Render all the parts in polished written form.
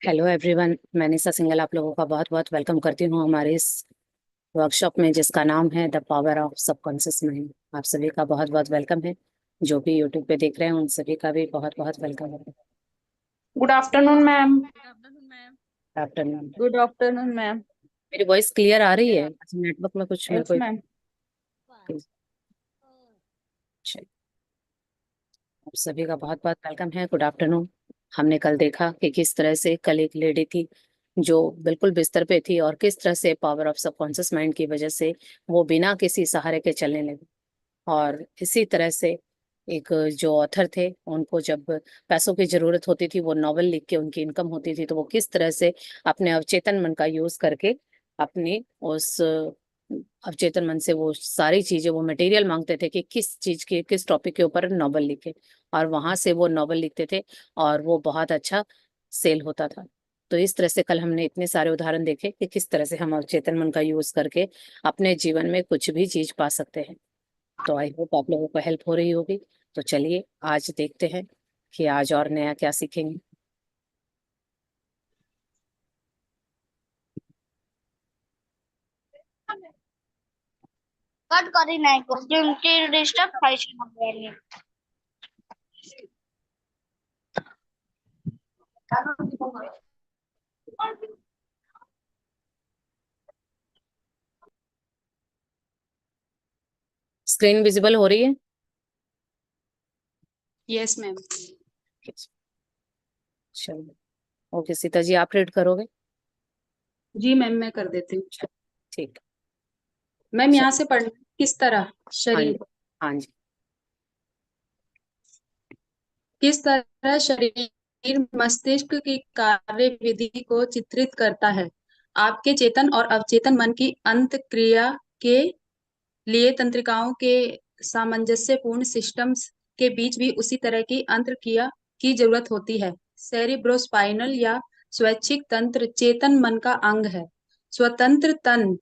Hello everyone, मैं निशा single आप लोगों का बहुत बहुत वेलकम करती हूँ हमारे इस वर्कशॉप में जिसका नाम है the power of subconscious mind. आप सभी का बहुत बहुत वेलकम है। जो भी यूट्यूब पे देख रहे हैं उन सभी का भी बहुत बहुत वेलकम है। Good afternoon ma'am. Afternoon. Good afternoon ma'am. मेरी वॉइस क्लियर आ रही है? नेटवर्क में कुछ मेरे यस को मैम। आप सभी का बहुत बहुत वेलकम है। Good afternoon. हमने कल देखा कि किस तरह से कल एक लेडी थी जो बिल्कुल बिस्तर पे थी और किस तरह से पावर ऑफ सबकॉन्शियस माइंड की वजह से वो बिना किसी सहारे के चलने लगी। और इसी तरह से एक जो ऑथर थे उनको जब पैसों की जरूरत होती थी, वो नॉवेल लिख के उनकी इनकम होती थी, तो वो किस तरह से अपने अवचेतन मन का यूज करके अपनी उस अवचेतन मन से वो सारी चीजें, वो मटेरियल मांगते थे कि किस चीज के किस टॉपिक के ऊपर नॉवेल लिखे, और वहां से वो नॉवेल लिखते थे और वो बहुत अच्छा सेल होता था। तो इस तरह से कल हमने इतने सारे उदाहरण देखे कि किस तरह से हम अवचेतन मन का यूज करके अपने जीवन में कुछ भी चीज पा सकते हैं। तो आई होप आप लोगों को हेल्प हो रही होगी। तो चलिए आज देखते हैं कि आज और नया क्या सीखेंगे। कट करी नहीं को क्योंकि डिस्टर्ब खाई मोबाइल स्क्रीन विजिबल हो रही है? Yes ma'am. चलिए, ओके सीता जी आप रीड करोगे? जी मैम, मैं कर देती हूँ। ठीक। मैम, यहाँ चल- से पढ़ना किस तरह हाँ जी। शरीर हाँ जी। किस तरह शरीर मस्तिष्क की कार्यविधि को चित्रित करता है। आपके चेतन और अवचेतन मन की अंत क्रिया के लिए तंत्रिकाओं के सामंजस्यपूर्ण सिस्टम्स के बीच भी उसी तरह की अंत क्रिया की जरूरत होती है। सेरिब्रोस्पाइनल या स्वैच्छिक तंत्र चेतन मन का अंग है। स्वतंत्र तन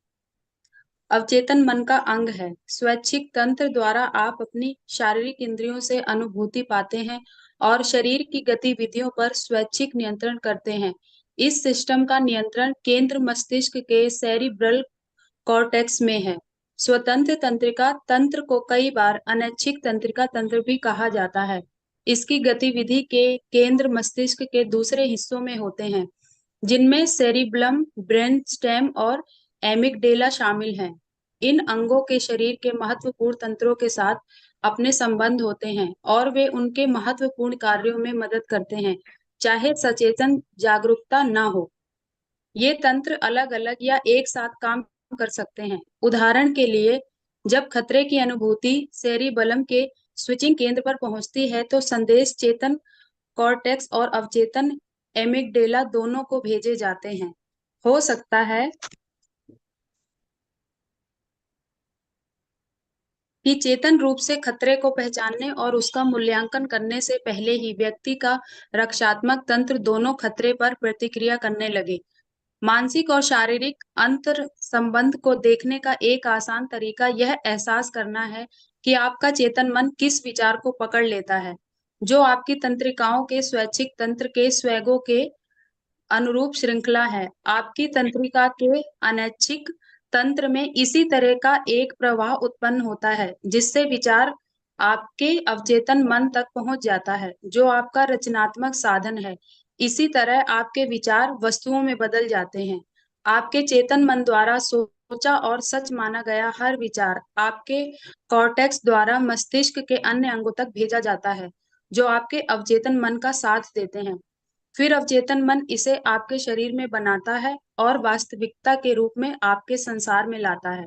अवचेतन मन का अंग है। स्वैच्छिक तंत्र द्वारा आप अपनी शारीरिक इंद्रियों से अनुभूति पाते हैं और शरीर की गतिविधियों पर स्वैच्छिक नियंत्रण करते हैं। इस सिस्टम का नियंत्रण केंद्र मस्तिष्क के सेरिब्रल कॉर्टेक्स में है। स्वतंत्र तंत्रिका तंत्र को कई बार अनैच्छिक तंत्रिका तंत्र भी कहा जाता है। इसकी गतिविधि के केंद्र मस्तिष्क के दूसरे हिस्सों में होते हैं, जिनमें सेरिब्लम, ब्रेन स्टेम और एमिगडेला शामिल हैं। इन अंगों के शरीर के महत्वपूर्ण तंत्रों के साथ अपने संबंध होते हैं और वे उनके महत्वपूर्ण कार्यों में मदद करते हैं, चाहे सचेतन जागरूकता न हो। ये तंत्र अलग अलग या एक साथ काम कर सकते हैं। उदाहरण के लिए, जब खतरे की अनुभूति सेरिबलम के स्विचिंग केंद्र पर पहुंचती है तो संदेश चेतन कॉर्टेक्स और अवचेतन एमिगडेला दोनों को भेजे जाते हैं। हो सकता है कि चेतन रूप से खतरे को पहचानने और उसका मूल्यांकन करने से पहले ही व्यक्ति का रक्षात्मक तंत्र दोनों खतरे पर प्रतिक्रिया करने लगे। मानसिक और शारीरिक अंतर संबंध को देखने का एक आसान तरीका यह एहसास करना है कि आपका चेतन मन किस विचार को पकड़ लेता है, जो आपकी तंत्रिकाओं के स्वैच्छिक तंत्र के स्वैगों के अनुरूप श्रृंखला है। आपकी तंत्रिका के अनैच्छिक तंत्र में इसी तरह का एक प्रवाह उत्पन्न होता है, जिससे विचार आपके अवचेतन मन तक पहुंच जाता है, जो आपका रचनात्मक साधन है। इसी तरह आपके विचार वस्तुओं में बदल जाते हैं। आपके चेतन मन द्वारा सोचा और सच माना गया हर विचार आपके कॉर्टेक्स द्वारा मस्तिष्क के अन्य अंगों तक भेजा जाता है, जो आपके अवचेतन मन का साथ देते हैं। फिर अवचेतन मन इसे आपके शरीर में बनाता है और वास्तविकता के रूप में आपके संसार में लाता है।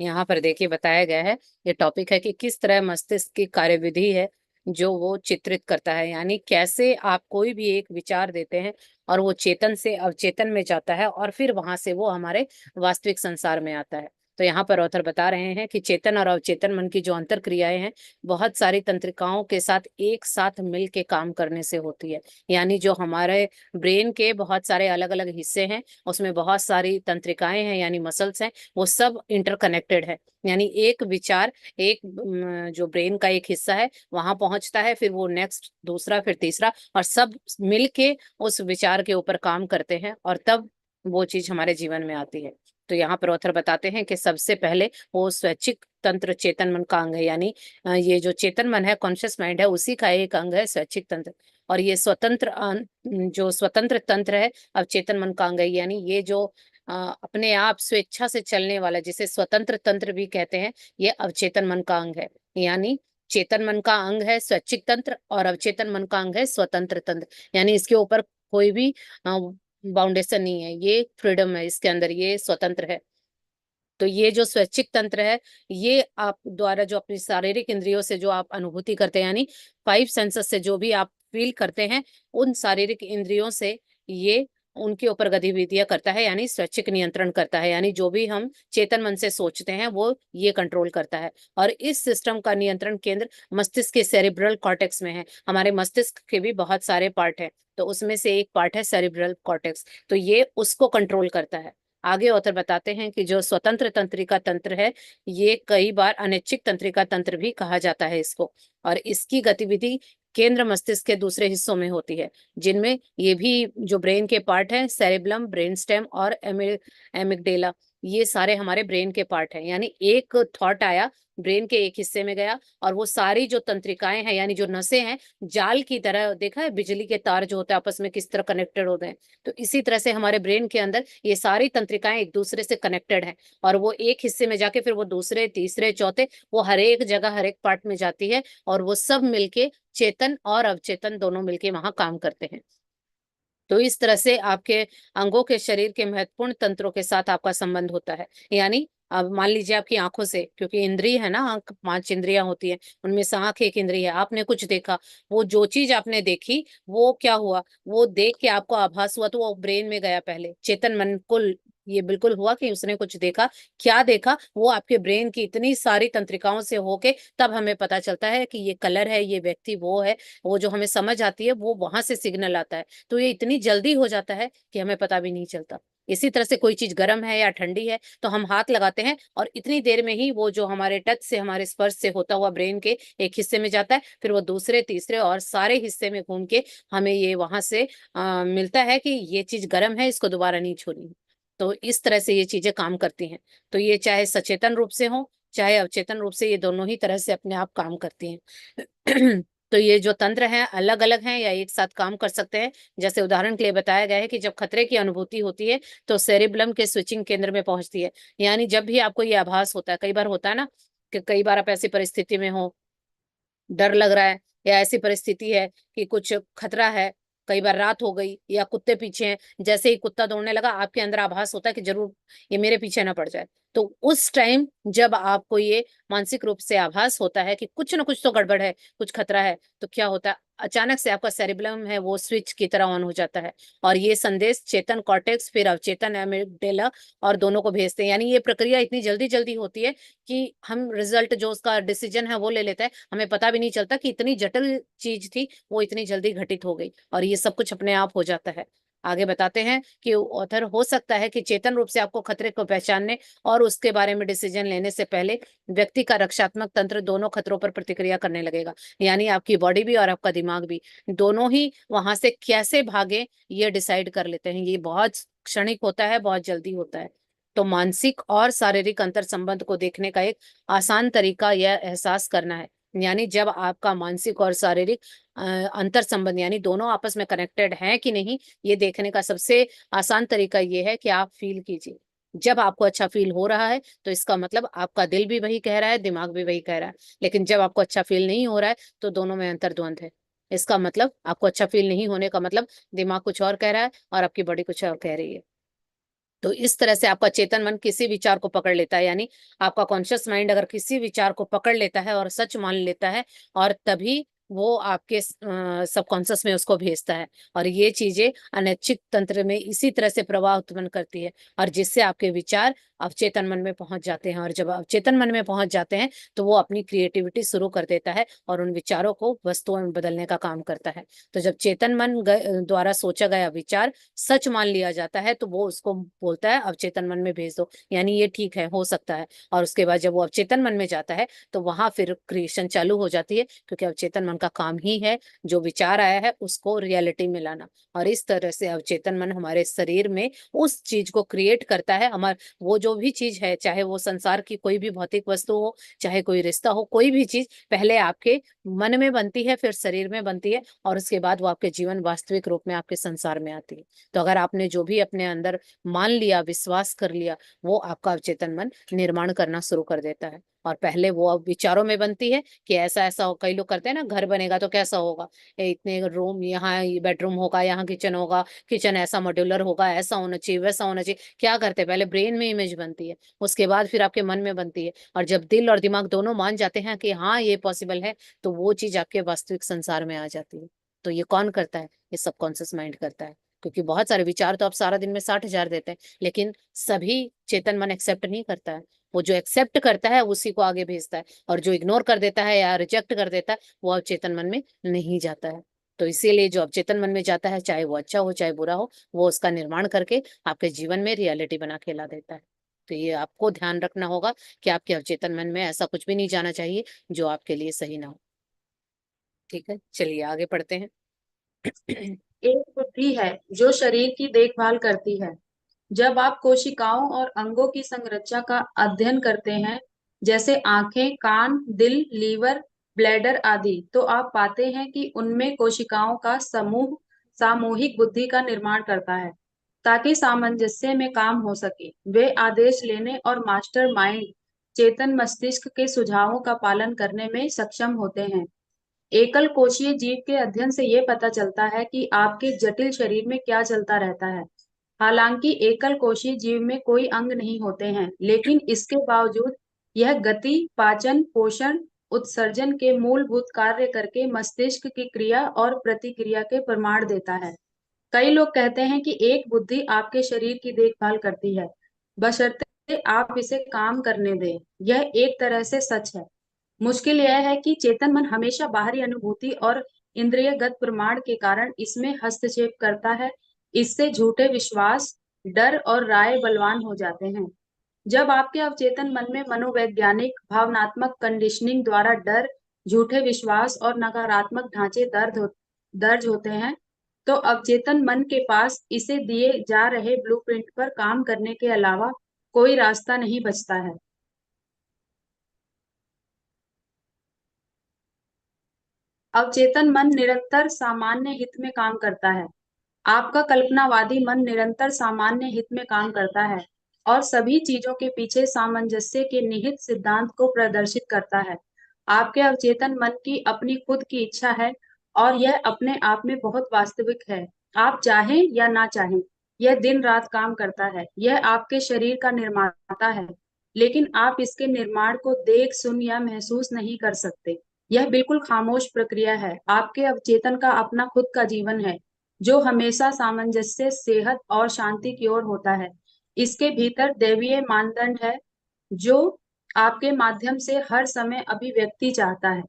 यहाँ पर देखिए बताया गया है, ये टॉपिक है कि किस तरह मस्तिष्क की कार्यविधि है जो वो चित्रित करता है, यानी कैसे आप कोई भी एक विचार देते हैं और वो चेतन से अवचेतन में जाता है और फिर वहां से वो हमारे वास्तविक संसार में आता है। तो तो यहाँ पर ऑथर बता रहे हैं कि चेतन और अवचेतन मन की जो अंतर क्रियाएं हैं बहुत सारी तंत्रिकाओं के साथ एक साथ मिल के काम करने से होती है। यानी जो हमारे ब्रेन के बहुत सारे अलग अलग हिस्से हैं, उसमें बहुत सारी तंत्रिकाएं हैं यानी मसल्स हैं, वो सब इंटरकनेक्टेड है। यानी एक विचार एक जो ब्रेन का एक हिस्सा है वहां पहुंचता है, फिर वो नेक्स्ट दूसरा, फिर तीसरा, और सब मिलके उस विचार के ऊपर काम करते हैं और तब वो चीज हमारे जीवन में आती है। तो यहाँ पर ऑथर बताते हैं कि सबसे पहले वो स्वैच्छिक तंत्र चेतन मन का अंग है। यानी ये जो चेतन मन है, कॉन्शियस माइंड है, उसी का एक अंग है स्वैच्छिक तंत्र। और ये जो स्वतंत्र तंत्र है अवचेतन मन का अंग है। यानी ये जो अपने आप स्वेच्छा से चलने वाला, जिसे स्वतंत्र तंत्र भी कहते हैं, ये अवचेतन मन का अंग है। यानी चेतन मन का अंग है स्वैच्छिक तंत्र और अवचेतन मन का अंग है स्वतंत्र तंत्र। यानी इसके ऊपर कोई भी बाउंडेशन नहीं है, ये फ्रीडम है इसके अंदर, ये स्वतंत्र है। तो ये जो स्वैच्छिक तंत्र है, ये आप द्वारा जो अपनी शारीरिक इंद्रियों से जो आप अनुभूति करते हैं, यानी 5 सेंसेस से जो भी आप फील करते हैं, उन शारीरिक इंद्रियों से ये उनके ऊपर गतिविधियां करता है, यानी स्वैच्छिक नियंत्रण करता है। यानी जो भी हम चेतन मन से सोचते हैं वो ये कंट्रोल करता है। और इस सिस्टम का नियंत्रण केंद्र मस्तिष्क के सेरिब्रल कॉर्टेक्स में है। हमारे मस्तिष्क के भी बहुत सारे पार्ट हैं, तो उसमें से एक पार्ट है सेरिब्रल कॉर्टेक्स, तो ये उसको कंट्रोल करता है। आगे ऑथर बताते हैं कि जो स्वतंत्र तंत्रिका तंत्र है, ये कई बार अनैच्छिक तंत्रिका तंत्र भी कहा जाता है इसको। और इसकी गतिविधि केंद्र मस्तिष्क के दूसरे हिस्सों में होती है, जिनमें ये भी जो ब्रेन के पार्ट हैं, सेरेब्लम, ब्रेन स्टेम और एमिगडेला, ये सारे हमारे ब्रेन के पार्ट हैं। यानी एक थॉट आया, ब्रेन के एक हिस्से में गया, और वो सारी जो तंत्रिकाएं हैं यानी जो नसें हैं, जाल की तरह, देखा है बिजली के तार जो होते हैं आपस में किस तरह कनेक्टेड होते हैं, तो इसी तरह से हमारे ब्रेन के अंदर ये सारी तंत्रिकाएं एक दूसरे से कनेक्टेड हैं। और वो एक हिस्से में जाके फिर वो दूसरे, तीसरे, चौथे, वो हर एक जगह, हर एक पार्ट में जाती है, और वो सब मिलके चेतन और अवचेतन दोनों मिलके वहां काम करते हैं। तो इस तरह से आपके अंगों के शरीर के महत्वपूर्ण तंत्रों के साथ आपका संबंध होता है। यानी अब मान लीजिए आपकी आंखों से, क्योंकि इंद्रिय है ना, आंख 5 इंद्रियां होती है, उनमें से आंख एक इंद्रिय है। आपने कुछ देखा, वो जो चीज आपने देखी वो क्या हुआ, वो देख के आपको आभास हुआ, तो वो ब्रेन में गया, पहले चेतन मन को ये बिल्कुल हुआ कि उसने कुछ देखा। क्या देखा, वो आपके ब्रेन की इतनी सारी तंत्रिकाओं से होके तब हमें पता चलता है कि ये कलर है, ये व्यक्ति वो है, वो जो हमें समझ आती है वो वहां से सिग्नल आता है। तो ये इतनी जल्दी हो जाता है कि हमें पता भी नहीं चलता। इसी तरह से कोई चीज गर्म है या ठंडी है तो हम हाथ लगाते हैं, और इतनी देर में ही वो जो हमारे टच से, हमारे स्पर्श से होता हुआ ब्रेन के एक हिस्से में जाता है, फिर वो दूसरे, तीसरे और सारे हिस्से में घूम के हमें ये वहां से मिलता है कि ये चीज गर्म है, इसको दोबारा नहीं छूनी है। तो इस तरह से ये चीजें काम करती हैं। तो ये चाहे सचेतन रूप से हो चाहे अवचेतन रूप से, ये दोनों ही तरह से अपने आप काम करती हैं। तो ये जो तंत्र हैं अलग अलग हैं या एक साथ काम कर सकते हैं। जैसे उदाहरण के लिए बताया गया है कि जब खतरे की अनुभूति होती है तो सेरिब्लम के स्विचिंग केंद्र में पहुंचती है। यानी जब भी आपको ये आभास होता है, कई बार होता है ना कि कई बार आप ऐसी परिस्थिति में हो, डर लग रहा है, या ऐसी परिस्थिति है कि कुछ खतरा है, कई बार रात हो गई या कुत्ते पीछे हैं, जैसे ही कुत्ता दौड़ने लगा आपके अंदर आभास होता है कि जरूर ये मेरे पीछे ना पड़ जाए। तो उस टाइम जब आपको ये मानसिक रूप से आभास होता है कि कुछ ना कुछ तो गड़बड़ है, कुछ खतरा है, तो क्या होता है, अचानक से आपका सेरिब्लम है वो स्विच की तरह ऑन हो जाता है, और ये संदेश चेतन कॉर्टेक्स फिर अवचेतन एमिगडाला और दोनों को भेजते हैं। यानी ये प्रक्रिया इतनी जल्दी जल्दी होती है कि हम रिजल्ट जो उसका डिसीजन है वो ले लेते हैं, हमें पता भी नहीं चलता कि इतनी जटिल चीज थी वो इतनी जल्दी घटित हो गई, और ये सब कुछ अपने आप हो जाता है। आगे बताते हैं कि ऑथर, हो सकता है कि चेतन रूप से आपको खतरे को पहचानने और उसके बारे में डिसीजन लेने से पहले व्यक्ति का रक्षात्मक तंत्र दोनों खतरों पर प्रतिक्रिया करने लगेगा। यानी आपकी बॉडी भी और आपका दिमाग भी, दोनों ही वहां से कैसे भागे ये डिसाइड कर लेते हैं। ये बहुत क्षणिक होता है, बहुत जल्दी होता है। तो मानसिक और शारीरिक अंतर संबंध को देखने का एक आसान तरीका यह एहसास करना है। यानी जब आपका मानसिक और शारीरिक अंतर संबंध, यानी दोनों आपस में कनेक्टेड हैं कि नहीं, ये देखने का सबसे आसान तरीका ये है कि आप फील कीजिए। जब आपको अच्छा फील हो रहा है तो इसका मतलब आपका दिल भी वही कह रहा है, दिमाग भी वही कह रहा है। लेकिन जब आपको अच्छा फील नहीं हो रहा है तो दोनों में अंतर्द्वंद है। इसका मतलब आपको अच्छा फील नहीं होने का मतलब दिमाग कुछ और कह रहा है और आपकी बॉडी कुछ और कह रही है। तो इस तरह से आपका चेतन मन किसी विचार को पकड़ लेता है, यानी आपका कॉन्शियस माइंड अगर किसी विचार को पकड़ लेता है और सच मान लेता है, और तभी वो आपके सबकॉन्शियस में उसको भेजता है, और ये चीजें अनैच्छिक तंत्र में इसी तरह से प्रभाव उत्पन्न करती है, और जिससे आपके विचार अवचेतन मन में पहुंच जाते हैं, और जब अवचेतन मन में पहुंच जाते हैं तो वो अपनी क्रिएटिविटी शुरू कर देता है और उन विचारों को वस्तुओं में बदलने का काम करता है। तो जब चेतन मन द्वारा सोचा गया विचार सच मान लिया जाता है तो वो उसको बोलता है अवचेतन मन में भेज दो, यानी ये ठीक है, हो सकता है। और उसके बाद जब वो अवचेतन मन में जाता है तो वहां फिर क्रिएशन चालू हो जाती है, क्योंकि अवचेतन मन का काम ही है जो विचार आया है उसको रियलिटी में लाना। और इस तरह से अवचेतन मन हमारे शरीर में उस चीज को क्रिएट करता है। हमारे वो जो भी चीज है, चाहे वो संसार की कोई भी भौतिक वस्तु हो, चाहे कोई रिश्ता हो, कोई भी चीज पहले आपके मन में बनती है, फिर शरीर में बनती है, और उसके बाद वो आपके जीवन वास्तविक रूप में आपके संसार में आती है। तो अगर आपने जो भी अपने अंदर मान लिया, विश्वास कर लिया, वो आपका अवचेतन मन निर्माण करना शुरू कर देता है। और पहले वो अब विचारों में बनती है कि ऐसा ऐसा हो, कई लोग करते हैं ना, घर बनेगा तो कैसा होगा, इतने रूम, यहाँ बेडरूम होगा, यहाँ किचन होगा, किचन ऐसा मॉड्यूलर होगा, ऐसा होना चाहिए, वैसा होना चाहिए। क्या करते हैं, पहले ब्रेन में इमेज बनती है, उसके बाद फिर आपके मन में बनती है, और जब दिल और दिमाग दोनों मान जाते हैं कि हाँ ये पॉसिबल है, तो वो चीज आपके वास्तविक संसार में आ जाती है। तो ये कौन करता है? ये सबकॉन्शियस माइंड करता है। क्योंकि बहुत सारे विचार तो आप सारा दिन में 60,000 देते हैं, लेकिन सभी चेतन मन एक्सेप्ट नहीं करता है। वो जो एक्सेप्ट करता है उसी को आगे भेजता है, और जो इग्नोर कर देता है या रिजेक्ट कर देता है वो अवचेतन मन में नहीं जाता है। तो इसीलिए जो अवचेतन मन में जाता है, चाहे वो अच्छा हो चाहे बुरा हो, वो उसका निर्माण करके आपके जीवन में रियलिटी बना के ला देता है। तो ये आपको ध्यान रखना होगा कि आपके अवचेतन मन में ऐसा कुछ भी नहीं जाना चाहिए जो आपके लिए सही ना हो। ठीक है, चलिए आगे पढ़ते हैं। एक बुद्धि है जो शरीर की देखभाल करती है। जब आप कोशिकाओं और अंगों की संरचना का अध्ययन करते हैं, जैसे आंखें, कान, दिल, लीवर, ब्लैडर आदि, तो आप पाते हैं कि उनमें कोशिकाओं का समूह सामूहिक बुद्धि का निर्माण करता है, ताकि सामंजस्य में काम हो सके। वे आदेश लेने और मास्टर माइंड चेतन मस्तिष्क के सुझावों का पालन करने में सक्षम होते हैं। एकल कोशीय जीव के अध्ययन से ये पता चलता है कि आपके जटिल शरीर में क्या चलता रहता है। हालांकि एकल कोशीय जीव में कोई अंग नहीं होते हैं, लेकिन इसके बावजूद यह गति, पाचन, पोषण, उत्सर्जन के मूलभूत कार्य करके मस्तिष्क की क्रिया और प्रतिक्रिया के प्रमाण देता है। कई लोग कहते हैं कि एक बुद्धि आपके शरीर की देखभाल करती है, बशर्ते आप इसे काम करने दें। यह एक तरह से सच है। मुश्किल यह है कि चेतन मन हमेशा बाहरी अनुभूति और इंद्रियगत प्रमाण के कारण इसमें हस्तक्षेप करता है। इससे झूठे विश्वास, डर और राय बलवान हो जाते हैं। जब आपके अवचेतन मन में मनोवैज्ञानिक भावनात्मक कंडीशनिंग द्वारा डर, झूठे विश्वास और नकारात्मक ढांचे दर्ज होते हैं, तो अवचेतन मन के पास इसे दिए जा रहे ब्लूप्रिंट पर काम करने के अलावा कोई रास्ता नहीं बचता है। अवचेतन मन निरंतर सामान्य हित में काम करता है। आपका कल्पनावादी मन निरंतर सामान्य हित में काम करता है और सभी चीजों के पीछे सामंजस्य के निहित सिद्धांत को प्रदर्शित करता है। आपके अवचेतन मन की अपनी खुद की इच्छा है, और यह अपने आप में बहुत वास्तविक है। आप चाहें या ना चाहें, यह दिन रात काम करता है। यह आपके शरीर का निर्माता है, लेकिन आप इसके निर्माण को देख, सुन या महसूस नहीं कर सकते। यह बिल्कुल खामोश प्रक्रिया है। आपके अवचेतन का अपना खुद का जीवन है, जो हमेशा सामंजस्य, सेहत और शांति की ओर होता है। इसके भीतर दैवीय मानदंड है, जो आपके माध्यम से हर समय अभिव्यक्ति चाहता है।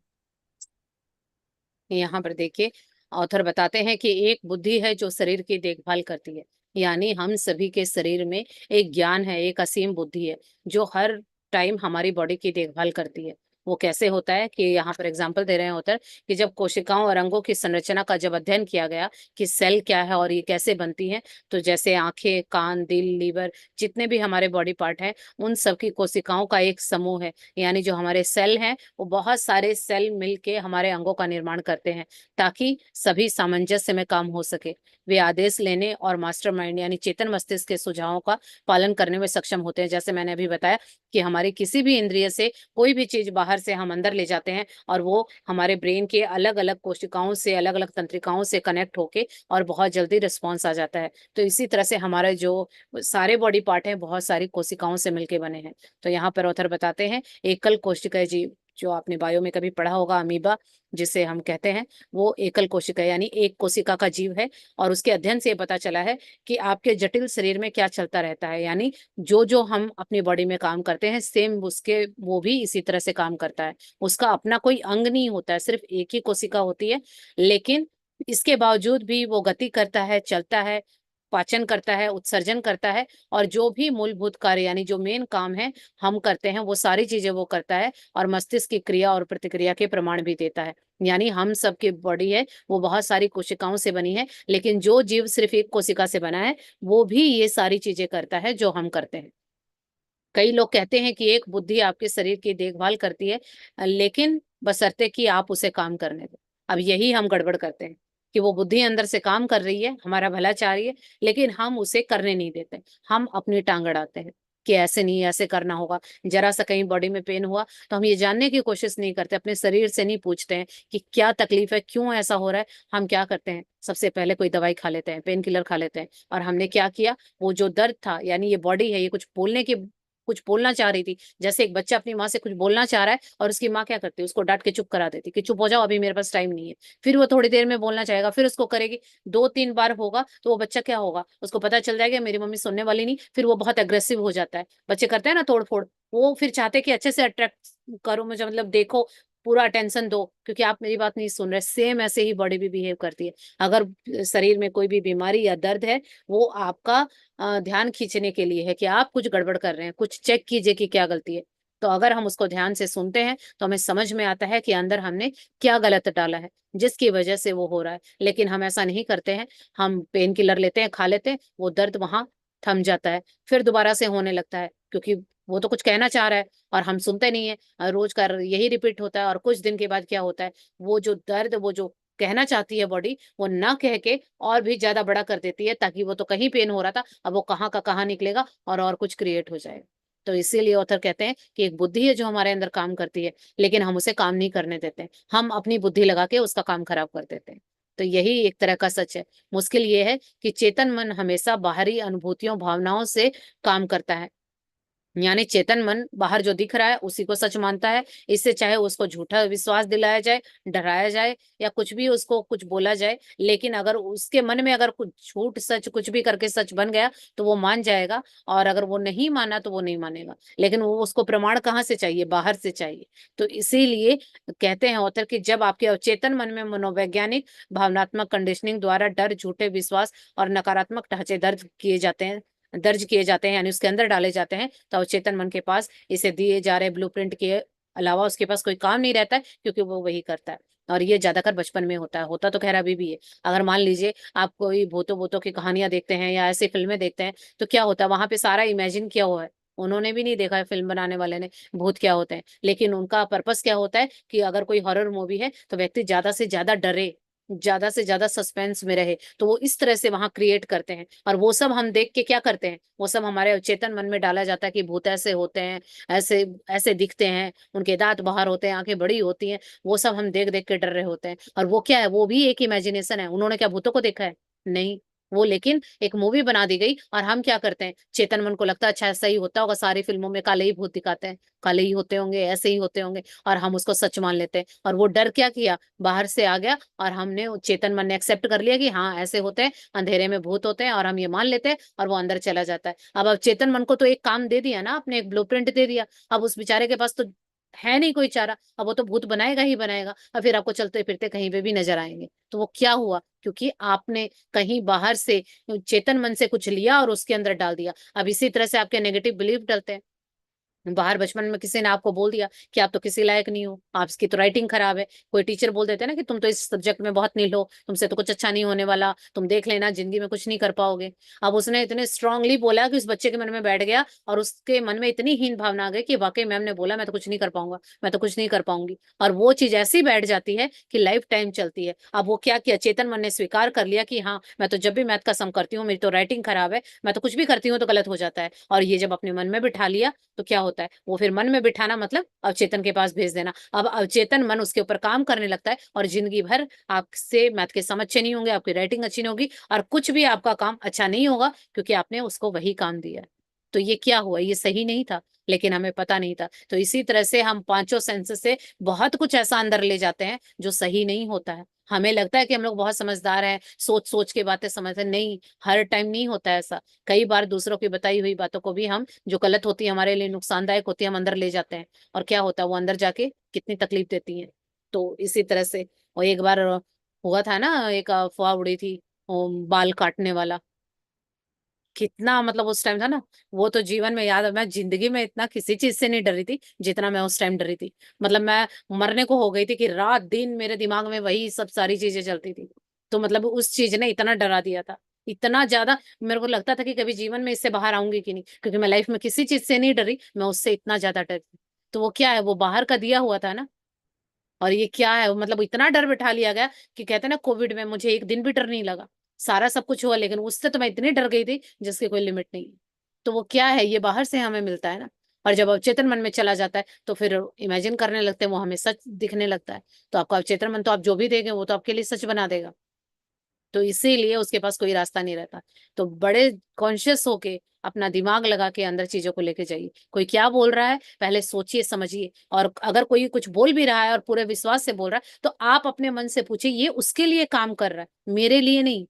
यहाँ पर देखिए, ऑथर बताते हैं कि एक बुद्धि है जो शरीर की देखभाल करती है, यानी हम सभी के शरीर में एक ज्ञान है, एक असीम बुद्धि है जो हर टाइम हमारी बॉडी की देखभाल करती है। वो कैसे होता है कि यहाँ पर एग्जांपल दे रहे हैं ऑथर कि जब कोशिकाओं और अंगों की संरचना का जब अध्ययन किया गया कि सेल क्या है और ये कैसे बनती है, तो जैसे आंखें, कान, दिल, लीवर, जितने भी हमारे बॉडी पार्ट हैं, उन सबकी कोशिकाओं का एक समूह है। यानी जो हमारे सेल हैं वो बहुत सारे सेल मिलके हमारे अंगों का निर्माण करते हैं, ताकि सभी सामंजस्य में काम हो सके। वे आदेश लेने और मास्टरमाइंड यानी चेतन मस्तिष्क के सुझावों का पालन करने में सक्षम होते हैं। जैसे मैंने अभी बताया कि हमारी किसी भी इंद्रिय से कोई भी चीज बाहर से हम अंदर ले जाते हैं, और वो हमारे ब्रेन के अलग अलग कोशिकाओं से, अलग अलग तंत्रिकाओं से कनेक्ट होके और बहुत जल्दी रिस्पॉन्स आ जाता है। तो इसी तरह से हमारे जो सारे बॉडी पार्ट हैं बहुत सारी कोशिकाओं से मिलके बने हैं। तो यहाँ पर ऑथर बताते हैं एकल कोशिका जीव जो आपने बायो में कभी पढ़ा होगा, अमीबा जिसे हम कहते हैं, वो एकल कोशिका यानी एक कोशिका का जीव है। और उसके अध्ययन से ये पता चला है कि आपके जटिल शरीर में क्या चलता रहता है, यानी जो जो हम अपनी बॉडी में काम करते हैं सेम उसके वो भी इसी तरह से काम करता है। उसका अपना कोई अंग नहीं होता है, सिर्फ एक ही कोशिका होती है, लेकिन इसके बावजूद भी वो गति करता है, चलता है, पाचन करता है, उत्सर्जन करता है, और जो भी मूलभूत कार्य यानी जो मेन काम है हम करते हैं वो सारी चीजें वो करता है, और मस्तिष्क की क्रिया और प्रतिक्रिया के प्रमाण भी देता है। यानी हम सबकी बॉडी है वो बहुत सारी कोशिकाओं से बनी है, लेकिन जो जीव सिर्फ एक कोशिका से बना है वो भी ये सारी चीजें करता है जो हम करते हैं। कई लोग कहते हैं कि एक बुद्धि आपके शरीर की देखभाल करती है, लेकिन बशर्ते कि आप उसे काम करने दें। अब यही हम गड़बड़ करते हैं कि वो बुद्धि अंदर से काम कर रही है, हमारा भला चाह रही है, लेकिन हम उसे करने नहीं देते। हम अपनी टांग अड़ाते हैं कि ऐसे नहीं, ऐसे करना होगा। जरा सा कहीं बॉडी में पेन हुआ तो हम ये जानने की कोशिश नहीं करते, अपने शरीर से नहीं पूछते हैं कि क्या तकलीफ है, क्यों ऐसा हो रहा है। हम क्या करते हैं, सबसे पहले कोई दवाई खा लेते हैं, पेन किलर खा लेते हैं। और हमने क्या किया, वो जो दर्द था, यानी ये बॉडी है, ये कुछ बोलना चाह रही थी, जैसे एक बच्चा अपनी माँ से कुछ बोलना चाह रहा है और उसकी माँ क्या करती है, उसको डांट के चुप करा देती कि चुप हो जाओ, अभी मेरे पास टाइम नहीं है। फिर वो थोड़ी देर में बोलना चाहेगा, फिर उसको करेगी, 2-3 बार होगा तो वो बच्चा क्या होगा, उसको पता चल जाएगा मेरी मम्मी सुनने वाली नहीं, फिर वो बहुत अग्रेसिव हो जाता है। बच्चे करते हैं ना तोड़ फोड़, वो फिर चाहते हैं कि अच्छे से अट्रैक्ट करो मुझे, मतलब देखो, पूरा अटेंशन दो, क्योंकि आप मेरी बात नहीं सुन रहे। सेम ऐसे ही बॉडी भी बिहेव करती है। अगर शरीर में कोई भी बीमारी या दर्द है, वो आपका ध्यान खींचने के लिए है कि आप कुछ गड़बड़ कर रहे हैं, कुछ चेक कीजिए कि क्या गलती है। तो अगर हम उसको ध्यान से सुनते हैं तो हमें समझ में आता है कि अंदर हमने क्या गलत डाला है जिसकी वजह से वो हो रहा है। लेकिन हम ऐसा नहीं करते हैं, हम पेन किलर लेते हैं, खा लेते हैं, वो दर्द वहां थम जाता है, फिर दोबारा से होने लगता है, क्योंकि वो तो कुछ कहना चाह रहा है और हम सुनते नहीं है। रोज का यही रिपीट होता है, और कुछ दिन के बाद क्या होता है, वो जो दर्द, वो जो कहना चाहती है बॉडी, वो ना कह के और भी ज्यादा बड़ा कर देती है, ताकि वो तो कहीं पेन हो रहा था, अब वो कहाँ का कहाँ निकलेगा और कुछ क्रिएट हो जाएगा। तो इसीलिए ऑथर कहते हैं कि एक बुद्धि है जो हमारे अंदर काम करती है, लेकिन हम उसे काम नहीं करने देते, हम अपनी बुद्धि लगा के उसका काम खराब कर देते हैं। तो यही एक तरह का सच है। मुश्किल ये है कि चेतन मन हमेशा बाहरी अनुभूतियों, भावनाओं से काम करता है। यानी चेतन मन बाहर जो दिख रहा है उसी को सच मानता है। इससे चाहे उसको झूठा विश्वास दिलाया जाए, डराया जाए, या कुछ भी उसको कुछ बोला जाए, लेकिन अगर उसके मन में अगर कुछ झूठ सच कुछ भी करके सच बन गया तो वो मान जाएगा, और अगर वो नहीं माना तो वो नहीं मानेगा। लेकिन वो उसको प्रमाण कहाँ से चाहिए, बाहर से चाहिए। तो इसीलिए कहते हैं ऑथर कि जब आपके अवचेतन मन में मनोवैज्ञानिक भावनात्मक कंडीशनिंग द्वारा डर, झूठे विश्वास और नकारात्मक ढांचे दर्ज किए जाते हैं, यानी उसके अंदर डाले जाते हैं, तो अवचेतन मन के पास इसे दिए जा रहे ब्लूप्रिंट के अलावा उसके पास कोई काम नहीं रहता है, क्योंकि वो वही करता है। और ये ज्यादातर बचपन में होता है, होता तो खैर अभी भी है। अगर मान लीजिए आप कोई भूतों भूतों की कहानियां देखते हैं या ऐसी फिल्में देखते हैं, तो क्या होता है, वहां पे सारा इमेजिन किया हुआ है। उन्होंने भी नहीं देखा है, फिल्म बनाने वाले ने, भूत क्या होते हैं, लेकिन उनका पर्पस क्या होता है कि अगर कोई हॉरर मूवी है तो व्यक्ति ज्यादा से ज्यादा डरे, ज्यादा से ज्यादा सस्पेंस में रहे, तो वो इस तरह से वहां क्रिएट करते हैं। और वो सब हम देख के क्या करते हैं, वो सब हमारे अवचेतन मन में डाला जाता है कि भूत ऐसे होते हैं, ऐसे ऐसे दिखते हैं, उनके दांत बाहर होते हैं, आंखें बड़ी होती हैं। वो सब हम देख देख के डर रहे होते हैं, और वो क्या है, वो भी एक इमेजिनेशन है। उन्होंने क्या भूतों को देखा है? नहीं। वो लेकिन एक मूवी बना दी गई, और हम क्या करते हैं, चेतन मन को लगता है अच्छा ऐसा ही होता होगा, सारी फिल्मों में काले ही भूत दिखाते हैं, काले ही होते होंगे, ऐसे ही होते होंगे, और हम उसको सच मान लेते हैं। और वो डर क्या किया, बाहर से आ गया, और हमने चेतन मन ने एक्सेप्ट कर लिया कि हाँ ऐसे होते हैं, अंधेरे में भूत होते हैं, और हम ये मान लेते हैं, और वो अंदर चला जाता है। अब चेतन मन को तो एक काम दे दिया ना आपने, एक ब्लूप्रिंट दे दिया। अब उस बेचारे के पास तो है नहीं कोई चारा, अब वो तो भूत बनाएगा ही बनाएगा, और फिर आपको चलते फिरते कहीं पे भी नजर आएंगे। तो वो क्या हुआ, क्योंकि आपने कहीं बाहर से चेतन मन से कुछ लिया और उसके अंदर डाल दिया। अब इसी तरह से आपके नेगेटिव बिलीफ डलते हैं। बाहर बचपन में किसी ने आपको बोल दिया कि आप तो किसी लायक नहीं हो, आपकी तो राइटिंग खराब है। कोई टीचर बोल देते हैं ना कि तुम तो इस सब्जेक्ट में बहुत नील हो, तुमसे तो कुछ अच्छा नहीं होने वाला, तुम देख लेना जिंदगी में कुछ नहीं कर पाओगे। अब उसने इतने स्ट्रांगली बोला कि उस बच्चे के मन में बैठ गया, और उसके मन में इतनी हीन भावना आ गई कि वाकई मैम ने बोला मैं तो कुछ नहीं कर पाऊंगा, मैं तो कुछ नहीं कर पाऊंगी। और वो चीज ऐसी बैठ जाती है कि लाइफ टाइम चलती है। अब वो क्या किया, चेतन मन ने स्वीकार कर लिया कि हाँ मैं तो जब भी मैथ का सम करती हूँ मेरी तो राइटिंग खराब है, मैं तो कुछ भी करती हूँ तो गलत हो जाता है। और ये जब अपने मन में बिठा लिया तो क्या होता है, वो फिर मन में बिठाना मतलब अवचेतन के पास भेज देना। अब अवचेतन मन उसके ऊपर काम करने लगता है, और जिंदगी भर आपसे मैथ के सम अच्छे नहीं होंगे, आपकी राइटिंग अच्छी नहीं होगी, और कुछ भी आपका काम अच्छा नहीं होगा, क्योंकि आपने उसको वही काम दिया है। तो ये क्या हुआ, ये सही नहीं था। लेकिन हमें पता नहीं था। तो इसी तरह से हम पांचों सेंसेस से बहुत कुछ ऐसा अंदर ले जाते हैं जो सही नहीं होता है। हमें लगता है कि हम लोग बहुत समझदार हैं, सोच सोच के बातें समझते हैं, नहीं, हर टाइम नहीं होता है ऐसा। कई बार दूसरों की बताई हुई बातों को भी हम, जो गलत होती है, हमारे लिए नुकसानदायक होती है, हम अंदर ले जाते हैं, और क्या होता है, वो अंदर जाके कितनी तकलीफ देती है। तो इसी तरह से, और एक बार हुआ था ना, एक अफवाह उड़ी थी, बाल काटने वाला, कितना मतलब उस टाइम था ना, वो तो जीवन में याद है, मैं जिंदगी में इतना किसी चीज से नहीं डरी थी जितना मैं उस टाइम डरी थी। मतलब मैं मरने को हो गई थी कि रात दिन मेरे दिमाग में वही सब सारी चीजें चलती थी। तो मतलब उस चीज ने इतना डरा दिया था, इतना ज्यादा, मेरे को लगता था कि कभी जीवन में इससे बाहर आऊंगी कि नहीं, क्योंकि मैं लाइफ में किसी चीज से नहीं डरी, मैं उससे इतना ज्यादा डरती। तो वो क्या है, वो बाहर का दिया हुआ था ना। और ये क्या है, मतलब इतना डर बिठा लिया गया कि कहते हैं ना, कोविड में मुझे एक दिन भी डर नहीं लगा। सारा सब कुछ हुआ, लेकिन उससे तो मैं इतनी डर गई थी जिसकी कोई लिमिट नहीं है। तो वो क्या है, ये बाहर से हमें मिलता है ना। और जब अवचेतन मन में चला जाता है तो फिर इमेजिन करने लगते हैं, वो हमें सच दिखने लगता है। तो आपका अवचेतन मन तो आप जो भी देखें वो तो आपके लिए सच बना देगा। तो इसीलिए उसके पास कोई रास्ता नहीं रहता। तो बड़े कॉन्शियस होके अपना दिमाग लगा के अंदर चीजों को लेके जाइए। कोई क्या बोल रहा है पहले सोचिए समझिए, और अगर कोई कुछ बोल भी रहा है और पूरे विश्वास से बोल रहा है, तो आप अपने मन से पूछिए ये उसके लिए काम कर रहा है, मेरे लिए नहीं।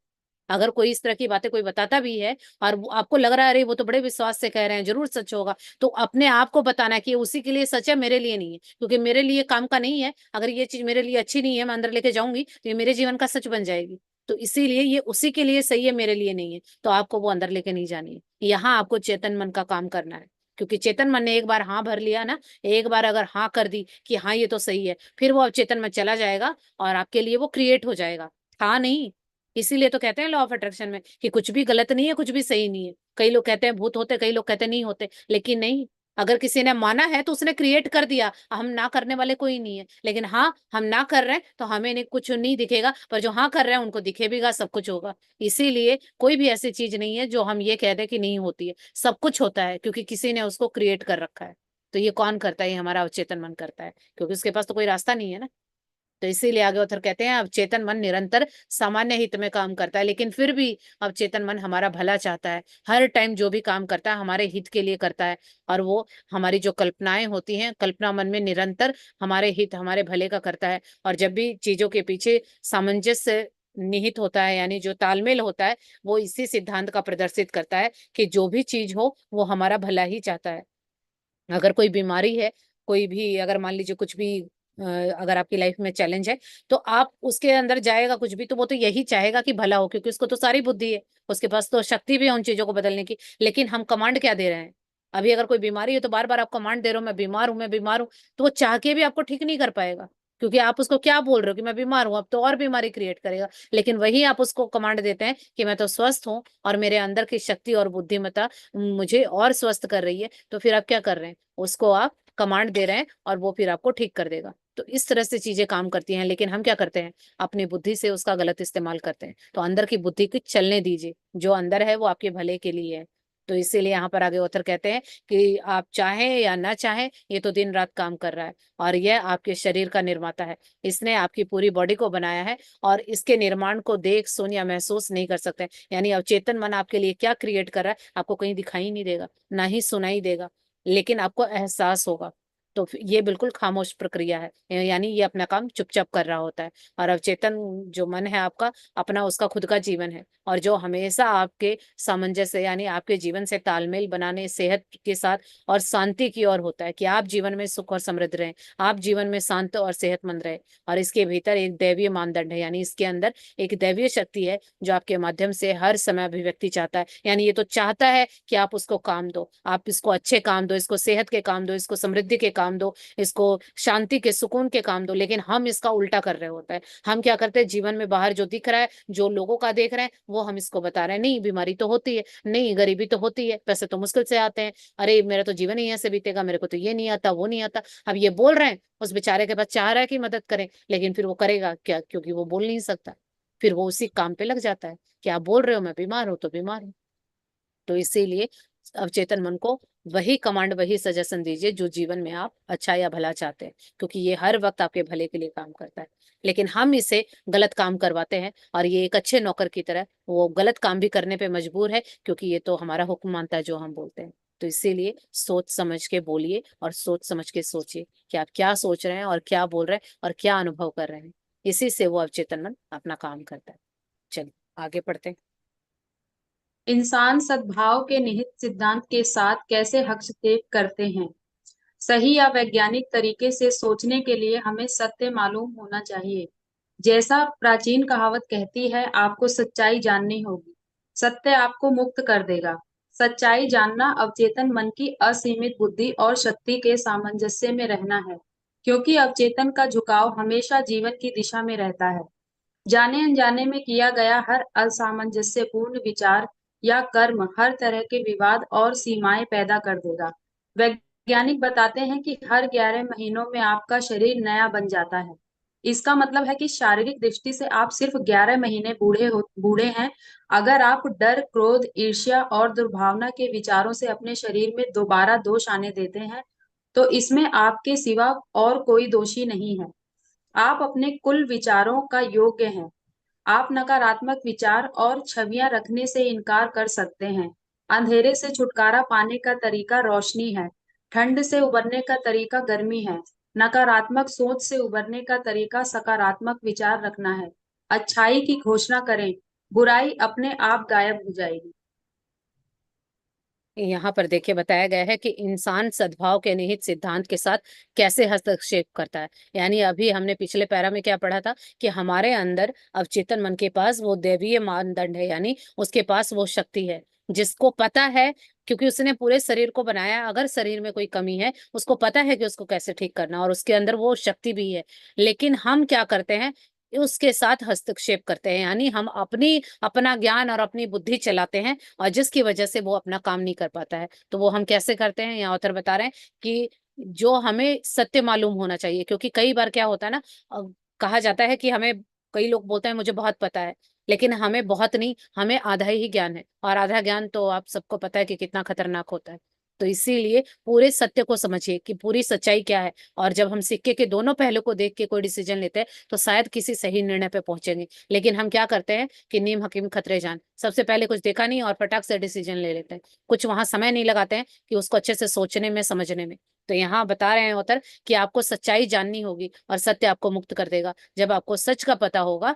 अगर कोई इस तरह की बातें कोई बताता भी है और आपको लग रहा है अरे वो तो बड़े विश्वास से कह रहे हैं, जरूर सच होगा, तो अपने आप को बताना है कि ये उसी के लिए सच है, मेरे लिए नहीं है, क्योंकि मेरे लिए काम का नहीं है। अगर ये चीज मेरे लिए अच्छी नहीं है, मैं अंदर लेके जाऊंगी तो ये मेरे जीवन का सच बन जाएगी। तो इसीलिए ये उसी के लिए सही है, मेरे लिए नहीं है, तो आपको वो अंदर लेके नहीं जानी है। यहाँ आपको चेतन मन का काम करना है, क्योंकि चेतन मन ने एक बार हाँ भर लिया ना, एक बार अगर हाँ कर दी कि हाँ ये तो सही है, फिर वो अब चेतन में चला जाएगा और आपके लिए वो क्रिएट हो जाएगा। था नहीं। इसीलिए तो कहते हैं लॉ ऑफ अट्रैक्शन में कि कुछ भी गलत नहीं है, कुछ भी सही नहीं है। कई लोग कहते हैं भूत होते, कई लोग कहते हैं नहीं होते, लेकिन नहीं, अगर किसी ने माना है तो उसने क्रिएट कर दिया, हम ना करने वाले कोई नहीं है। लेकिन हाँ, हम ना कर रहे हैं तो हमें नहीं, कुछ नहीं दिखेगा, पर जो हाँ कर रहे हैं उनको दिखेगा, सब कुछ होगा। इसीलिए कोई भी ऐसी चीज नहीं है जो हम ये कह दें कि नहीं होती है, सब कुछ होता है, क्योंकि किसी ने उसको क्रिएट कर रखा है। तो ये कौन करता है, ये हमारा अवचेतन मन करता है, क्योंकि उसके पास तो कोई रास्ता नहीं है ना। तो इसीलिए आगे ऑथर कहते हैं अवचेतन मन निरंतर सामान्य हित में काम करता है, लेकिन फिर भी अवचेतन मन हमारा भला चाहता है। हर टाइम जो भी काम करता है हमारे हित के लिए करता है। और वो हमारी जो कल्पनाएं होती हैं, कल्पना मन में निरंतर हमारे हित, हमारे भले का करता है। और जब भी चीजों के पीछे सामंजस्य निहित होता है, यानी जो तालमेल होता है, वो इसी सिद्धांत का प्रदर्शित करता है कि जो भी चीज हो वो हमारा भला ही चाहता है। अगर कोई बीमारी है, कोई भी, अगर मान लीजिए कुछ भी, अगर आपकी लाइफ में चैलेंज है, तो आप उसके अंदर जाएगा कुछ भी, तो वो तो यही चाहेगा कि भला हो, क्योंकि उसको तो सारी बुद्धि है, उसके पास तो शक्ति भी है उन चीजों को बदलने की। लेकिन हम कमांड क्या दे रहे हैं? अभी अगर कोई बीमारी है तो बार बार आप कमांड दे रहे हो, मैं बीमार हूं, मैं बीमार हूं, तो वो चाह के भी आपको ठीक नहीं कर पाएगा, क्योंकि आप उसको क्या बोल रहे हो कि मैं बीमार हूं, अब तो और बीमारी क्रिएट करेगा। लेकिन वही आप उसको कमांड देते हैं कि मैं तो स्वस्थ हूं और मेरे अंदर की शक्ति और बुद्धिमत्ता मुझे और स्वस्थ कर रही है, तो फिर आप क्या कर रहे हैं, उसको आप कमांड दे रहे हैं और वो फिर आपको ठीक कर देगा। तो इस तरह से चीजें काम करती हैं, लेकिन हम क्या करते हैं, अपनी बुद्धि से उसका गलत इस्तेमाल करते हैं। तो अंदर की बुद्धि को चलने दीजिए, जो अंदर है वो आपके भले के लिए है। तो इसीलिए यहाँ पर आगे ऑथर कहते हैं कि आप चाहें या ना चाहें, ये तो दिन रात काम कर रहा है, और यह आपके शरीर का निर्माता है। इसने आपकी पूरी बॉडी को बनाया है, और इसके निर्माण को देख सुन या महसूस नहीं कर सकते। यानी अवचेतन मन आपके लिए क्या क्रिएट कर रहा है, आपको कहीं दिखाई नहीं देगा, ना ही सुनाई देगा, लेकिन आपको एहसास होगा। तो ये बिल्कुल खामोश प्रक्रिया है, यानी ये अपना काम चुपचाप कर रहा होता है। और अवचेतन जो मन है आपका, अपना उसका खुद का जीवन है, और जो हमेशा आपके सामंजस्य, यानी आपके जीवन से तालमेल बनाने, सेहत के साथ और शांति की ओर होता है, कि आप जीवन में सुख और समृद्ध रहें, आप जीवन में शांत और सेहतमंद रहे। और इसके भीतर एक दैवीय मानदंड है, यानी इसके अंदर एक दैवीय शक्ति है जो आपके माध्यम से हर समय अभिव्यक्ति चाहता है। यानी ये तो चाहता है कि आप उसको काम दो, आप इसको अच्छे काम दो, इसको सेहत के काम दो, इसको समृद्धि के काम दो, इसको शांति के, सुकून के काम दो। लेकिन हम इसका उल्टा कर रहे होता है। हम क्या करते हैं, जीवन में बाहर जो दिख रहा है, जो लोगों का देख रहे हैं, वो हम इसको बता रहे हैं, नहीं बीमारी तो होती है, नहीं गरीबी तो होती है, पैसे तो मुश्किल से आते हैं, अरे मेरा तो जीवन ही ऐसे बीतेगा, मेरे को तो ये नहीं आता, वो नहीं आता। अब ये बोल रहे हैं, उस बेचारे के पास चाह रहा है कि मदद करें, लेकिन फिर वो करेगा क्या, क्योंकि वो बोल नहीं सकता। फिर वो उसी काम पे लग जाता है कि आप बोल रहे हो मैं बीमार हूं तो बीमार हूं। तो इसीलिए अवचेतन मन को वही कमांड, वही सजेशन दीजिए जो जीवन में आप अच्छा या भला चाहते हैं, क्योंकि ये हर वक्त आपके भले के लिए काम करता है। लेकिन हम इसे गलत काम करवाते हैं, और ये एक अच्छे नौकर की तरह वो गलत काम भी करने पे मजबूर है, क्योंकि ये तो हमारा हुक्म मानता है जो हम बोलते हैं। तो इसीलिए सोच समझ के बोलिए और सोच समझ के सोचिए कि आप क्या सोच रहे हैं और क्या बोल रहे हैं और क्या अनुभव कर रहे हैं। इसी से वो अवचेतन मन अपना काम करता है। चलिए आगे पढ़ते हैं। इंसान सद्भाव के निहित सिद्धांत के साथ कैसे हस्तक्षेप करते हैं। सही या वैज्ञानिक तरीके से सोचने के लिए हमें सत्य मालूम होना चाहिए। जैसा प्राचीन कहावत कहती है, आपको सच्चाई जाननी होगी, सत्य आपको मुक्त कर देगा। सच्चाई जानना अवचेतन मन की असीमित बुद्धि और शक्ति के सामंजस्य में रहना है, क्योंकि अवचेतन का झुकाव हमेशा जीवन की दिशा में रहता है। जाने अनजाने में किया गया हर असामंजस्यपूर्ण विचार या कर्म हर तरह के विवाद और सीमाएं पैदा कर देगा। वैज्ञानिक बताते हैं कि हर 11 महीनों में आपका शरीर नया बन जाता है। इसका मतलब है कि शारीरिक दृष्टि से आप सिर्फ 11 महीने बूढ़े हैं। अगर आप डर, क्रोध, ईर्ष्या और दुर्भावना के विचारों से अपने शरीर में दोबारा दोष आने देते हैं, तो इसमें आपके सिवा और कोई दोषी नहीं है। आप अपने कुल विचारों का योग्य हैं। आप नकारात्मक विचार और छवियां रखने से इनकार कर सकते हैं। अंधेरे से छुटकारा पाने का तरीका रोशनी है। ठंड से उबरने का तरीका गर्मी है। नकारात्मक सोच से उबरने का तरीका सकारात्मक विचार रखना है। अच्छाई की घोषणा करें, बुराई अपने आप गायब हो जाएगी। यहाँ पर देखिए बताया गया है कि इंसान सद्भाव के निहित सिद्धांत के साथ कैसे हस्तक्षेप करता है। यानी अभी हमने पिछले पैरा में क्या पढ़ा था कि हमारे अंदर अवचेतन मन के पास वो दैवीय मानदंड है, यानी उसके पास वो शक्ति है जिसको पता है, क्योंकि उसने पूरे शरीर को बनाया। अगर शरीर में कोई कमी है उसको पता है कि उसको कैसे ठीक करना, और उसके अंदर वो शक्ति भी है। लेकिन हम क्या करते हैं, उसके साथ हस्तक्षेप करते हैं, यानी हम अपना ज्ञान और अपनी बुद्धि चलाते हैं, और जिसकी वजह से वो अपना काम नहीं कर पाता है। तो वो हम कैसे करते हैं, यहाँ ऑथर बता रहे हैं कि जो हमें सत्य मालूम होना चाहिए। क्योंकि कई बार क्या होता है ना, कहा जाता है कि हमें, कई लोग बोलते हैं मुझे बहुत पता है, लेकिन हमें बहुत नहीं, हमें आधा ही ज्ञान है, और आधा ज्ञान तो आप सबको पता है कि कितना खतरनाक होता है। तो इसीलिए पूरे सत्य को समझिए कि पूरी सच्चाई क्या है, और जब हम सिक्के के दोनों पहलू को देख के कोई डिसीजन लेते हैं तो शायद किसी सही निर्णय पे पहुंचेंगे। लेकिन हम क्या करते हैं कि नीम हकीम खतरे जान, सबसे पहले कुछ देखा नहीं और फटाक से डिसीजन ले लेते हैं, कुछ वहां समय नहीं लगाते हैं कि उसको अच्छे से सोचने में, समझने में। तो यहाँ बता रहे हैं ऑथर कि आपको सच्चाई जाननी होगी और सत्य आपको मुक्त कर देगा। जब आपको सच का पता होगा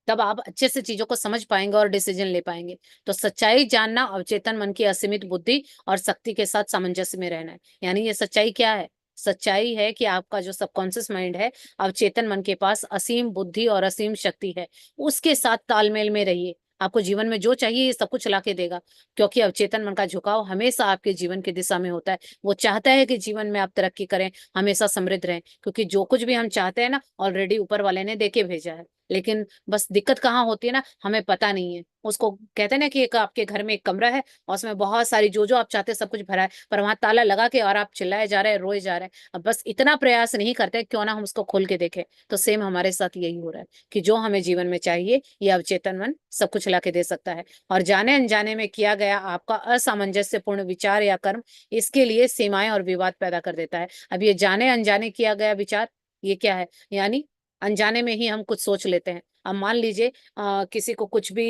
तब आप अच्छे से चीजों को समझ पाएंगे और डिसीजन ले पाएंगे। तो सच्चाई जानना अवचेतन मन की असीमित बुद्धि और शक्ति के साथ सामंजस्य में रहना है। यानी ये सच्चाई क्या है, सच्चाई है कि आपका जो सबकॉन्शियस माइंड है, अवचेतन मन के पास असीम बुद्धि और असीम शक्ति है। उसके साथ तालमेल में रहिए, आपको जीवन में जो चाहिए ये सब कुछ ला के देगा। क्योंकि अवचेतन मन का झुकाव हमेशा आपके जीवन की दिशा में होता है। वो चाहता है कि जीवन में आप तरक्की करें, हमेशा समृद्ध रहें, क्योंकि जो कुछ भी हम चाहते हैं ना, ऑलरेडी ऊपर वाले ने देके भेजा है। लेकिन बस दिक्कत कहाँ होती है ना, हमें पता नहीं है। उसको कहते हैं ना कि एक आपके घर में एक कमरा है और उसमें बहुत सारी जो जो आप चाहते हैं सब कुछ भरा है, पर वहां ताला लगा के और आप चिल्लाए जा रहे हैं, रोए जा रहे हैं। अब बस इतना प्रयास नहीं करते क्यों ना हम उसको खोल के देखें। तो सेम हमारे साथ यही हो रहा है कि जो हमें जीवन में चाहिए ये अवचेतन मन सब कुछ ला के दे सकता है। और जाने अनजाने में किया गया आपका असामंजस्यपूर्ण विचार या कर्म इसके लिए सीमाएं और विवाद पैदा कर देता है। अब ये जाने अनजाने किया गया विचार, ये क्या है, यानी अनजाने में ही हम कुछ सोच लेते हैं। अब मान लीजिए किसी को कुछ भी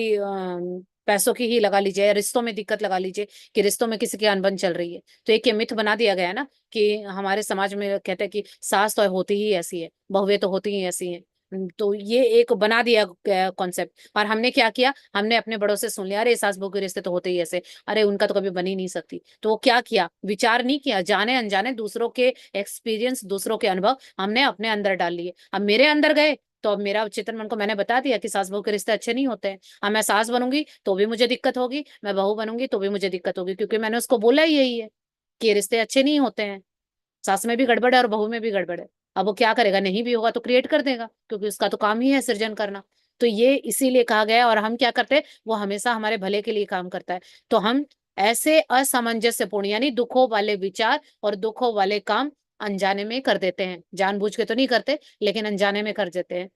पैसों की ही लगा लीजिए, या रिश्तों में दिक्कत लगा लीजिए कि रिश्तों में किसी की अनबन चल रही है, तो एक ये मिथ बना दिया गया है ना कि हमारे समाज में कहते हैं कि सास तो होती ही ऐसी है, बहुएं तो होती ही ऐसी हैं। तो ये एक बना दिया कॉन्सेप्ट। और हमने क्या किया, हमने अपने बड़ों से सुन लिया, अरे सास बहू के रिश्ते तो होते ही ऐसे, अरे उनका तो कभी बन ही नहीं सकती। तो वो क्या किया, विचार नहीं किया, जाने अनजाने दूसरों के एक्सपीरियंस, दूसरों के अनुभव हमने अपने अंदर डाल लिए। अब मेरे अंदर गए तो अब मेरा चेतन मन को मैंने बता दिया कि सास बहू के रिश्ते अच्छे नहीं होते हैं। अब मैं सास बनूंगी तो भी मुझे दिक्कत होगी, मैं बहू बनूंगी तो भी मुझे दिक्कत होगी, क्योंकि मैंने उसको बोला ही यही है कि ये रिश्ते अच्छे नहीं होते हैं, सास में भी गड़बड़ है और बहू में भी गड़बड़ है। अब वो क्या करेगा, नहीं भी होगा तो क्रिएट कर देगा, क्योंकि उसका तो काम ही है सृजन करना। तो ये इसीलिए कहा गया है। और हम क्या करते हैं, वो हमेशा हमारे भले के लिए काम करता है। तो हम ऐसे असामंजस्यपूर्ण यानी दुखों वाले विचार और दुखों वाले काम अनजाने में कर देते हैं, जानबूझ के तो नहीं करते लेकिन अनजाने में कर देते हैं।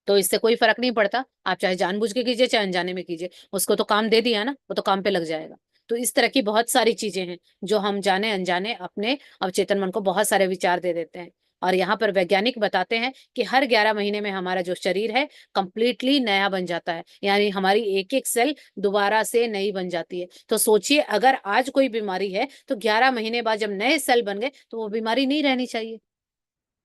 तो इससे कोई फर्क नहीं पड़ता, आप चाहे जानबूझ के कीजिए चाहे अनजाने में कीजिए, उसको तो काम दे दिया ना, वो तो काम पे लग जाएगा। तो इस तरह की बहुत सारी चीजें हैं जो हम जाने अनजाने अपने अवचेतन मन को बहुत सारे विचार दे देते हैं। और यहाँ पर वैज्ञानिक बताते हैं कि हर 11 महीने में हमारा जो शरीर है कंप्लीटली नया बन जाता है, यानी हमारी एक एक सेल दोबारा से नई बन जाती है। तो सोचिए, अगर आज कोई बीमारी है तो 11 महीने बाद जब नए सेल बन गए तो वो बीमारी नहीं रहनी चाहिए,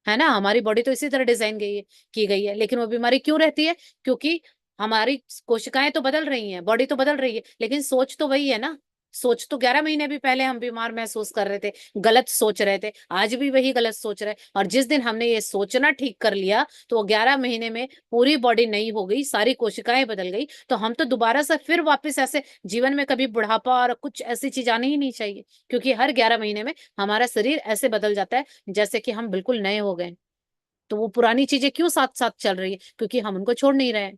है ना। हमारी बॉडी तो इसी तरह डिजाइन की गई है, लेकिन वो बीमारी क्यों रहती है? क्योंकि हमारी कोशिकाएं तो बदल रही हैं, बॉडी तो बदल रही है, लेकिन सोच तो वही है ना। सोच तो 11 महीने भी पहले हम बीमार महसूस कर रहे थे, गलत सोच रहे थे, आज भी वही गलत सोच रहे हैं। और जिस दिन हमने ये सोचना ठीक कर लिया तो 11 महीने में पूरी बॉडी नई हो गई, सारी कोशिकाएं बदल गई, तो हम तो दोबारा से फिर वापस ऐसे जीवन में कभी बुढ़ापा और कुछ ऐसी चीज आनी ही नहीं चाहिए, क्योंकि हर 11 महीने में हमारा शरीर ऐसे बदल जाता है जैसे कि हम बिल्कुल नए हो गए। तो वो पुरानी चीजें क्यों साथ साथ चल रही है? क्योंकि हम उनको छोड़ नहीं रहे हैं,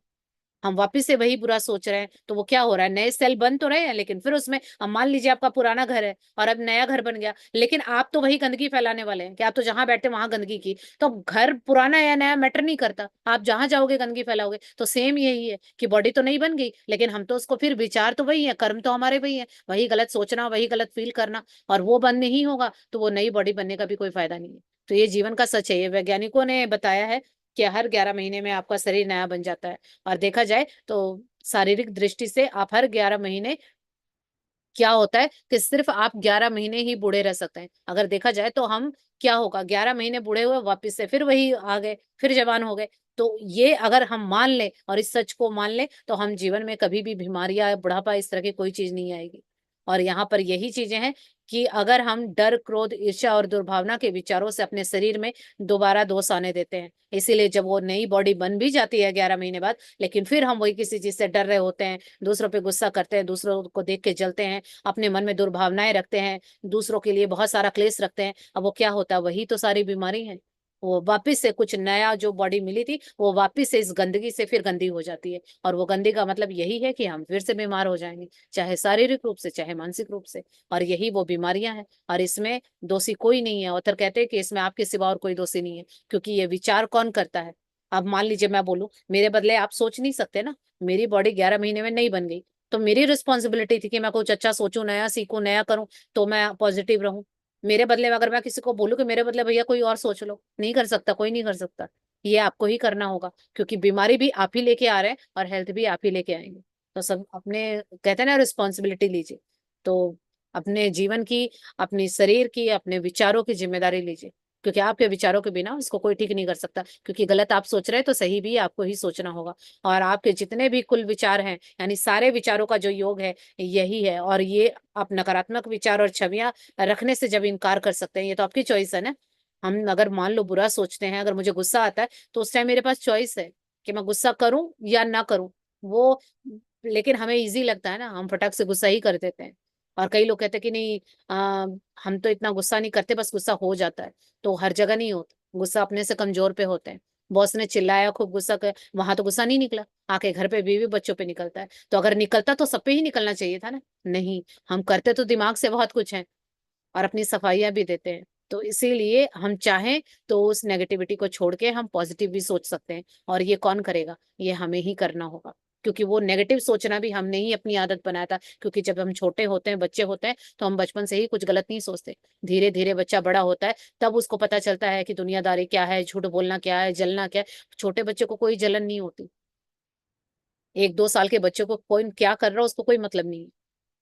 हम वापिस से वही बुरा सोच रहे हैं। तो वो क्या हो रहा है, नए सेल बन तो रहे हैं, लेकिन फिर उसमें, अब मान लीजिए आपका पुराना घर है और अब नया घर बन गया, लेकिन आप तो वही गंदगी फैलाने वाले हैं कि आप तो जहां बैठे वहां गंदगी की। तो घर पुराना या नया मैटर नहीं करता, आप जहां जाओगे गंदगी फैलाओगे। तो सेम यही है कि बॉडी तो नहीं बन गई, लेकिन हम तो उसको, फिर विचार तो वही है, कर्म तो हमारे वही है, वही गलत सोचना, वही गलत फील करना, और वो बंद नहीं होगा तो वो नई बॉडी बनने का भी कोई फायदा नहीं है। तो ये जीवन का सच है, ये वैज्ञानिकों ने बताया है कि हर 11 महीने में आपका शरीर नया बन जाता है। और देखा जाए तो शारीरिक दृष्टि से आप हर 11 महीने, क्या होता है कि सिर्फ आप 11 महीने ही बूढ़े रह सकते हैं। अगर देखा जाए तो हम, क्या होगा, 11 महीने बूढ़े हुए, वापस से फिर वही आ गए, फिर जवान हो गए। तो ये अगर हम मान लें और इस सच को मान लें तो हम जीवन में कभी भी बीमारियां, बुढ़ापा, इस तरह की कोई चीज नहीं आएगी। और यहाँ पर यही चीजें हैं कि अगर हम डर, क्रोध, ईर्ष्या और दुर्भावना के विचारों से अपने शरीर में दोबारा दोष आने देते हैं, इसीलिए जब वो नई बॉडी बन भी जाती है 11 महीने बाद, लेकिन फिर हम वही किसी चीज से डर रहे होते हैं, दूसरों पे गुस्सा करते हैं, दूसरों को देख के जलते हैं, अपने मन में दुर्भावनाएं रखते हैं, दूसरों के लिए बहुत सारा क्लेश रखते हैं। अब वो क्या होता है, वही तो सारी बीमारी है। वो वापिस से कुछ नया जो बॉडी मिली थी वो वापिस से इस गंदगी से फिर गंदी हो जाती है, और वो गंदी का मतलब यही है कि हम फिर से बीमार हो जाएंगे, चाहे शारीरिक रूप से चाहे मानसिक रूप से। और यही वो बीमारियां हैं, और इसमें दोषी कोई नहीं है। ऑथर कहते हैं कि इसमें आपके सिवा और कोई दोषी नहीं है, क्योंकि ये विचार कौन करता है। अब मान लीजिए मैं बोलूं, मेरे बदले आप सोच नहीं सकते ना। मेरी बॉडी 11 महीने में नहीं बन गई, तो मेरी रिस्पॉन्सिबिलिटी थी कि मैं कुछ अच्छा सोचूं, नया सीखूं, नया करूं, तो मैं पॉजिटिव रहूं। मेरे बदले में अगर मैं किसी को बोलूं कि मेरे बदले भैया कोई और सोच लो, नहीं कर सकता, कोई नहीं कर सकता। ये आपको ही करना होगा, क्योंकि बीमारी भी आप ही लेके आ रहे हैं और हेल्थ भी आप ही लेके आएंगे। तो सब अपने, कहते हैं ना, रिस्पॉन्सिबिलिटी लीजिए। तो अपने जीवन की, अपने शरीर की, अपने विचारों की जिम्मेदारी लीजिए, क्योंकि आपके विचारों के बिना उसको कोई ठीक नहीं कर सकता। क्योंकि गलत आप सोच रहे हैं तो सही भी आपको ही सोचना होगा। और आपके जितने भी कुल विचार हैं, यानी सारे विचारों का जो योग है यही है। और ये आप नकारात्मक विचार और छवियां रखने से जब इनकार कर सकते हैं, ये तो आपकी चॉइस है ना। हम अगर मान लो बुरा सोचते हैं, अगर मुझे गुस्सा आता है, तो उस टाइम मेरे पास चॉइस है कि मैं गुस्सा करूं या ना करूं। वो, लेकिन हमें इजी लगता है ना, हम फटाक से गुस्सा ही कर देते हैं। और कई लोग कहते हैं कि नहीं, हम तो इतना गुस्सा नहीं करते, बस गुस्सा हो जाता है। तो हर जगह नहीं होता, गुस्सा अपने से कमजोर पे होते हैं। बॉस ने चिल्लाया, खूब गुस्सा कर, वहां तो गुस्सा नहीं निकला, आके घर पे बीवी बच्चों पे निकलता है। तो अगर निकलता तो सब पे ही निकलना चाहिए था ना। नहीं, हम करते तो दिमाग से बहुत कुछ है, और अपनी सफाइयां भी देते हैं। तो इसीलिए हम चाहें तो उस नेगेटिविटी को छोड़ के हम पॉजिटिव भी सोच सकते हैं। और ये कौन करेगा, ये हमें ही करना होगा, क्योंकि वो नेगेटिव सोचना भी हमने ही अपनी आदत बनाया था। क्योंकि जब हम छोटे होते हैं, बच्चे होते हैं, तो हम बचपन से ही कुछ गलत नहीं सोचते। धीरे धीरे बच्चा बड़ा होता है, तब उसको पता चलता है कि दुनियादारी क्या है, झूठ बोलना क्या है, जलना क्या है। छोटे बच्चे को कोई जलन नहीं होती। 1-2 साल के बच्चे को कोई क्या कर रहा है उसको कोई मतलब नहीं है,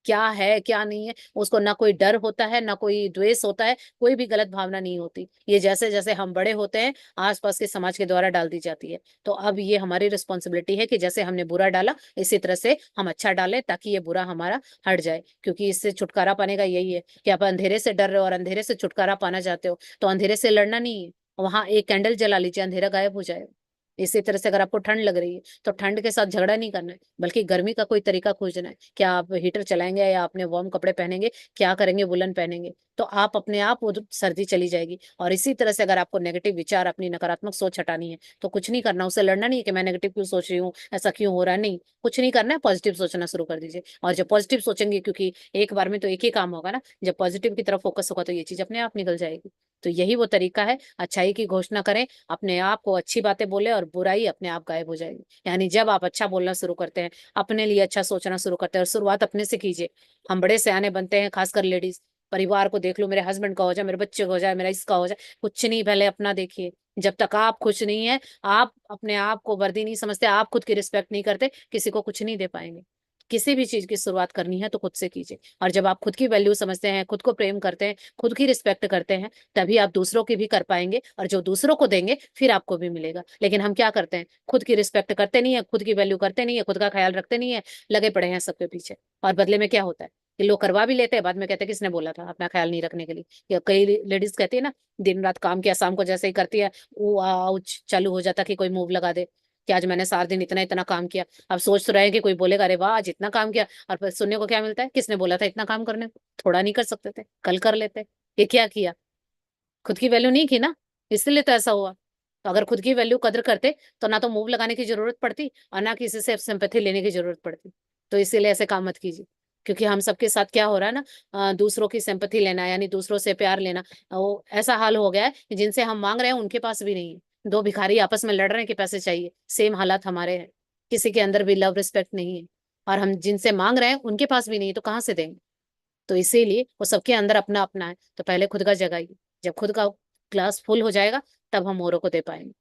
क्या है क्या नहीं है उसको, ना कोई डर होता है, ना कोई द्वेष होता है, कोई भी गलत भावना नहीं होती। ये जैसे जैसे हम बड़े होते हैं, आसपास के समाज के द्वारा डाल दी जाती है। तो अब ये हमारी रिस्पॉन्सिबिलिटी है कि जैसे हमने बुरा डाला, इसी तरह से हम अच्छा डालें, ताकि ये बुरा हमारा हट जाए। क्योंकि इससे छुटकारा पाने का यही है कि आप अंधेरे से डर रहे हो और अंधेरे से छुटकारा पाना चाहते हो, तो अंधेरे से लड़ना नहीं है, वहां एक कैंडल जला लीजिए, अंधेरा गायब हो जाएगा। इसी तरह से अगर आपको ठंड लग रही है, तो ठंड के साथ झगड़ा नहीं करना है, बल्कि गर्मी का कोई तरीका खोजना है। क्या आप हीटर चलाएंगे या अपने वार्म कपड़े पहनेंगे, क्या करेंगे, वुलन पहनेंगे, तो आप अपने आप वो सर्दी चली जाएगी। और इसी तरह से अगर आपको नेगेटिव विचार, अपनी नकारात्मक सोच हटानी है, तो कुछ नहीं करना, उसे लड़ना नहीं है कि मैं नेगेटिव क्यों सोच रही हूँ, ऐसा क्यों हो रहा है, नहीं, कुछ नहीं करना है, पॉजिटिव सोचना शुरू कर दीजिए। और जब पॉजिटिव सोचेंगे, क्योंकि एक बार में तो एक ही काम होगा ना, जब पॉजिटिव की तरफ फोकस होगा तो ये चीज अपने आप निकल जाएगी। तो यही वो तरीका है, अच्छाई की घोषणा करें, अपने आप को अच्छी बातें बोले, और बुराई अपने आप गायब हो जाएगी। यानी जब आप अच्छा बोलना शुरू करते हैं, अपने लिए अच्छा सोचना शुरू करते हैं, और शुरुआत अपने से कीजिए। हम बड़े सयाने बनते हैं, खासकर लेडीज, परिवार को देख लो, मेरे हस्बैंड का हो जाए, मेरे बच्चे का हो जाए, मेरा इसका हो जाए, कुछ नहीं, पहले अपना देखिए। जब तक आप खुश नहीं है, आप अपने आप को वर्दी नहीं समझते, आप खुद की रिस्पेक्ट नहीं करते, किसी को कुछ नहीं दे पाएंगे। किसी भी चीज की शुरुआत करनी है तो खुद से कीजिए, और जब आप खुद की वैल्यू समझते हैं, खुद को प्रेम करते हैं, खुद की रिस्पेक्ट करते हैं, तभी आप दूसरों की भी कर पाएंगे, और जो दूसरों को देंगे फिर आपको भी मिलेगा। लेकिन हम क्या करते हैं, खुद की रिस्पेक्ट करते नहीं है, खुद की वैल्यू करते नहीं है, खुद का ख्याल रखते नहीं है, लगे पड़े हैं सबके पीछे। और बदले में क्या होता है कि लोग करवा भी लेते हैं, बाद में कहते हैं किसने बोला था अपना ख्याल नहीं रखने के लिए। या कई लेडीज कहती है ना, दिन रात काम किया, शाम को जैसे ही करती है वो आउच चालू हो जाता कि कोई मूव लगा दे कि आज मैंने सारा दिन इतना इतना काम किया। अब सोच तो रहे हैं कि कोई बोलेगा अरे वाह आज इतना काम किया, और फिर सुनने को क्या मिलता है, किसने बोला था इतना काम करने को, थोड़ा नहीं कर सकते थे, कल कर लेते। ये क्या किया, खुद की वैल्यू नहीं की ना, इसलिए तो ऐसा हुआ। तो अगर खुद की वैल्यू कदर करते तो ना तो मूव लगाने की जरूरत पड़ती, और ना किसी से सिंपैथी लेने की जरूरत पड़ती। तो इसीलिए ऐसे काम मत कीजिए, क्योंकि हम सबके साथ क्या हो रहा है ना, दूसरों की सिंपैथी लेना, यानी दूसरों से प्यार लेना, वो ऐसा हाल हो गया है कि जिनसे हम मांग रहे हैं उनके पास भी नहीं है। दो भिखारी आपस में लड़ रहे हैं कि पैसे चाहिए, सेम हालात हमारे हैं। किसी के अंदर भी लव रिस्पेक्ट नहीं है, और हम जिनसे मांग रहे हैं उनके पास भी नहीं है, तो कहाँ से देंगे। तो इसीलिए वो सबके अंदर अपना अपना है, तो पहले खुद का जगाइए। जब खुद का ग्लास फुल हो जाएगा, तब हम औरों को दे पाएंगे।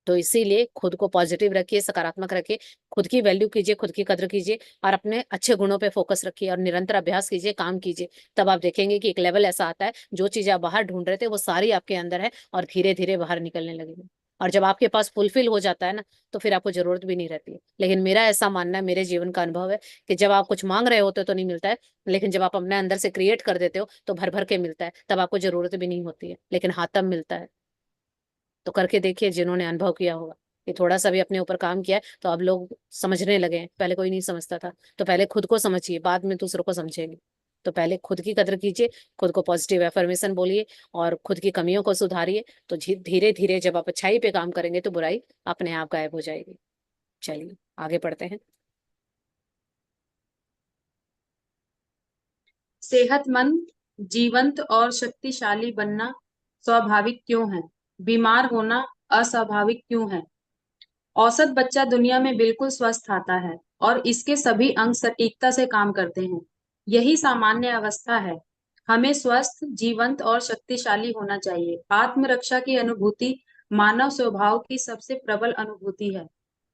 तो इसीलिए खुद को पॉजिटिव रखिए, सकारात्मक रखिए, खुद की वैल्यू कीजिए, खुद की कदर कीजिए, और अपने अच्छे गुणों पे फोकस रखिए, और निरंतर अभ्यास कीजिए, काम कीजिए। तब आप देखेंगे कि एक लेवल ऐसा आता है, जो चीज आप बाहर ढूंढ रहे थे वो सारी आपके अंदर है, और धीरे धीरे बाहर निकलने लगेगी। और जब आपके पास फुलफिल हो जाता है ना, तो फिर आपको जरूरत भी नहीं रहती है। लेकिन मेरा ऐसा मानना है, मेरे जीवन का अनुभव है, कि जब आप कुछ मांग रहे होते हो तो नहीं मिलता है, लेकिन जब आप अपने अंदर से क्रिएट कर देते हो तो भर भर के मिलता है, तब आपको जरूरत भी नहीं होती है, लेकिन हाँ तब मिलता है। तो करके देखिए, जिन्होंने अनुभव किया होगा कि थोड़ा सा भी अपने ऊपर काम किया है, तो अब लोग समझने लगे हैं, पहले कोई नहीं समझता था। तो पहले खुद को समझिए, बाद में दूसरों को समझेंगे। तो पहले खुद की कदर कीजिए, खुद को पॉजिटिव एफर्मेशन बोलिए, और खुद की कमियों को सुधारिए। तो धीरे धीरे जब आप अच्छाई पे काम करेंगे तो बुराई अपने आप गायब हो जाएगी। चलिए आगे बढ़ते हैं। सेहतमंद, जीवंत और शक्तिशाली बनना स्वाभाविक क्यों है? बीमार होना अस्वाभाविक क्यों है? औसत बच्चा दुनिया में बिल्कुल स्वस्थ आता है और इसके सभी अंग सटीकता से काम करते हैं। यही सामान्य अवस्था है। हमें स्वस्थ, जीवंत और शक्तिशाली होना चाहिए। आत्मरक्षा की अनुभूति मानव स्वभाव की सबसे प्रबल अनुभूति है।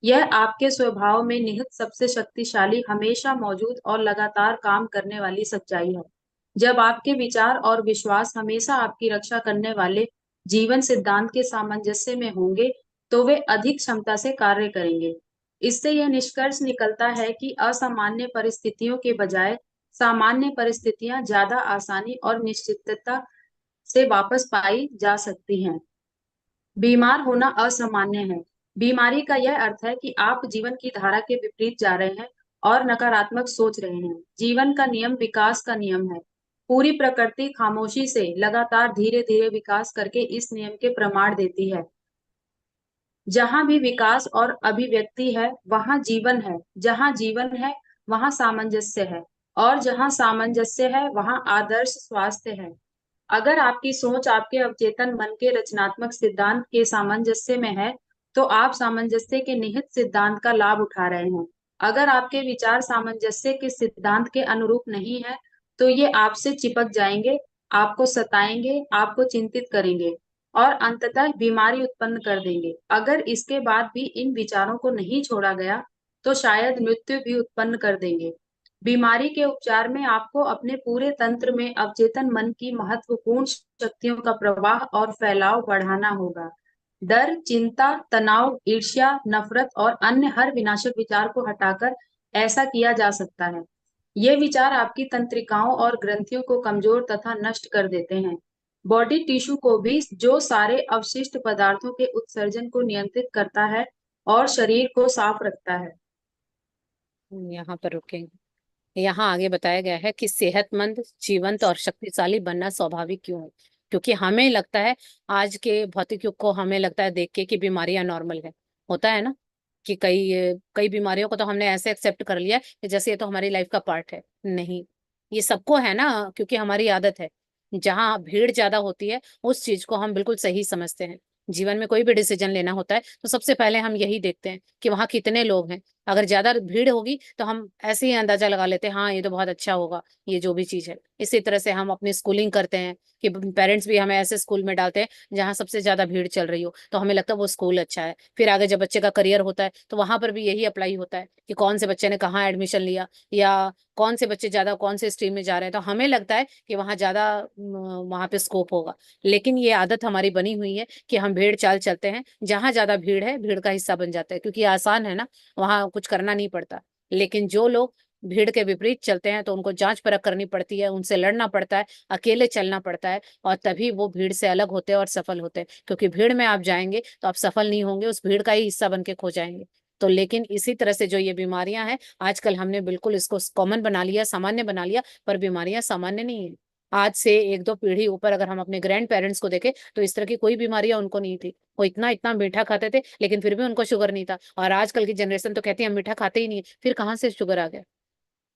यह आपके स्वभाव में निहित सबसे शक्तिशाली, हमेशा मौजूद और लगातार काम करने वाली सच्चाई है। जब आपके विचार और विश्वास हमेशा आपकी रक्षा करने वाले जीवन सिद्धांत के सामंजस्य में होंगे, तो वे अधिक क्षमता से कार्य करेंगे। इससे यह निष्कर्ष निकलता है कि असामान्य परिस्थितियों के बजाय सामान्य परिस्थितियां ज्यादा आसानी और निश्चितता से वापस पाई जा सकती हैं। बीमार होना असामान्य है। बीमारी का यह अर्थ है कि आप जीवन की धारा के विपरीत जा रहे हैं और नकारात्मक सोच रहे हैं। जीवन का नियम विकास का नियम है। पूरी प्रकृति खामोशी से लगातार धीरे धीरे विकास करके इस नियम के प्रमाण देती है। जहां भी विकास और अभिव्यक्ति है, वहां जीवन है। जहां जीवन है, वहां सामंजस्य है। और जहां सामंजस्य है, वहां आदर्श स्वास्थ्य है। अगर आपकी सोच आपके अवचेतन मन के रचनात्मक सिद्धांत के सामंजस्य में है, तो आप सामंजस्य के निहित सिद्धांत का लाभ उठा रहे हैं। अगर आपके विचार सामंजस्य के सिद्धांत के अनुरूप नहीं है, तो ये आपसे चिपक जाएंगे, आपको सताएंगे, आपको चिंतित करेंगे और अंततः बीमारी उत्पन्न कर देंगे। अगर इसके बाद भी इन विचारों को नहीं छोड़ा गया, तो शायद मृत्यु भी उत्पन्न कर देंगे। बीमारी के उपचार में आपको अपने पूरे तंत्र में अवचेतन मन की महत्वपूर्ण शक्तियों का प्रवाह और फैलाव बढ़ाना होगा। डर, चिंता, तनाव, ईर्ष्या, नफरत और अन्य हर विनाशक विचार को हटाकर ऐसा किया जा सकता है। ये विचार आपकी तंत्रिकाओं और ग्रंथियों को कमजोर तथा नष्ट कर देते हैं। बॉडी टिश्यू को भी, जो सारे अवशिष्ट पदार्थों के उत्सर्जन को नियंत्रित करता है और शरीर को साफ रखता है। यहाँ पर रुकेंगे। यहाँ आगे बताया गया है कि सेहतमंद, जीवंत और शक्तिशाली बनना स्वाभाविक क्यों है। क्योंकि हमें लगता है, आज के भौतिक युग को हमें लगता है देख के कि बीमारियां नॉर्मल है। होता है ना कि कई कई बीमारियों को तो हमने ऐसे एक्सेप्ट कर लिया कि जैसे ये तो हमारी लाइफ का पार्ट है। नहीं, ये सबको है ना, क्योंकि हमारी आदत है। जहाँ भीड़ ज्यादा होती है उस चीज को हम बिल्कुल सही समझते हैं। जीवन में कोई भी डिसीजन लेना होता है तो सबसे पहले हम यही देखते हैं कि वहाँ कितने लोग हैं। अगर ज्यादा भीड़ होगी तो हम ऐसे ही अंदाजा लगा लेते हैं, हाँ ये तो बहुत अच्छा होगा, ये जो भी चीज है। इसी तरह से हम अपनी स्कूलिंग करते हैं कि पेरेंट्स भी हमें ऐसे स्कूल में डालते हैं जहाँ सबसे ज्यादा भीड़ चल रही हो, तो हमें लगता है वो स्कूल अच्छा है। फिर आगे जब बच्चे का करियर होता है तो वहां पर भी यही अप्लाई होता है कि कौन से बच्चे ने कहाँ एडमिशन लिया, या कौन से बच्चे ज्यादा कौन से स्ट्रीम में जा रहे हैं, तो हमें लगता है कि वहाँ ज्यादा वहां पे स्कोप होगा। लेकिन ये आदत हमारी बनी हुई है कि हम भेड़ चाल चलते हैं, जहां ज्यादा भीड़ है भीड़ का हिस्सा बन जाता है, क्योंकि ये आसान है ना, वहां कुछ करना नहीं पड़ता। लेकिन जो लोग भीड़ के विपरीत चलते हैं तो उनको जांच परख करनी पड़ती है, उनसे लड़ना पड़ता है, अकेले चलना पड़ता है, और तभी वो भीड़ से अलग होते हैं और सफल होते हैं। क्योंकि भीड़ में आप जाएंगे तो आप सफल नहीं होंगे, उस भीड़ का ही हिस्सा बन के खो जाएंगे। तो लेकिन इसी तरह से जो ये बीमारियां हैं, आजकल हमने बिल्कुल इसको कॉमन बना लिया, सामान्य बना लिया, पर बीमारियां सामान्य नहीं है। आज से एक दो पीढ़ी ऊपर अगर हम अपने ग्रैंड पेरेंट्स को देखें तो इस तरह की कोई बीमारियां उनको नहीं थी। वो इतना इतना मीठा खाते थे लेकिन फिर भी उनको शुगर नहीं था। और आजकल की जनरेशन तो कहती है हम मीठा खाते ही नहीं है, फिर कहाँ से शुगर आ गया?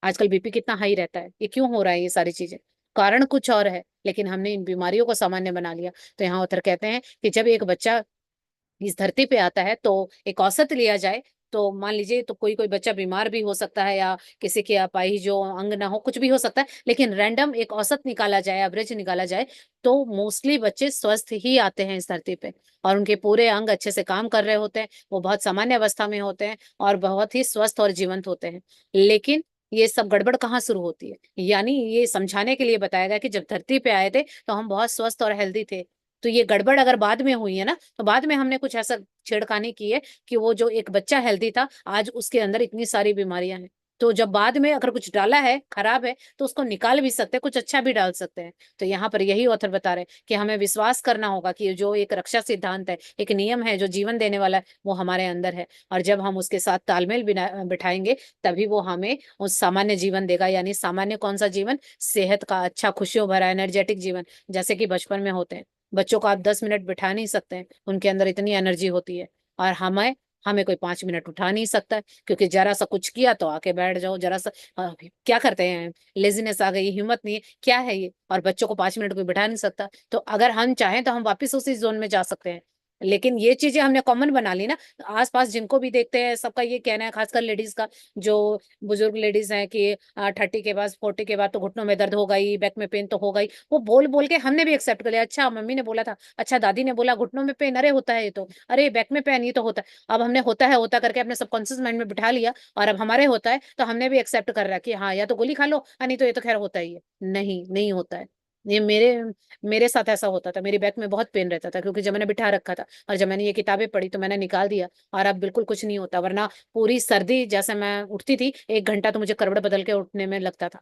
आजकल बीपी कितना हाई रहता है, ये क्यों हो रहा है? ये सारी चीजें कारण कुछ और है, लेकिन हमने इन बीमारियों को सामान्य बना लिया। तो यहाँ ऑथर कहते हैं कि जब एक बच्चा इस धरती पे आता है तो एक औसत लिया जाए, तो मान लीजिए तो कोई कोई बच्चा बीमार भी हो सकता है, या किसी के अपाहिज जो अंग ना हो, कुछ भी हो सकता है, लेकिन रैंडम एक औसत निकाला जाए, एवरेज निकाला जाए, तो मोस्टली बच्चे स्वस्थ ही आते हैं इस धरती पे। और उनके पूरे अंग अच्छे से काम कर रहे होते हैं, वो बहुत सामान्य अवस्था में होते हैं और बहुत ही स्वस्थ और जीवंत होते हैं। लेकिन ये सब गड़बड़ कहाँ शुरू होती है? यानी ये समझाने के लिए बताया गया कि जब धरती पे आए थे तो हम बहुत स्वस्थ और हेल्दी थे। तो ये गड़बड़ अगर बाद में हुई है ना, तो बाद में हमने कुछ ऐसा छेड़खानी की है कि वो जो एक बच्चा हेल्दी था आज उसके अंदर इतनी सारी बीमारियां हैं। तो जब बाद में अगर कुछ डाला है खराब है तो उसको निकाल भी सकते हैं, कुछ अच्छा भी डाल सकते हैं। तो यहाँ पर यही ऑथर बता रहे हैं कि हमें विश्वास करना होगा कि जो एक रक्षा सिद्धांत है, एक नियम है जो जीवन देने वाला है, वो हमारे अंदर है। और जब हम उसके साथ तालमेल बिठाएंगे तभी वो हमें उस सामान्य जीवन देगा। यानी सामान्य कौन सा जीवन? सेहत का, अच्छा, खुशियों भरा, एनर्जेटिक जीवन, जैसे कि बचपन में होते हैं। बच्चों को आप 10 मिनट बिठा नहीं सकते हैं, उनके अंदर इतनी एनर्जी होती है। और हमें हमें कोई 5 मिनट उठा नहीं सकता है, क्योंकि जरा सा कुछ किया तो आके बैठ जाओ, जरा सा क्या करते हैं, लेजीनेस आ गई, हिम्मत नहीं है, क्या है ये? और बच्चों को 5 मिनट कोई बिठा नहीं सकता। तो अगर हम चाहें तो हम वापस उसी जोन में जा सकते हैं। लेकिन ये चीजें हमने कॉमन बना ली ना, आसपास जिनको भी देखते हैं सबका ये कहना है, खासकर लेडीज का, जो बुजुर्ग लेडीज हैं कि 30 के बाद 40 के बाद तो घुटनों में दर्द होगा ही, बैक में पेन तो होगा ही। वो बोल बोल के हमने भी एक्सेप्ट कर लिया, अच्छा मम्मी ने बोला था, अच्छा दादी ने बोला घुटनों में पेन, अरे होता है ये तो, अरे बैक में पेन ये तो होता है। अब हमने होता करके अपने सबकॉन्शियस माइंड में बिठा लिया, और अब हमारे होता है तो हमने भी एक्सेप्ट कर रहा है कि हाँ या तो गोली खा लो, नहीं तो ये तो खैर होता ही है। नहीं, नहीं होता है। ये मेरे मेरे साथ ऐसा होता था, मेरी बैक में बहुत पेन रहता था, क्योंकि जब मैंने बिठा रखा था, और जब मैंने ये किताबें पढ़ी तो मैंने निकाल दिया, और अब बिल्कुल कुछ नहीं होता। वरना पूरी सर्दी जैसे मैं उठती थी, 1 घंटा तो मुझे करवट बदल के उठने में लगता था,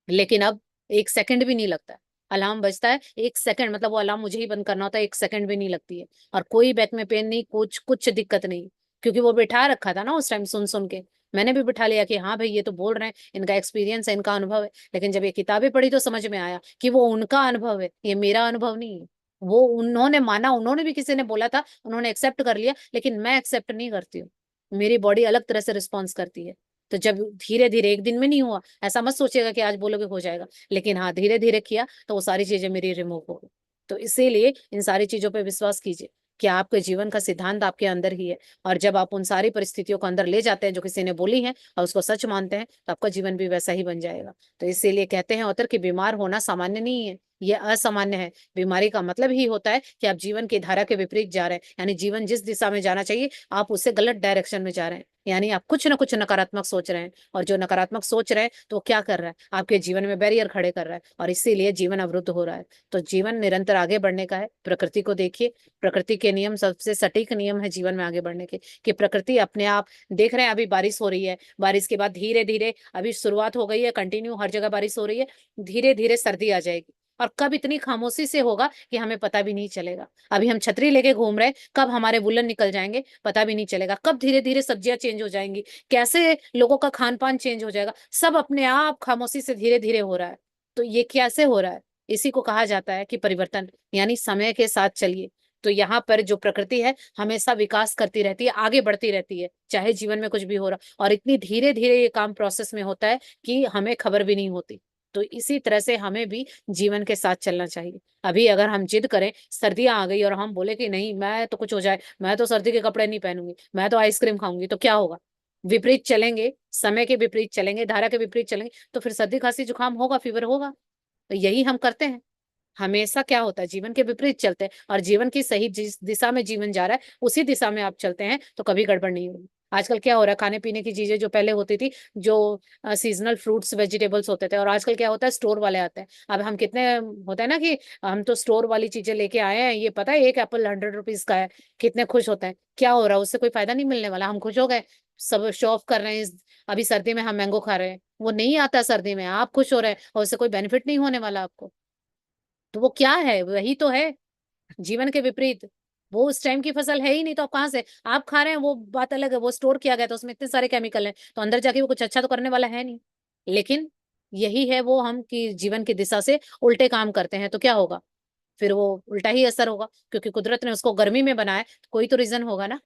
लेकिन अब 1 सेकंड भी नहीं लगता है। अलार्म बजता है 1 सेकंड, मतलब वो अलार्म मुझे ही बंद करना होता है, 1 सेकंड भी नहीं लगती है। और कोई बैक में पेन नहीं, कुछ कुछ दिक्कत नहीं, क्योंकि वो बिठा रखा था ना उस टाइम, सुन सुन के मैंने भी बिठा लिया कि हाँ भाई ये तो बोल रहे हैं, इनका एक्सपीरियंस है, इनका अनुभव है। लेकिन जब ये किताबें पढ़ी तो समझ में आया कि वो उनका अनुभव है, ये मेरा अनुभव नहीं है। वो उन्होंने माना, उन्होंने भी किसी ने बोला था, उन्होंने एक्सेप्ट कर लिया, लेकिन मैं एक्सेप्ट नहीं करती हूँ। मेरी बॉडी अलग तरह से रिस्पॉन्स करती है। तो जब धीरे धीरे, एक दिन में नहीं हुआ, ऐसा मत सोचिएगा कि आज बोलोगे हो जाएगा, लेकिन हाँ धीरे धीरे किया तो वो सारी चीजें मेरी रिमूव हो गई। तो इसीलिए इन सारी चीजों पे विश्वास कीजिए कि आपके जीवन का सिद्धांत आपके अंदर ही है। और जब आप उन सारी परिस्थितियों को अंदर ले जाते हैं जो किसी ने बोली है, और उसको सच मानते हैं, तो आपका जीवन भी वैसा ही बन जाएगा। तो इसीलिए कहते हैं ऑथर कि बीमार होना सामान्य नहीं है, ये असामान्य है। बीमारी का मतलब ही होता है कि आप जीवन की धारा के विपरीत जा रहे हैं, यानी जीवन जिस दिशा में जाना चाहिए आप उससे गलत डायरेक्शन में जा रहे हैं। यानी आप कुछ ना कुछ नकारात्मक सोच रहे हैं, और जो नकारात्मक सोच रहे हैं तो वो क्या कर रहा है, आपके जीवन में बैरियर खड़े कर रहा है, और इसीलिए जीवन अवरुद्ध हो रहा है। तो जीवन निरंतर आगे बढ़ने का है। प्रकृति को देखिए, प्रकृति के नियम सबसे सटीक नियम है जीवन में आगे बढ़ने के, कि प्रकृति अपने आप, देख रहे हैं अभी बारिश हो रही है, बारिश के बाद धीरे धीरे, अभी शुरुआत हो गई है, कंटिन्यू हर जगह बारिश हो रही है, धीरे धीरे सर्दी आ जाएगी। और कब इतनी खामोशी से होगा कि हमें पता भी नहीं चलेगा। अभी हम छतरी लेके घूम रहे हैं, कब हमारे वुलन निकल जाएंगे पता भी नहीं चलेगा। कब धीरे धीरे सब्जियां चेंज हो जाएंगी, कैसे लोगों का खान पान चेंज हो जाएगा, सब अपने आप खामोशी से धीरे धीरे हो रहा है। तो ये कैसे हो रहा है? इसी को कहा जाता है कि परिवर्तन, यानी समय के साथ चलिए। तो यहाँ पर जो प्रकृति है हमेशा विकास करती रहती है, आगे बढ़ती रहती है, चाहे जीवन में कुछ भी हो रहा, और इतनी धीरे धीरे ये काम प्रोसेस में होता है कि हमें खबर भी नहीं होती। तो इसी तरह से हमें भी जीवन के साथ चलना चाहिए। अभी अगर हम जिद करें, सर्दियां आ गई और हम बोले कि नहीं मैं तो कुछ हो जाए, मैं तो सर्दी के कपड़े नहीं पहनूंगी, मैं तो आइसक्रीम खाऊंगी, तो क्या होगा? विपरीत चलेंगे, समय के विपरीत चलेंगे, धारा के विपरीत चलेंगे, तो फिर सर्दी खांसी जुकाम होगा, फीवर होगा। तो यही हम करते हैं हमेशा। क्या होता है, जीवन के विपरीत चलते हैं, और जीवन की सही जिस दिशा में जीवन जा रहा है उसी दिशा में आप चलते हैं तो कभी गड़बड़ नहीं होगी। आजकल क्या हो रहा है, खाने पीने की चीजें जो पहले होती थी, जो सीजनल फ्रूट्स वेजिटेबल्स होते थे, और आजकल क्या होता है, स्टोर वाले आते हैं। अब हम कितने होता है ना कि हम तो स्टोर वाली चीजें लेके आए हैं, ये पता है एक एप्पल 100 रुपीज का है, कितने खुश होते हैं। क्या हो रहा है, उससे कोई फायदा नहीं मिलने वाला, हम खुश हो गए, सब शो ऑफ कर रहे हैं। अभी सर्दी में हम मैंगो खा रहे हैं, वो नहीं आता सर्दी में, आप खुश हो रहे हैं, और उससे कोई बेनिफिट नहीं होने वाला आपको। तो वो क्या है, वही तो है जीवन के विपरीत। वो उस टाइम की फसल है ही नहीं, तो आप कहाँ से आप खा रहे हैं, वो बात अलग है, वो स्टोर किया गया, तो उसमें इतने सारे केमिकल हैं, तो अंदर जाके वो कुछ अच्छा तो करने वाला है नहीं। लेकिन यही है वो, हम की जीवन की दिशा से उल्टे काम करते हैं तो क्या होगा, फिर वो उल्टा ही असर होगा, क्योंकि कुदरत ने उसको गर्मी में बनाया, तो कोई तो रीजन होगा ना।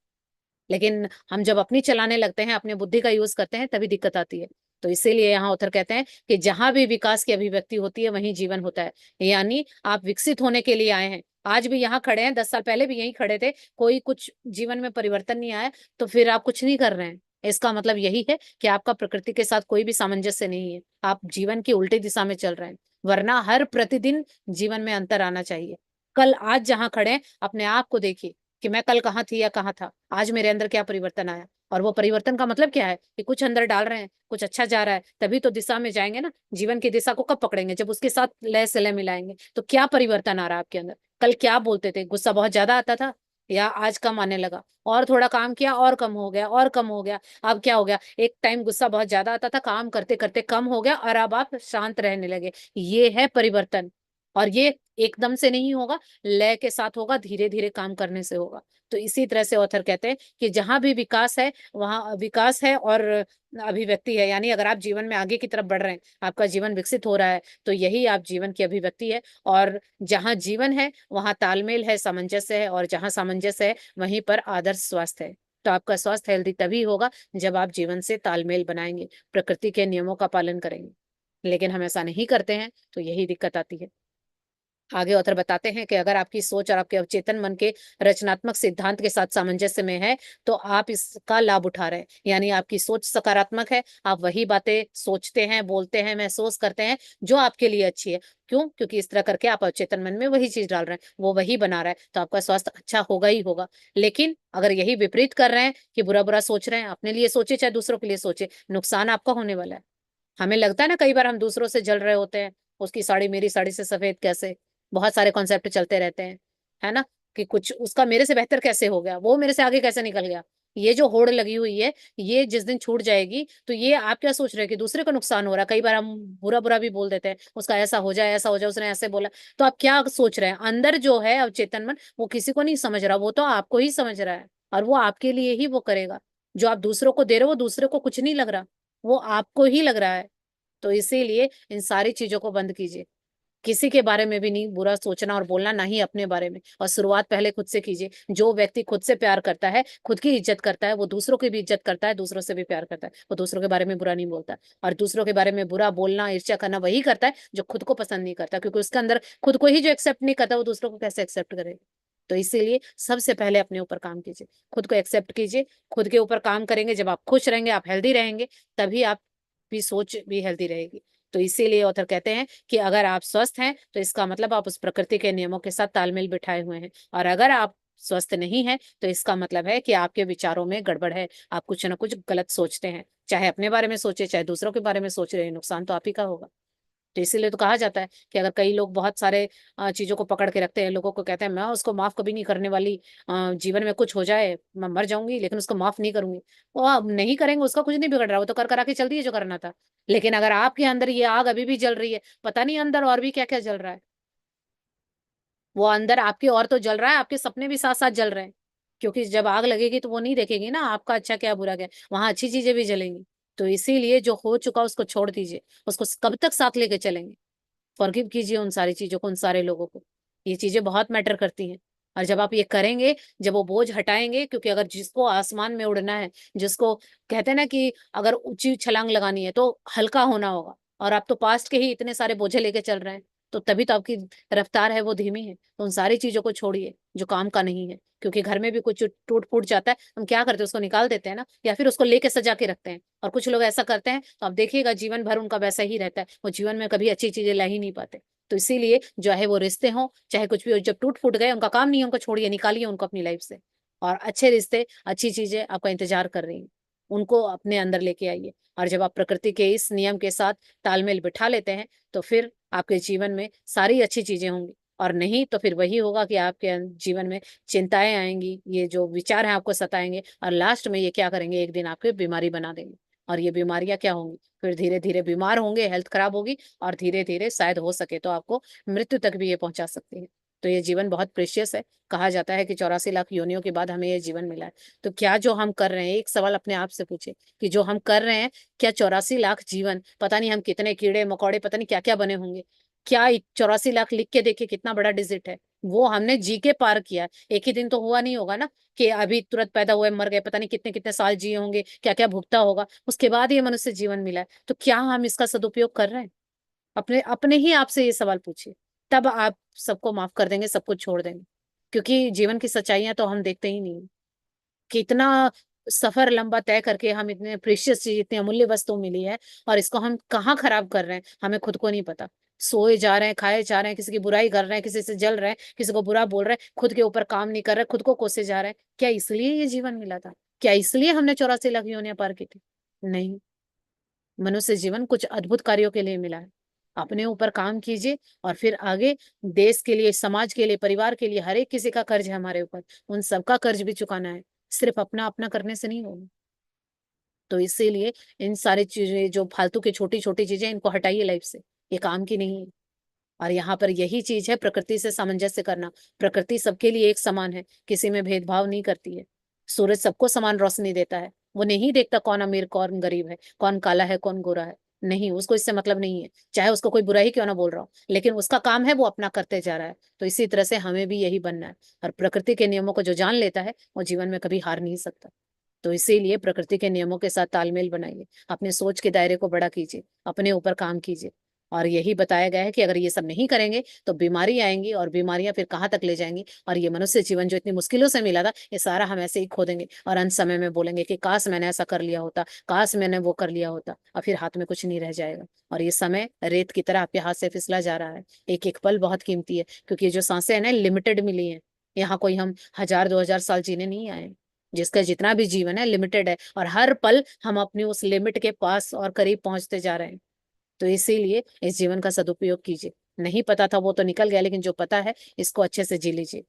लेकिन हम जब अपनी चलाने लगते हैं, अपने बुद्धि का यूज करते हैं, तभी दिक्कत आती है। तो इसीलिए यहाँ ऑथर कहते हैं कि जहां भी विकास की अभिव्यक्ति होती है वहीं जीवन होता है। यानी आप विकसित होने के लिए आए हैं, आज भी यहाँ खड़े हैं, 10 साल पहले भी यहीं खड़े थे, कोई कुछ जीवन में परिवर्तन नहीं आया, तो फिर आप कुछ नहीं कर रहे हैं। इसका मतलब यही है कि आपका प्रकृति के साथ कोई भी सामंजस्य नहीं है, आप जीवन की उल्टी दिशा में चल रहे हैं। वरना हर प्रतिदिन जीवन में अंतर आना चाहिए। कल आज जहां खड़े हैं, अपने आप को देखिए कि मैं कल कहाँ थी या कहाँ था, आज मेरे अंदर क्या परिवर्तन आया। और वो परिवर्तन का मतलब क्या है कि कुछ अंदर डाल रहे हैं, कुछ अच्छा जा रहा है, तभी तो दिशा में जाएंगे ना। जीवन की दिशा को कब पकड़ेंगे, जब उसके साथ लय से लय मिलाएंगे। तो क्या परिवर्तन आ रहा है आपके अंदर, कल क्या बोलते थे, गुस्सा बहुत ज्यादा आता था, या आज कम आने लगा, और थोड़ा काम किया और कम हो गया, और कम हो गया। अब क्या हो गया, एक टाइम गुस्सा बहुत ज्यादा आता था, काम करते करते कम हो गया, और अब आप शांत रहने लगे। ये है परिवर्तन। और ये एकदम से नहीं होगा, लय के साथ होगा, धीरे धीरे काम करने से होगा। तो इसी तरह से ऑथर कहते हैं कि जहां भी विकास है वहां विकास है और अभिव्यक्ति है। यानी अगर आप जीवन में आगे की तरफ बढ़ रहे हैं, आपका जीवन विकसित हो रहा है, तो यही आप जीवन की अभिव्यक्ति है। और जहां जीवन है वहां तालमेल है, सामंजस्य है, और जहां सामंजस्य है वहीं पर आदर्श स्वास्थ्य है। तो आपका स्वास्थ्य हेल्दी तभी होगा जब आप जीवन से तालमेल बनाएंगे, प्रकृति के नियमों का पालन करेंगे। लेकिन हम ऐसा नहीं करते हैं, तो यही दिक्कत आती है। आगे ऑथर बताते हैं कि अगर आपकी सोच और आपके अवचेतन मन के रचनात्मक सिद्धांत के साथ सामंजस्य में है, तो आप इसका लाभ उठा रहे हैं। यानी आपकी सोच सकारात्मक है, आप वही बातें सोचते हैं, बोलते हैं, महसूस करते हैं जो आपके लिए अच्छी है। क्यों? क्योंकि इस तरह करके आप अवचेतन मन में वही चीज डाल रहे हैं, वो वही बना रहा है, तो आपका स्वास्थ्य अच्छा होगा ही होगा। लेकिन अगर यही विपरीत कर रहे हैं कि बुरा बुरा सोच रहे हैं, अपने लिए सोचे चाहे दूसरों के लिए सोचे, नुकसान आपका होने वाला है। हमें लगता है ना, कई बार हम दूसरों से जल रहे होते हैं, उसकी साड़ी मेरी साड़ी से सफेद कैसे, बहुत सारे कॉन्सेप्ट चलते रहते हैं, है ना, कि कुछ उसका मेरे से बेहतर कैसे हो गया, वो मेरे से आगे कैसे निकल गया। ये जो होड़ लगी हुई है, ये जिस दिन छूट जाएगी, तो ये आप क्या सोच रहे हैं कि दूसरे को नुकसान हो रहा है। कई बार हम बुरा बुरा भी बोल देते हैं, उसका ऐसा हो जाए, ऐसा हो जाए, उसने ऐसे बोला। तो आप क्या सोच रहे हैं, अंदर जो है अवचेतन मन, वो किसी को नहीं समझ रहा, वो तो आपको ही समझ रहा है, और वो आपके लिए ही वो करेगा। जो आप दूसरों को दे रहे हो, वो दूसरे को कुछ नहीं लग रहा, वो आपको ही लग रहा है। तो इसीलिए इन सारी चीजों को बंद कीजिए। किसी के बारे में भी नहीं बुरा सोचना और बोलना, ना ही अपने बारे में। और शुरुआत पहले खुद से कीजिए। जो व्यक्ति खुद से प्यार करता है, खुद की इज्जत करता है, वो दूसरों की भी इज्जत करता है, दूसरों से भी प्यार करता है, वो दूसरों के बारे में बुरा नहीं बोलता। और दूसरों के बारे में बुरा बोलना, ईर्ष्या करना वही करता है जो खुद को पसंद नहीं करता, क्योंकि उसके अंदर खुद को ही जो एक्सेप्ट नहीं करता, वो दूसरों को कैसे एक्सेप्ट करेगा। तो इसीलिए सबसे पहले अपने ऊपर काम कीजिए, खुद को एक्सेप्ट कीजिए। खुद के ऊपर काम करेंगे, जब आप खुश रहेंगे, आप हेल्दी रहेंगे, तभी आप भी सोच भी हेल्दी रहेगी। तो इसीलिए ऑथर कहते हैं कि अगर आप स्वस्थ हैं, तो इसका मतलब आप उस प्रकृति के नियमों के साथ तालमेल बिठाए हुए हैं। और अगर आप स्वस्थ नहीं है, तो इसका मतलब है कि आपके विचारों में गड़बड़ है, आप कुछ ना कुछ गलत सोचते हैं। चाहे अपने बारे में सोचे, चाहे दूसरों के बारे में सोच रहे हैं, नुकसान तो आप ही का होगा। तो इसीलिए तो कहा जाता है कि अगर कई लोग बहुत सारे चीजों को पकड़ के रखते हैं, लोगों को कहते हैं मैं उसको माफ कभी नहीं करने वाली, जीवन में कुछ हो जाए मैं मर जाऊंगी लेकिन उसको माफ नहीं करूंगी। वो आप नहीं करेंगे, उसका कुछ नहीं बिगड़ रहा, वो तो कर करा के चलती है जो करना था। लेकिन अगर आपके अंदर ये आग अभी भी जल रही है, पता नहीं अंदर और भी क्या क्या जल रहा है, वो अंदर आपकी और तो जल रहा है, आपके सपने भी साथ साथ जल रहे हैं। क्योंकि जब आग लगेगी तो वो नहीं देखेगी ना आपका अच्छा क्या बुरा क्या, वहां अच्छी चीजें भी जलेंगी। तो इसीलिए जो हो चुका उसको छोड़ दीजिए, उसको कब तक साथ लेके चलेंगे। फॉरगिव कीजिए उन सारी चीजों को, उन सारे लोगों को। ये चीजें बहुत मैटर करती हैं। और जब आप ये करेंगे, जब वो बोझ हटाएंगे, क्योंकि अगर जिसको आसमान में उड़ना है, जिसको कहते हैं ना कि अगर ऊंची छलांग लगानी है तो हल्का होना होगा, और आप तो पास्ट के ही इतने सारे बोझे लेके चल रहे हैं, तो तभी तो आपकी रफ्तार है वो धीमी है। तो उन सारी चीजों को छोड़िए, जो काम का नहीं है। क्योंकि घर में भी कुछ टूट फूट जाता है, हम क्या करते हैं, उसको निकाल देते हैं ना, या फिर उसको लेके सजा के रखते हैं। और कुछ लोग ऐसा करते हैं तो आप देखिएगा जीवन भर उनका वैसा ही रहता है, वो जीवन में कभी अच्छी चीजें ला ही नहीं पाते। तो इसीलिए जो है वो रिश्ते हों चाहे कुछ भी हो, जब टूट फूट गए, उनका काम नहीं है, उनको छोड़िए, निकालिए उनको अपनी लाइफ से। और अच्छे रिश्ते, अच्छी चीजें आपका इंतजार कर रही हैं, उनको अपने अंदर लेके आइए। और जब आप प्रकृति के इस नियम के साथ तालमेल बिठा लेते हैं, तो फिर आपके जीवन में सारी अच्छी चीजें होंगी। और नहीं तो फिर वही होगा कि आपके जीवन में चिंताएं आएंगी, ये जो विचार हैं आपको सताएंगे, और लास्ट में ये क्या करेंगे, एक दिन आपके बीमारी बना देंगे। और ये बीमारियां क्या होंगी, फिर धीरे धीरे बीमार होंगे, हेल्थ खराब होगी, और धीरे धीरे शायद हो सके तो आपको मृत्यु तक भी ये पहुंचा सकती है। तो ये जीवन बहुत प्रेशियस है। कहा जाता है कि 84 लाख योनियों के बाद हमें ये जीवन मिला है। तो क्या जो हम कर रहे हैं, एक सवाल अपने आप से पूछे कि जो हम कर रहे हैं, क्या 84 लाख जीवन, पता नहीं हम कितने कीड़े मकोड़े, पता नहीं क्या क्या बने होंगे, क्या 84 लाख लिख के देखिए कितना बड़ा डिजिट है, वो हमने जी के पार किया। एक ही दिन तो हुआ नहीं होगा ना कि अभी तुरंत पैदा हुए मर गए, पता नहीं कितने कितने साल जिए होंगे, क्या क्या भुगता होगा, उसके बाद ये मनुष्य जीवन मिला है। तो क्या हम इसका सदुपयोग कर रहे हैं? अपने अपने ही आप से ये सवाल पूछिए, तब आप सबको माफ कर देंगे, सब कुछ छोड़ देंगे। क्योंकि जीवन की सच्चाइयां तो हम देखते ही नहीं, कि इतना सफर लंबा तय करके हम इतने प्रेशियस चीज, इतनी अमूल्य वस्तु मिली है, और इसको हम कहाँ खराब कर रहे हैं हमें खुद को नहीं पता। सोए जा रहे हैं, खाए जा रहे हैं, किसी की बुराई कर रहे हैं, किसी से जल रहे हैं, किसी को बुरा बोल रहे हैं, खुद के ऊपर काम नहीं कर रहे, खुद को कोसे जा रहे हैं। क्या इसलिए ये जीवन मिला था? क्या इसलिए हमने 84 लाख योनियां पार की थी? नहीं। मनुष्य जीवन कुछ अद्भुत कार्यों के लिए मिला है। अपने ऊपर काम कीजिए, और फिर आगे देश के लिए, समाज के लिए, परिवार के लिए, हर एक किसी का कर्ज है हमारे ऊपर, उन सबका कर्ज भी चुकाना है। सिर्फ अपना अपना करने से नहीं होगा। तो इसीलिए इन सारी चीजें, जो फालतू की छोटी छोटी चीजें, इनको हटाइए लाइफ से, ये काम की नहीं है। और यहाँ पर यही चीज है, प्रकृति से सामंजस्य करना। प्रकृति सबके लिए एक समान है, किसी में भेदभाव नहीं करती है। सूरज सबको समान रोशनी देता है, वो नहीं देखता कौन अमीर कौन गरीब है, कौन काला है कौन गोरा है। नहीं, उसको इससे मतलब नहीं है, चाहे उसको कोई बुराई क्यों ना बोल रहा हो, लेकिन उसका काम है वो अपना करते जा रहा है। तो इसी तरह से हमें भी यही बनना है। और प्रकृति के नियमों को जो जान लेता है, वो जीवन में कभी हार नहीं सकता। तो इसीलिए प्रकृति के नियमों के साथ तालमेल बनाइए, अपने सोच के दायरे को बड़ा कीजिए, अपने ऊपर काम कीजिए। और यही बताया गया है कि अगर ये सब नहीं करेंगे तो बीमारी आएंगी, और बीमारियां फिर कहाँ तक ले जाएंगी, और ये मनुष्य जीवन जो इतनी मुश्किलों से मिला था, ये सारा हम ऐसे ही खो देंगे, और अंत समय में बोलेंगे कि काश मैंने ऐसा कर लिया होता, काश मैंने वो कर लिया होता, और फिर हाथ में कुछ नहीं रह जाएगा। और ये समय रेत की तरह आपके हाथ से फिसला जा रहा है। एक एक पल बहुत कीमती है, क्योंकि ये जो सांसें हैं ना, लिमिटेड मिली हैं। यहाँ कोई हम 1000 2000 साल जीने नहीं आए। जिसका जितना भी जीवन है लिमिटेड है, और हर पल हम अपनी उस लिमिट के पास और करीब पहुंचते जा रहे हैं। तो इसीलिए इस जीवन का सदुपयोग कीजिए। नहीं पता था वो तो निकल गया, लेकिन जो पता है इसको अच्छे से जी लीजिए।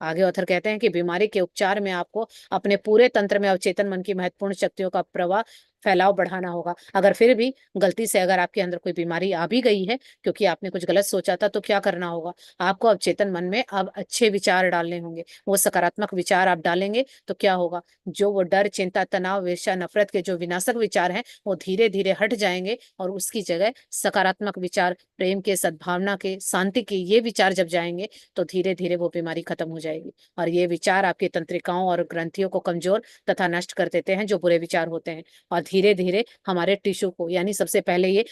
आगे ऑथर कहते हैं कि बीमारी के उपचार में आपको अपने पूरे तंत्र में अवचेतन मन की महत्वपूर्ण शक्तियों का प्रवाह, फैलाव बढ़ाना होगा। अगर फिर भी गलती से अगर आपके अंदर कोई बीमारी आ भी गई है, क्योंकि आपने कुछ गलत सोचा था, तो क्या करना होगा, आपको अवचेतन मन में अब अच्छे विचार डालने होंगे। वो सकारात्मक विचार आप डालेंगे तो क्या होगा, जो वो डर, चिंता, तनाव, ईर्ष्या, नफरत के जो विनाशक विचार हैं, वो धीरे धीरे हट जाएंगे, और उसकी जगह सकारात्मक विचार, प्रेम के, सद्भावना के, शांति के, ये विचार जब जाएंगे, तो धीरे धीरे वो बीमारी खत्म हो जाएगी। और ये विचार आपकी तंत्रिकाओं और ग्रंथियों को कमजोर तथा नष्ट कर देते हैं, जो बुरे विचार होते हैं। और धीरे धीरे हमारे टिश्यू को, यानी सबसे पहले ये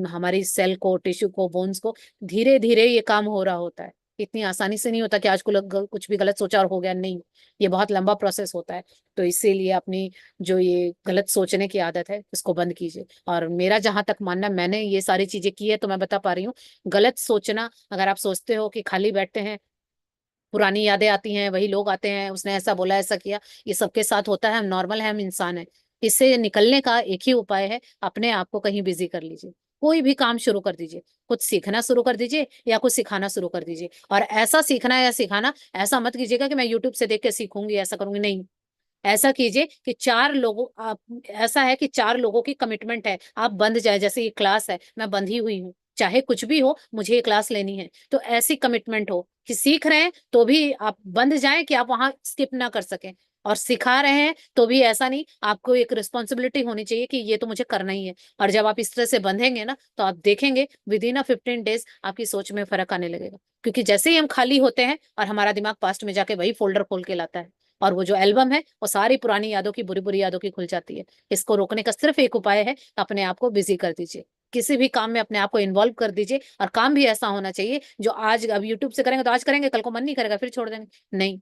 हमारी सेल को, टिश्यू को, बोन्स को, धीरे धीरे ये काम हो रहा होता है। इतनी आसानी से नहीं होता कि आज को कुछ भी गलत सोचा और हो गया, नहीं। ये बहुत लंबा प्रोसेस होता है। तो इसीलिए अपनी जो ये गलत सोचने की आदत है, इसको बंद कीजिए। और मेरा जहां तक मानना, मैंने ये सारी चीजें की है, तो मैं बता पा रही हूँ। गलत सोचना, अगर आप सोचते हो कि खाली बैठते हैं, पुरानी यादें आती हैं, वही लोग आते हैं, उसने ऐसा बोला, ऐसा किया, ये सबके साथ होता है, हम नॉर्मल है, हम इंसान है। इससे निकलने का एक ही उपाय है, अपने आप को कहीं बिजी कर लीजिए। कोई भी काम शुरू कर दीजिए, कुछ सीखना शुरू कर दीजिए, या कुछ सिखाना शुरू कर दीजिए। और ऐसा सीखना या सिखाना, ऐसा मत कीजिएगा कि मैं यूट्यूब से देख के सीखूंगी, ऐसा करूंगी, नहीं। ऐसा कीजिए कि 4 लोगों, आप, ऐसा है कि 4 लोगों की कमिटमेंट है, आप बंद जाए। जैसे ये क्लास है, मैं बंधी हुई हूँ, चाहे कुछ भी हो, मुझे ये क्लास लेनी है। तो ऐसी कमिटमेंट हो कि सीख रहे हैं तो भी आप बंद जाएं, कि आप वहां स्किप ना कर सकें। और सिखा रहे हैं तो भी ऐसा नहीं, आपको एक रिस्पॉन्सिबिलिटी होनी चाहिए कि ये तो मुझे करना ही है। और जब आप इस तरह से बंधेंगे ना, तो आप देखेंगे विद इन 15 डेज आपकी सोच में फर्क आने लगेगा। क्योंकि जैसे ही हम खाली होते हैं, और हमारा दिमाग पास्ट में जाके वही फोल्डर खोल के लाता है, और वो जो एल्बम है, वो सारी पुरानी यादों की, बुरी बुरी यादों की खुल जाती है। इसको रोकने का सिर्फ एक उपाय है, अपने आप को बिजी कर दीजिए। किसी भी काम में अपने आप को इन्वॉल्व कर दीजिए, और काम भी ऐसा होना चाहिए जो आज अब यूट्यूब से करेंगे तो आज करेंगे, कल को मन नहीं करेगा फिर छोड़ देंगे, नहीं।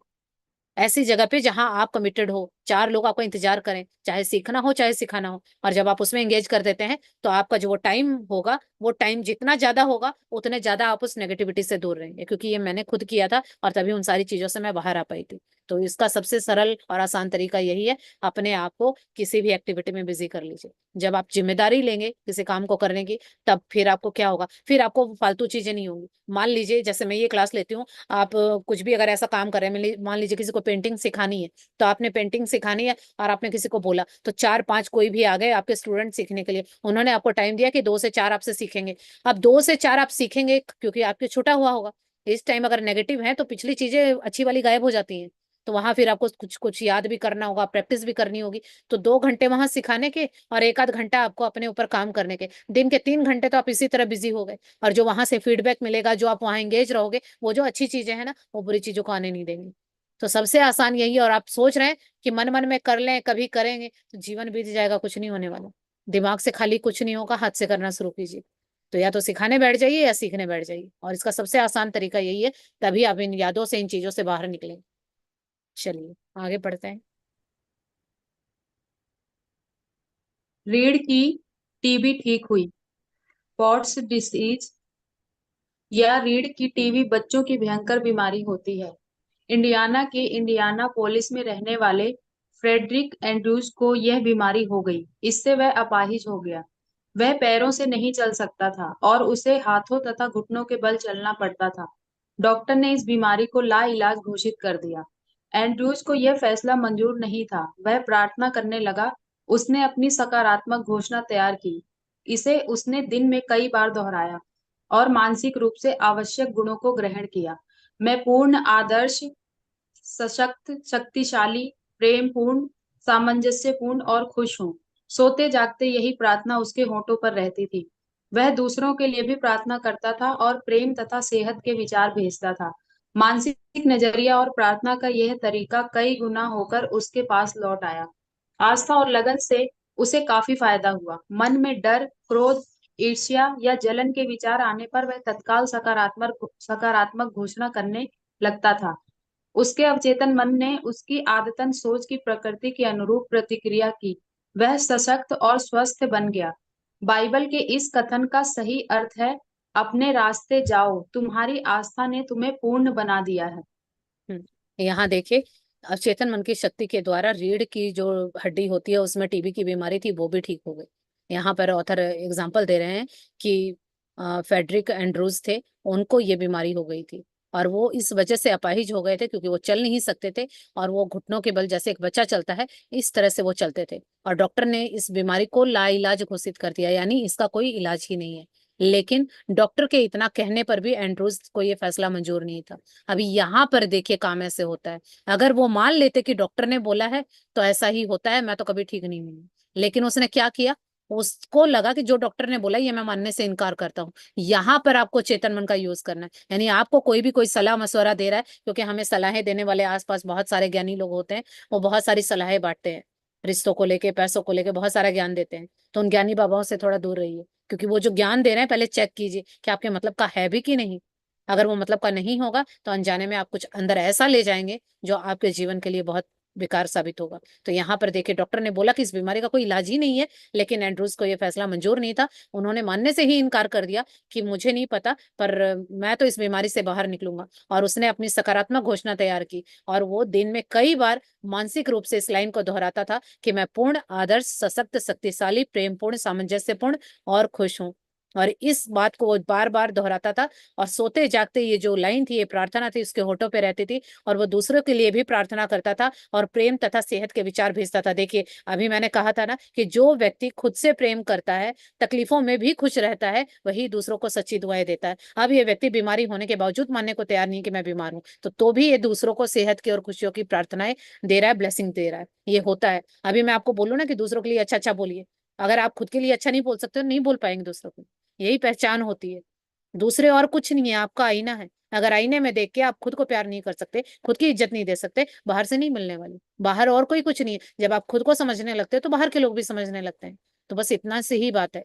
ऐसी जगह पे जहां आप कमिटेड हो, चार लोग आपका इंतजार करें, चाहे सीखना हो चाहे सिखाना हो, और जब आप उसमें एंगेज कर देते हैं तो आपका जो वो टाइम होगा, वो टाइम जितना ज्यादा होगा उतने ज्यादा आप उस नेगेटिविटी से दूर रहेंगे, क्योंकि ये मैंने खुद किया था और तभी उन सारी चीजों से मैं बाहर आ पाई थी। तो इसका सबसे सरल और आसान तरीका यही है, अपने आप को किसी भी एक्टिविटी में बिजी कर लीजिए। जब आप जिम्मेदारी लेंगे किसी काम को करने की, तब फिर आपको क्या होगा, फिर आपको फालतू चीजें नहीं होंगी। मान लीजिए जैसे मैं ये क्लास लेती हूँ, आप कुछ भी अगर ऐसा काम कर रहे हैं, मान लीजिए किसी को पेंटिंग सिखानी है, तो आपने पेंटिंग सिखानी है और आपने किसी को बोला, तो चार पांच कोई भी आ गए आपके स्टूडेंट सीखने के लिए, उन्होंने आपको टाइम दिया कि 2 से 4 आपसे सीखेंगे। अब 2 से 4 आप सीखेंगे क्योंकि आपके छूटा हुआ होगा। इस टाइम अगर नेगेटिव है तो पिछली चीजें अच्छी वाली गायब हो जाती हैं, तो वहां फिर आपको कुछ कुछ याद भी करना होगा, प्रैक्टिस भी करनी होगी। तो 2 घंटे वहां सिखाने के और एक आध घंटा आपको अपने ऊपर काम करने के, दिन के 3 घंटे तो आप इसी तरह बिजी हो गए। और जो वहां से फीडबैक मिलेगा, जो आप वहां एंगेज रहोगे, वो जो अच्छी चीजें हैं ना, वो बुरी चीजों को आने नहीं देंगी। तो सबसे आसान यही है। और आप सोच रहे हैं कि मन मन में कर लें, कभी करेंगे, तो जीवन बीत जाएगा, कुछ नहीं होने वाला। दिमाग से खाली कुछ नहीं होगा, हाथ से करना शुरू कीजिए। तो या तो सिखाने बैठ जाइए या सीखने बैठ जाइए, और इसका सबसे आसान तरीका यही है। तभी आप इन यादों से, इन चीजों से बाहर निकलें। चलिए आगे बढ़ते हैं। रीढ़ की टीबी ठीक हुई। पॉट्स डिसीज या रीढ़ की टीबी बच्चों की भयंकर बीमारी होती है। इंडियाना के इंडियानापोलिस में रहने वाले फ्रेडरिक एंड्रूज को यह बीमारी हो गई। इससे वह अपाहिज हो गया। वह पैरों से नहीं चल सकता था और उसे हाथों तथा घुटनों के बल चलना पड़ता था। डॉक्टर ने इस बीमारी को लाइलाज घोषित कर दिया। एंड्रूज को यह फैसला मंजूर नहीं था। वह प्रार्थना करने लगा। उसने अपनी सकारात्मक घोषणा तैयार की। इसे उसने दिन में कई बार दोहराया और मानसिक रूप से आवश्यक गुणों को ग्रहण किया। मैं पूर्ण, आदर्श, सशक्त, शक्तिशाली, प्रेमपूर्ण, सामंजस्यपूर्ण और खुश हूँ। सोते जागते यही प्रार्थना उसके होठों पर रहती थी। वह दूसरों के लिए भी प्रार्थना करता था और प्रेम तथा सेहत के विचार भेजता था। मानसिक नजरिया और प्रार्थना का यह तरीका कई गुना होकर उसके पास लौट आया। आस्था और लगन से उसे काफी फायदा हुआ। मन में डर, क्रोध, ईर्ष्या या जलन के विचार आने पर वह तत्काल सकारात्मक सकारात्मक घोषणा करने लगता था। उसके अवचेतन मन ने उसकी आदतन सोच की प्रकृति के अनुरूप प्रतिक्रिया की। वह सशक्त और स्वस्थ बन गया। बाइबल के इस कथन का सही अर्थ है, अपने रास्ते जाओ, तुम्हारी आस्था ने तुम्हें पूर्ण बना दिया है। यहाँ देखिए, अवचेतन मन की शक्ति के द्वारा रीढ़ की जो हड्डी होती है उसमें टीबी की बीमारी थी, वो भी ठीक हो गई। यहाँ पर ऑथर एग्जाम्पल दे रहे हैं कि फेडरिक एंड्रूज थे, उनको ये बीमारी हो गई थी, और वो इस वजह से अपाहिज हो गए थे क्योंकि वो चल नहीं सकते थे, और वो घुटनों के बल जैसे एक बच्चा चलता है इस तरह से वो चलते थे। और डॉक्टर ने इस बीमारी को लाइलाज घोषित कर दिया, यानी इसका कोई इलाज ही नहीं है। लेकिन डॉक्टर के इतना कहने पर भी एंड्रूज को ये फैसला मंजूर नहीं था। अभी यहाँ पर देखिए काम ऐसे होता है, अगर वो मान लेते कि डॉक्टर ने बोला है तो ऐसा ही होता है, मैं तो कभी ठीक नहीं हुई, लेकिन उसने क्या किया, उसको लगा कि जो डॉक्टर ने बोला ये मैं मानने से इनकार करता हूँ। यहाँ पर आपको चेतन मन का यूज करना है, यानी आपको कोई भी कोई सलाह मशवरा दे रहा है, क्योंकि हमें सलाहें देने वाले आसपास बहुत सारे ज्ञानी लोग होते हैं, वो बहुत सारी सलाहें बांटते हैं, रिश्तों को लेके, पैसों को लेके बहुत सारा ज्ञान देते हैं। तो उन ज्ञानी बाबाओं से थोड़ा दूर रहिए, क्योंकि वो जो ज्ञान दे रहे हैं पहले चेक कीजिए कि आपके मतलब का है भी कि नहीं। अगर वो मतलब का नहीं होगा तो अनजाने में आप कुछ अंदर ऐसा ले जाएंगे जो आपके जीवन के लिए बहुत बेकार साबित होगा। तो यहाँ पर देखिए, डॉक्टर ने बोला कि इस बीमारी का कोई इलाज ही नहीं है, लेकिन एंड्रूज को यह फैसला मंजूर नहीं था। उन्होंने मानने से ही इनकार कर दिया कि मुझे नहीं पता, पर मैं तो इस बीमारी से बाहर निकलूंगा। और उसने अपनी सकारात्मक घोषणा तैयार की, और वो दिन में कई बार मानसिक रूप से इस लाइन को दोहराता था कि मैं पूर्ण, आदर्श, सशक्त, शक्तिशाली, प्रेमपूर्ण, सामंजस्यपूर्ण और खुश हूँ। और इस बात को वो बार बार दोहराता था, और सोते जागते ये जो लाइन थी, ये प्रार्थना थी, उसके होठों पे रहती थी, और वो दूसरों के लिए भी प्रार्थना करता था और प्रेम तथा सेहत के विचार भेजता था। देखिए, अभी मैंने कहा था ना कि जो व्यक्ति खुद से प्रेम करता है, तकलीफों में भी खुश रहता है, वही दूसरों को सच्ची दुआएं देता है। अब ये व्यक्ति बीमारी होने के बावजूद मानने को तैयार नहीं कि मैं बीमार हूँ, तो भी ये दूसरों को सेहत की और खुशियों की प्रार्थनाएं दे रहा है, ब्लेसिंग दे रहा है। ये होता है। अभी मैं आपको बोलूँ ना कि दूसरों के लिए अच्छा अच्छा बोलिए, अगर आप खुद के लिए अच्छा नहीं बोल सकते तो नहीं बोल पाएंगे दूसरों को। यही पहचान होती है। दूसरे और कुछ नहीं है, आपका आईना है। अगर आईने में देख के आप खुद को प्यार नहीं कर सकते, खुद की इज्जत नहीं दे सकते, बाहर से नहीं मिलने वाली। बाहर और कोई कुछ नहीं है। जब आप खुद को समझने लगते हैं तो बाहर के लोग भी समझने लगते हैं। तो बस इतना से ही बात है।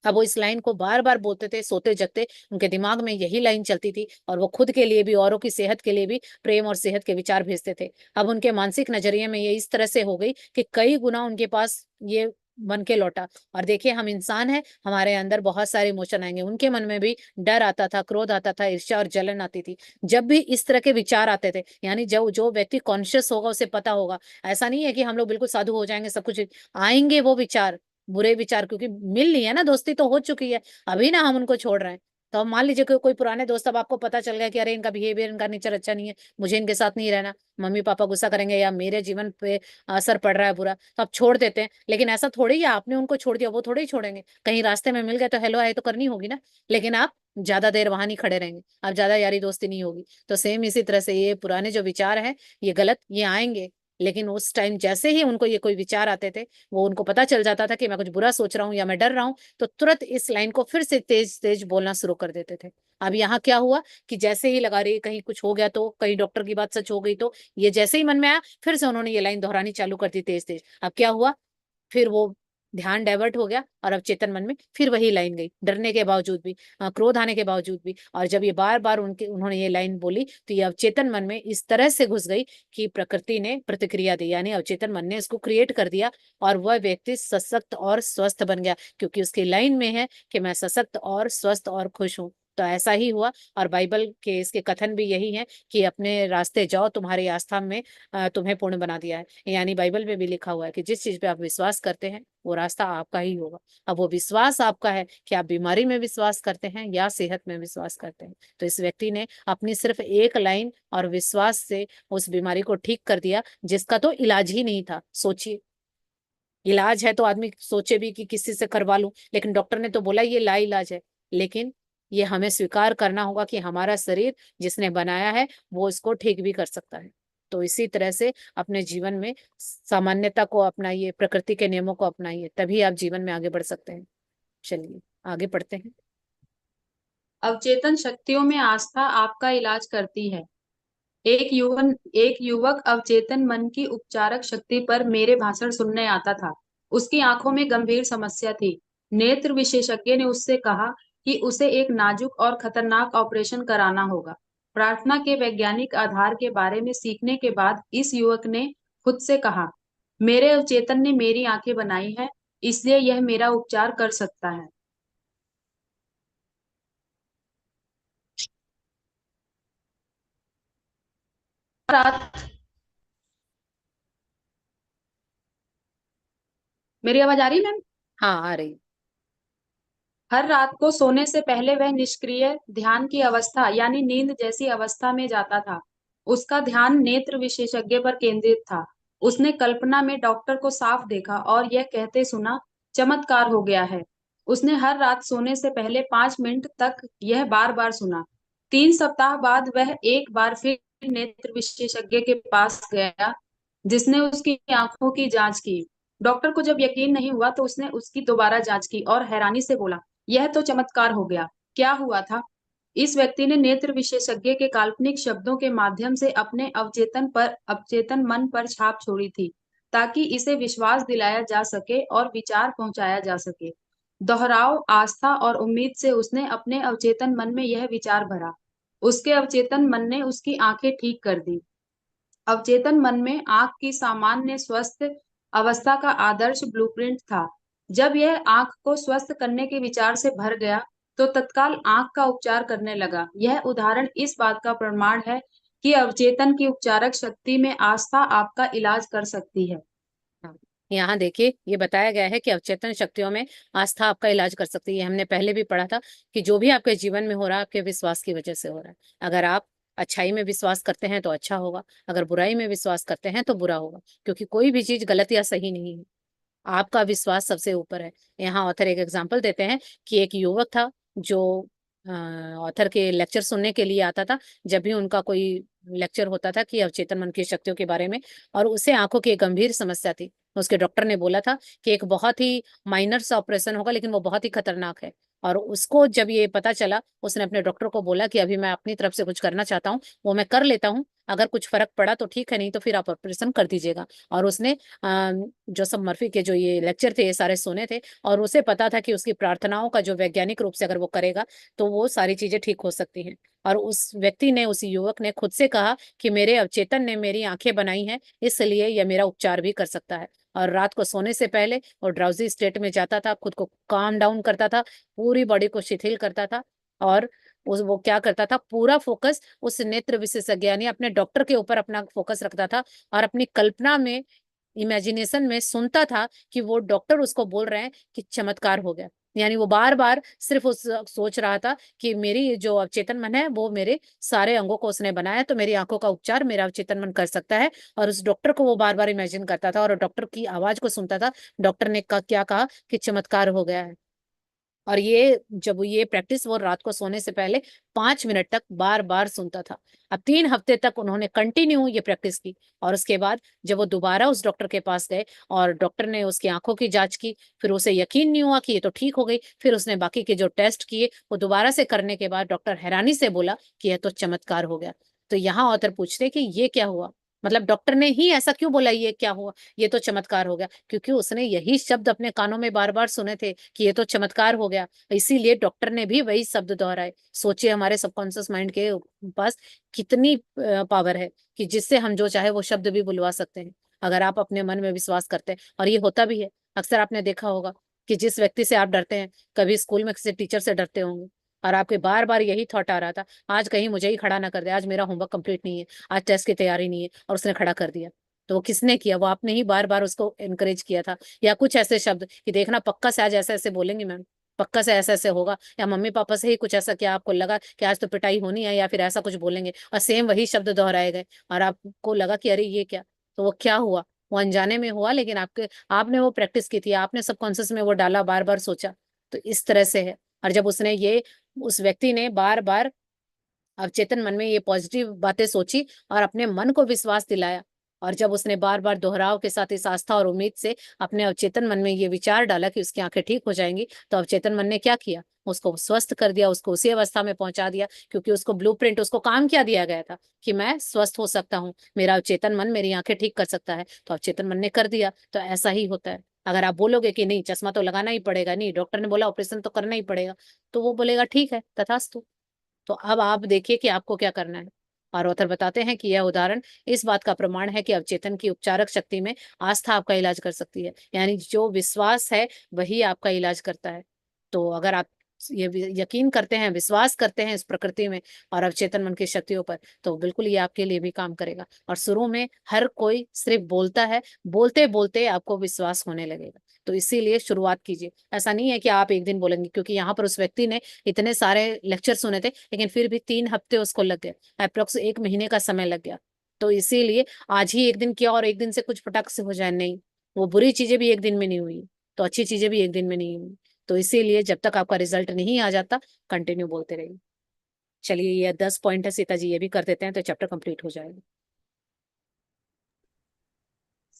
अब वो इस लाइन को बार बार बोलते थे, सोते जगते उनके दिमाग में यही लाइन चलती थी, और वो खुद के लिए भी, औरों की सेहत के लिए भी प्रेम और सेहत के विचार भेजते थे। अब उनके मानसिक नजरिए में ये इस तरह से हो गई कि कई गुना उनके पास ये बन के लौटा। और देखिए, हम इंसान हैं, हमारे अंदर बहुत सारे इमोशन आएंगे। उनके मन में भी डर आता था, क्रोध आता था, ईर्ष्या और जलन आती थी। जब भी इस तरह के विचार आते थे, यानी जो जो व्यक्ति कॉन्शियस होगा उसे पता होगा, ऐसा नहीं है कि हम लोग बिल्कुल साधु हो जाएंगे, सब कुछ आएंगे वो विचार, बुरे विचार, क्योंकि मिल ली है ना, दोस्ती तो हो चुकी है, अभी ना हम उनको छोड़ रहे हैं। तो अब मान लीजिए कि कोई पुराने दोस्त, अब आपको पता चल गया कि अरे इनका बिहेवियर, इनका नेचर अच्छा नहीं है, मुझे इनके साथ नहीं रहना, मम्मी पापा गुस्सा करेंगे या मेरे जीवन पे असर पड़ रहा है बुरा, तो आप छोड़ देते हैं। लेकिन ऐसा थोड़ी है आपने उनको छोड़ दिया वो थोड़ी ही छोड़ेंगे, कहीं रास्ते में मिल गए तो हेलो हाय तो करनी होगी ना। लेकिन आप ज्यादा देर वहां नहीं खड़े रहेंगे, आप ज्यादा यारी दोस्ती नहीं होगी। तो सेम इसी तरह से ये पुराने जो विचार हैं, ये गलत, ये आएंगे। लेकिन उस टाइम जैसे ही उनको ये कोई विचार आते थे, वो उनको पता चल जाता था कि मैं कुछ बुरा सोच रहा हूँ या मैं डर रहा हूँ, तो तुरंत इस लाइन को फिर से तेज तेज बोलना शुरू कर देते थे। अब यहाँ क्या हुआ कि जैसे ही लगा रही कहीं कुछ हो गया, तो कहीं डॉक्टर की बात सच हो गई, तो ये जैसे ही मन में आया, फिर से उन्होंने ये लाइन दोहरानी चालू कर दी तेज तेज। अब क्या हुआ, फिर वो ध्यान डाइवर्ट हो गया, और अब चेतन मन में फिर वही लाइन गई, डरने के बावजूद भी, क्रोध आने के बावजूद भी। और जब ये बार बार उन्होंने ये लाइन बोली, तो ये अवचेतन मन में इस तरह से घुस गई कि प्रकृति ने प्रतिक्रिया दी, यानी अवचेतन मन ने इसको क्रिएट कर दिया, और वह व्यक्ति सशक्त और स्वस्थ बन गया, क्योंकि उसकी लाइन में है कि मैं सशक्त और स्वस्थ और खुश हूं। तो ऐसा ही हुआ। और बाइबल के इसके कथन भी यही है कि अपने रास्ते जाओ, तुम्हारी आस्था में तुम्हें पूर्ण बना दिया है। यानी बाइबल में भी लिखा हुआ है कि जिस चीज पे आप विश्वास करते हैं, वो रास्ता आपका ही होगा। अब वो विश्वास आपका है कि आप बीमारी में विश्वास करते हैं या सेहत में विश्वास करते हैं। तो इस व्यक्ति ने अपनी सिर्फ एक लाइन और विश्वास से उस बीमारी को ठीक कर दिया, जिसका तो इलाज ही नहीं था। सोचिए, इलाज है तो आदमी सोचे भी कि किसी से करवा लूं, लेकिन डॉक्टर ने तो बोला ये लाइलाज है। लेकिन ये हमें स्वीकार करना होगा कि हमारा शरीर जिसने बनाया है, वो इसको ठीक भी कर सकता है। तो इसी तरह से अपने जीवन में सामान्यता को अपनाइए, प्रकृति के नियमों को अपनाइए, तभी आप जीवन में आगे बढ़ सकते हैं। चलिए आगे बढ़ते हैं। अवचेतन शक्तियों में आस्था आपका इलाज करती है। एक युवक अवचेतन मन की उपचारक शक्ति पर मेरे भाषण सुनने आता था। उसकी आंखों में गंभीर समस्या थी। नेत्र विशेषज्ञ ने उससे कहा कि उसे एक नाजुक और खतरनाक ऑपरेशन कराना होगा। प्रार्थना के वैज्ञानिक आधार के बारे में सीखने के बाद इस युवक ने खुद से कहा, मेरे अवचेतन ने मेरी आंखें बनाई है, इसलिए यह मेरा उपचार कर सकता है। रात मेरी आवाज आ रही है मैम? हाँ, आ रही। हर रात को सोने से पहले वह निष्क्रिय ध्यान की अवस्था यानी नींद जैसी अवस्था में जाता था। उसका ध्यान नेत्र विशेषज्ञ पर केंद्रित था। उसने कल्पना में डॉक्टर को साफ देखा और यह कहते सुना, चमत्कार हो गया है। उसने हर रात सोने से पहले 5 मिनट तक यह बार बार सुना। 3 सप्ताह बाद वह एक बार फिर नेत्र विशेषज्ञ के पास गया, जिसने उसकी आंखों की जांच की। डॉक्टर को जब यकीन नहीं हुआ तो उसने उसकी दोबारा जांच की और हैरानी से बोला, यह तो चमत्कार हो गया। क्या हुआ था? इस व्यक्ति ने नेत्र विशेषज्ञ के काल्पनिक शब्दों के माध्यम से अपने अवचेतन मन पर छाप छोड़ी थी, ताकि इसे विश्वास दिलाया जा सके और विचार पहुंचाया जा सके। दोहराव, आस्था और उम्मीद से उसने अपने अवचेतन मन में यह विचार भरा। उसके अवचेतन मन ने उसकी आंखें ठीक कर दी। अवचेतन मन में आंख की सामान्य स्वस्थ अवस्था का आदर्श ब्लूप्रिंट था। जब यह आंख को स्वस्थ करने के विचार से भर गया, तो तत्काल आंख का उपचार करने लगा। यह उदाहरण इस बात का प्रमाण है कि अवचेतन की उपचारक शक्ति में आस्था आपका इलाज कर सकती है। हाँ, यहाँ देखिए, ये बताया गया है कि अवचेतन शक्तियों में आस्था आपका इलाज कर सकती है। हमने पहले भी पढ़ा था कि जो भी आपके जीवन में हो रहा है, आपके विश्वास की वजह से हो रहा है। अगर आप अच्छाई में विश्वास करते हैं तो अच्छा होगा, अगर बुराई में विश्वास करते हैं तो बुरा होगा, क्योंकि कोई भी चीज गलत या सही नहीं है। आपका विश्वास सबसे ऊपर है। यहाँ ऑथर एक एग्जाम्पल देते हैं कि एक युवक था जो ऑथर के लेक्चर सुनने के लिए आता था। जब भी उनका कोई लेक्चर होता था कि अवचेतन मन की शक्तियों के बारे में, और उसे आंखों की एक गंभीर समस्या थी, उसके डॉक्टर ने बोला था कि एक बहुत ही माइनर सा ऑपरेशन होगा, लेकिन वो बहुत ही खतरनाक है। और उसको जब ये पता चला, उसने अपने डॉक्टर को बोला कि अभी मैं अपनी तरफ से कुछ करना चाहता हूँ, वो मैं कर लेता हूँ, अगर कुछ फर्क पड़ा तो ठीक है, नहीं तो फिर आप ऑपरेशन कर दीजिएगा। और उसने जोसेफ मर्फी के जो ये लेक्चर थे ये सारे सुने थे, और उसे पता था कि उसकी प्रार्थनाओं का जो वैज्ञानिक रूप से अगर वो करेगा तो वो सारी चीजें ठीक हो सकती हैं। और उस व्यक्ति ने, उस युवक ने खुद से कहा कि मेरे अवचेतन ने मेरी आंखें बनाई हैं, इसलिए यह मेरा उपचार भी कर सकता है। और रात को सोने से पहले वो ड्राउजी स्टेट में जाता था, खुद को काम डाउन करता था, पूरी बॉडी को शिथिल करता था, और उस वो क्या करता था, पूरा फोकस उस नेत्र विशेषज्ञ यानी अपने डॉक्टर के ऊपर अपना फोकस रखता था, और अपनी कल्पना में, इमेजिनेशन में सुनता था कि वो डॉक्टर उसको बोल रहे हैं कि चमत्कार हो गया। यानी वो बार बार सिर्फ उस सोच रहा था कि मेरी जो अवचेतन मन है वो मेरे सारे अंगों को उसने बनाया, तो मेरी आंखों का उपचार मेरा अवचेतन मन कर सकता है। और उस डॉक्टर को वो बार बार इमेजिन करता था और डॉक्टर की आवाज को सुनता था। डॉक्टर ने क्या कहा कि चमत्कार हो गया है। और ये जब ये प्रैक्टिस वो रात को सोने से पहले 5 मिनट तक बार बार सुनता था। अब 3 हफ्ते तक उन्होंने कंटिन्यू ये प्रैक्टिस की, और उसके बाद जब वो दोबारा उस डॉक्टर के पास गए और डॉक्टर ने उसकी आंखों की जांच की, फिर उसे यकीन नहीं हुआ कि ये तो ठीक हो गई। फिर उसने बाकी के जो टेस्ट किए वो दोबारा से करने के बाद डॉक्टर हैरानी से बोला कि यह तो चमत्कार हो गया। तो यहाँ ऑथर पूछते कि ये क्या हुआ, मतलब डॉक्टर ने ही ऐसा क्यों बोला ये क्या हुआ, ये तो चमत्कार हो गया, क्योंकि उसने यही शब्द अपने कानों में बार बार सुने थे कि ये तो चमत्कार हो गया, इसीलिए डॉक्टर ने भी वही शब्द दोहराए। सोचिए हमारे सबकॉन्शियस माइंड के पास कितनी पावर है कि जिससे हम जो चाहे वो शब्द भी बुलवा सकते हैं, अगर आप अपने मन में विश्वास करते हैं। और ये होता भी है। अक्सर आपने देखा होगा कि जिस व्यक्ति से आप डरते हैं, कभी स्कूल में किसी टीचर से डरते होंगे, और आपके बार बार यही थॉट आ रहा था, आज कहीं मुझे ही खड़ा ना कर दे, आज मेरा होमवर्क कंप्लीट नहीं है, आज टेस्ट की तैयारी नहीं है, और उसने खड़ा कर दिया। तो वो किसने किया, वो आपने ही बार बार उसको एनकरेज किया था। या कुछ ऐसे शब्द कि देखना पक्का से आज ऐसे ऐसे बोलेंगे मैम, पक्का से ऐसे ऐसे होगा, या मम्मी पापा से ही कुछ ऐसा किया, आपको लगा कि आज तो पिटाई होनी है, या फिर ऐसा कुछ बोलेंगे, और सेम वही शब्द दोहराए गए, और आपको लगा कि अरे ये क्या। तो वो क्या हुआ, वो अनजाने में हुआ, लेकिन आपने वो प्रैक्टिस की थी, आपने सबकॉन्शियस में वो डाला, बार बार सोचा। तो इस तरह से है। और जब उसने ये, उस व्यक्ति ने बार बार अवचेतन मन में ये पॉजिटिव बातें सोची और अपने मन को विश्वास दिलाया, और जब उसने बार बार दोहराव के साथ इस आस्था और उम्मीद से अपने अवचेतन मन में ये विचार डाला कि उसकी आंखें ठीक हो जाएंगी, तो अवचेतन मन ने क्या किया, उसको स्वस्थ कर दिया, उसको उसी अवस्था में पहुंचा दिया, क्योंकि उसको ब्लूप्रिंट, उसको काम क्या दिया गया था कि मैं स्वस्थ हो सकता हूँ, मेरा अवचेतन मन मेरी आंखें ठीक कर सकता है, तो अवचेतन मन ने कर दिया। तो ऐसा ही होता है। अगर आप बोलोगे कि नहीं चश्मा तो लगाना ही पड़ेगा, नहीं डॉक्टर ने बोला ऑपरेशन तो करना ही पड़ेगा, तो वो बोलेगा ठीक है तथास्तु। तो अब आप देखिए कि आपको क्या करना है। और ऑथर बताते हैं कि यह उदाहरण इस बात का प्रमाण है कि अवचेतन की उपचारक शक्ति में आस्था आपका इलाज कर सकती है, यानी जो विश्वास है वही आपका इलाज करता है। तो अगर आप ये यकीन करते हैं, विश्वास करते हैं इस प्रकृति में और अवचेतन मन की शक्तियों पर, तो बिल्कुल ये आपके लिए भी काम करेगा। और शुरू में हर कोई सिर्फ बोलता है, बोलते बोलते आपको विश्वास होने लगेगा। तो इसीलिए शुरुआत कीजिए। ऐसा नहीं है कि आप एक दिन बोलेंगे, क्योंकि यहाँ पर उस व्यक्ति ने इतने सारे लेक्चर सुने थे, लेकिन फिर भी 3 हफ्ते उसको लग गए, अप्रोक्स 1 महीने का समय लग गया। तो इसीलिए आज ही एक दिन किया और एक दिन से कुछ फटाक से हो जाए, नहीं। वो बुरी चीजें भी एक दिन में नहीं हुई, तो अच्छी चीजें भी एक दिन में नहीं हुई। तो इसीलिए जब तक आपका रिजल्ट नहीं आ जाता, कंटिन्यू बोलते रहिए। चलिए, ये 10 पॉइंट है सीता जी, ये भी कर देते हैं तो चैप्टर कंप्लीट हो जाएगा।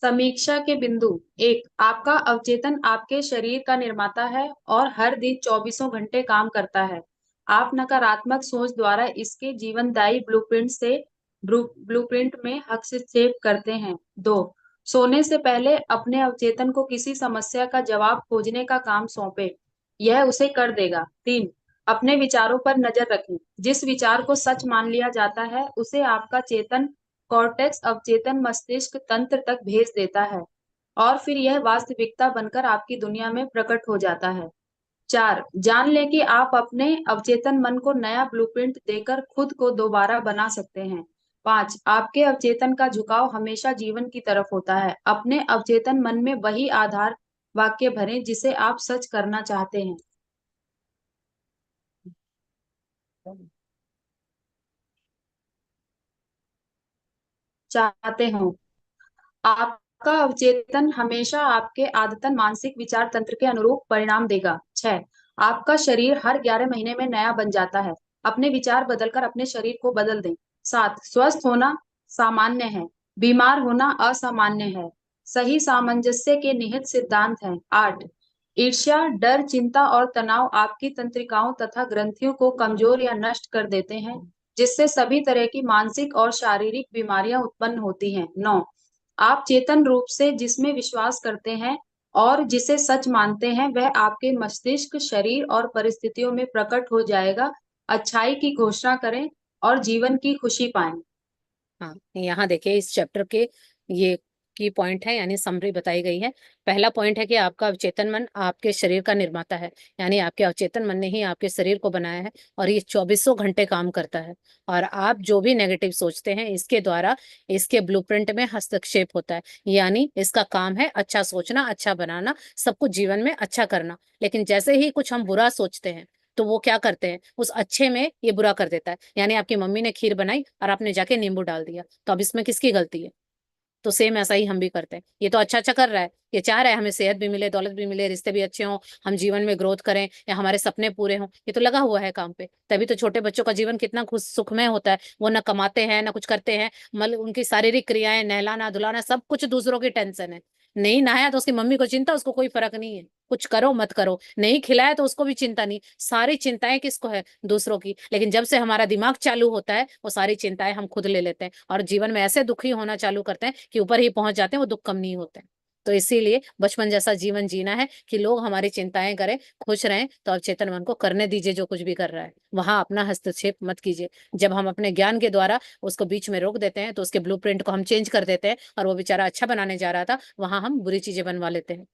समीक्षा के बिंदु। 1, आपका अवचेतन आपके शरीर का निर्माता है और हर दिन चौबीसों घंटे काम करता है। आप नकारात्मक सोच द्वारा इसके जीवनदायी ब्लूप्रिंट में हस्तक्षेप करते हैं। 2, सोने से पहले अपने अवचेतन को किसी समस्या का जवाब खोजने का काम सौंपे, यह उसे कर देगा। 3, अपने विचारों पर नजर रखें, जिस विचार को सच मान लिया जाता है उसे आपका चेतन कॉर्टेक्स अवचेतन मस्तिष्क तंत्र तक भेज देता है, और फिर यह वास्तविकता बनकर आपकी दुनिया में प्रकट हो जाता है। 4, जान लें कि आप अपने अवचेतन मन को नया ब्लूप्रिंट देकर खुद को दोबारा बना सकते हैं। 5, आपके अवचेतन का झुकाव हमेशा जीवन की तरफ होता है। अपने अवचेतन मन में वही आधार वाक्य भरें जिसे आप सच करना चाहते हो। आपका अवचेतन हमेशा आपके आदतन मानसिक विचार तंत्र के अनुरूप परिणाम देगा। 6, आपका शरीर हर 11 महीने में नया बन जाता है। अपने विचार बदलकर अपने शरीर को बदल दें। 7, स्वस्थ होना सामान्य है, बीमार होना असामान्य है। सही सामंजस्य के निहित सिद्धांत हैं। 8, ईर्ष्या, डर, चिंता और तनाव आपकी तंत्रिकाओं तथा ग्रंथियों को कमजोर या नष्ट कर देते हैं। जिससे सभी तरह की मानसिक और शारीरिक बीमारियां उत्पन्न होती हैं। 9, आप चेतन रूप से जिसमें विश्वास करते हैं और जिसे सच मानते हैं वह आपके मस्तिष्क, शरीर और परिस्थितियों में प्रकट हो जाएगा। अच्छाई की घोषणा करें और जीवन की खुशी पाएं। हाँ, यहाँ देखिए इस चैप्टर के ये की पॉइंट है, यानी समरी बताई गई है। पहला पॉइंट है कि आपका अवचेतन मन आपके शरीर का निर्माता है, यानी आपके अवचेतन मन ने ही आपके शरीर को बनाया है और ये 2400 घंटे काम करता है। और आप जो भी नेगेटिव सोचते हैं इसके द्वारा इसके ब्लूप्रिंट में हस्तक्षेप होता है, यानी इसका काम है अच्छा सोचना, अच्छा बनाना, सब कुछ जीवन में अच्छा करना। लेकिन जैसे ही कुछ हम बुरा सोचते हैं तो वो क्या करते हैं, उस अच्छे में ये बुरा कर देता है। यानी आपकी मम्मी ने खीर बनाई और आपने जाके नींबू डाल दिया, तो अब इसमें किसकी गलती है? तो सेम ऐसा ही हम भी करते हैं। ये तो अच्छा अच्छा कर रहा है, ये चाह रहा है हमें सेहत भी मिले, दौलत भी मिले, रिश्ते भी अच्छे हों, हम जीवन में ग्रोथ करें या हमारे सपने पूरे हों, ये तो लगा हुआ है काम पे। तभी तो छोटे बच्चों का जीवन कितना खुश सुखमय होता है। वो ना कमाते हैं ना कुछ करते हैं, मतलब उनकी शारीरिक क्रियाएं, नहलाना धुलाना सब कुछ दूसरों की टेंशन है। नहीं नहाया तो उसकी मम्मी को चिंता, उसको कोई फर्क नहीं है। कुछ करो मत करो, नहीं खिलाया तो उसको भी चिंता नहीं, सारी चिंताएं किसको है? दूसरों की। लेकिन जब से हमारा दिमाग चालू होता है वो सारी चिंताएं हम खुद ले लेते हैं और जीवन में ऐसे दुखी होना चालू करते हैं कि ऊपर ही पहुंच जाते हैं, वो दुख कम नहीं होते हैं। तो इसीलिए बचपन जैसा जीवन जीना है कि लोग हमारी चिंताएं करें, खुश रहें। तो अब चेतन मन को करने दीजिए जो कुछ भी कर रहा है, वहां अपना हस्तक्षेप मत कीजिए। जब हम अपने ज्ञान के द्वारा उसको बीच में रोक देते हैं तो उसके ब्लूप्रिंट को हम चेंज कर देते हैं और वो बेचारा अच्छा बनाने जा रहा था वहां हम बुरी चीजें बनवा लेते हैं।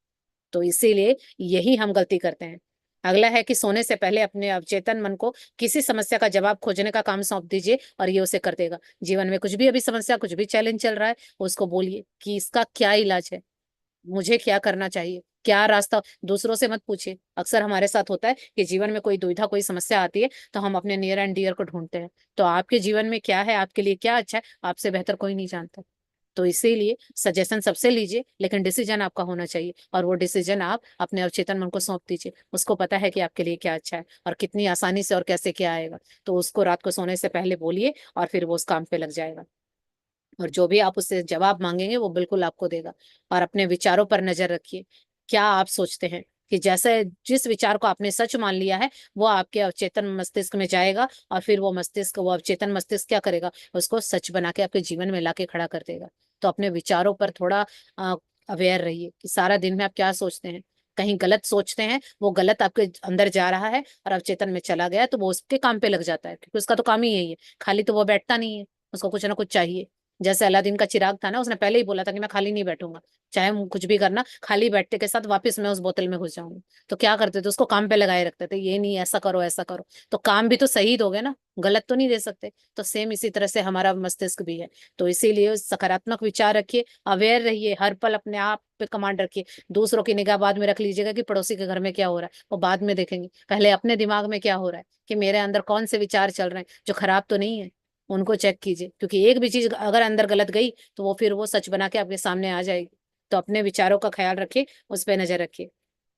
तो इसीलिए यही हम गलती करते हैं। अगला है कि सोने से पहले अपने अवचेतन मन को किसी समस्या का जवाब खोजने का काम सौंप दीजिए और ये उसे कर देगा। जीवन में कुछ भी अभी समस्या, कुछ भी चैलेंज चल रहा है, उसको बोलिए कि इसका क्या इलाज है, मुझे क्या करना चाहिए, क्या रास्ता। दूसरों से मत पूछिए। अक्सर हमारे साथ होता है कि जीवन में कोई दुविधा, कोई समस्या आती है तो हम अपने नियर एंड डियर को ढूंढते हैं। तो आपके जीवन में क्या है, आपके लिए क्या अच्छा है, आपसे बेहतर कोई नहीं जानता। तो इसीलिए सजेशन सबसे लीजिए, लेकिन डिसीजन आपका होना चाहिए और वो डिसीजन आप अपने अवचेतन मन को सौंप दीजिए। उसको पता है कि आपके लिए क्या अच्छा है और कितनी आसानी से और कैसे क्या आएगा। तो उसको रात को सोने से पहले बोलिए और फिर वो उस काम पे लग जाएगा। और जो भी आप उससे जवाब मांगेंगे वो बिल्कुल आपको देगा। और अपने विचारों पर नजर रखिए। क्या आप सोचते हैं कि जैसे जिस विचार को आपने सच मान लिया है वो आपके अवचेतन मस्तिष्क में जाएगा और फिर वो मस्तिष्क, वो अवचेतन मस्तिष्क क्या करेगा, उसको सच बना के आपके जीवन में लाके खड़ा कर देगा। तो अपने विचारों पर थोड़ा अवेयर रहिए कि सारा दिन में आप क्या सोचते हैं। कहीं गलत सोचते हैं, वो गलत आपके अंदर जा रहा है और अवचेतन में चला गया तो वो उसके काम पे लग जाता है, क्योंकि उसका तो काम ही यही है। खाली तो वो बैठता नहीं है, उसको कुछ ना कुछ चाहिए। जैसे अलादीन का चिराग था ना, उसने पहले ही बोला था कि मैं खाली नहीं बैठूंगा, चाहे कुछ भी करना, खाली बैठते के साथ वापस मैं उस बोतल में घुस जाऊंगी। तो क्या करते थे, उसको काम पे लगाए रखते थे, ये नहीं ऐसा करो ऐसा करो। तो काम भी तो सही दोगे ना, गलत तो नहीं दे सकते। तो सेम इसी तरह से हमारा मस्तिष्क भी है। तो इसीलिए सकारात्मक विचार रखिए, अवेयर रहिए, हर पल अपने आप पे कमांड रखिए। दूसरों की निगाह बाद में रख लीजिएगा कि पड़ोसी के घर में क्या हो रहा है, वो बाद में देखेंगे। पहले अपने दिमाग में क्या हो रहा है, कि मेरे अंदर कौन से विचार चल रहे हैं जो खराब तो नहीं है, उनको चेक कीजिए। क्योंकि एक भी चीज अगर अंदर गलत गई तो वो फिर वो सच बना के आपके सामने आ जाएगी। तो अपने विचारों का ख्याल रखिए, उस पर नजर रखिए।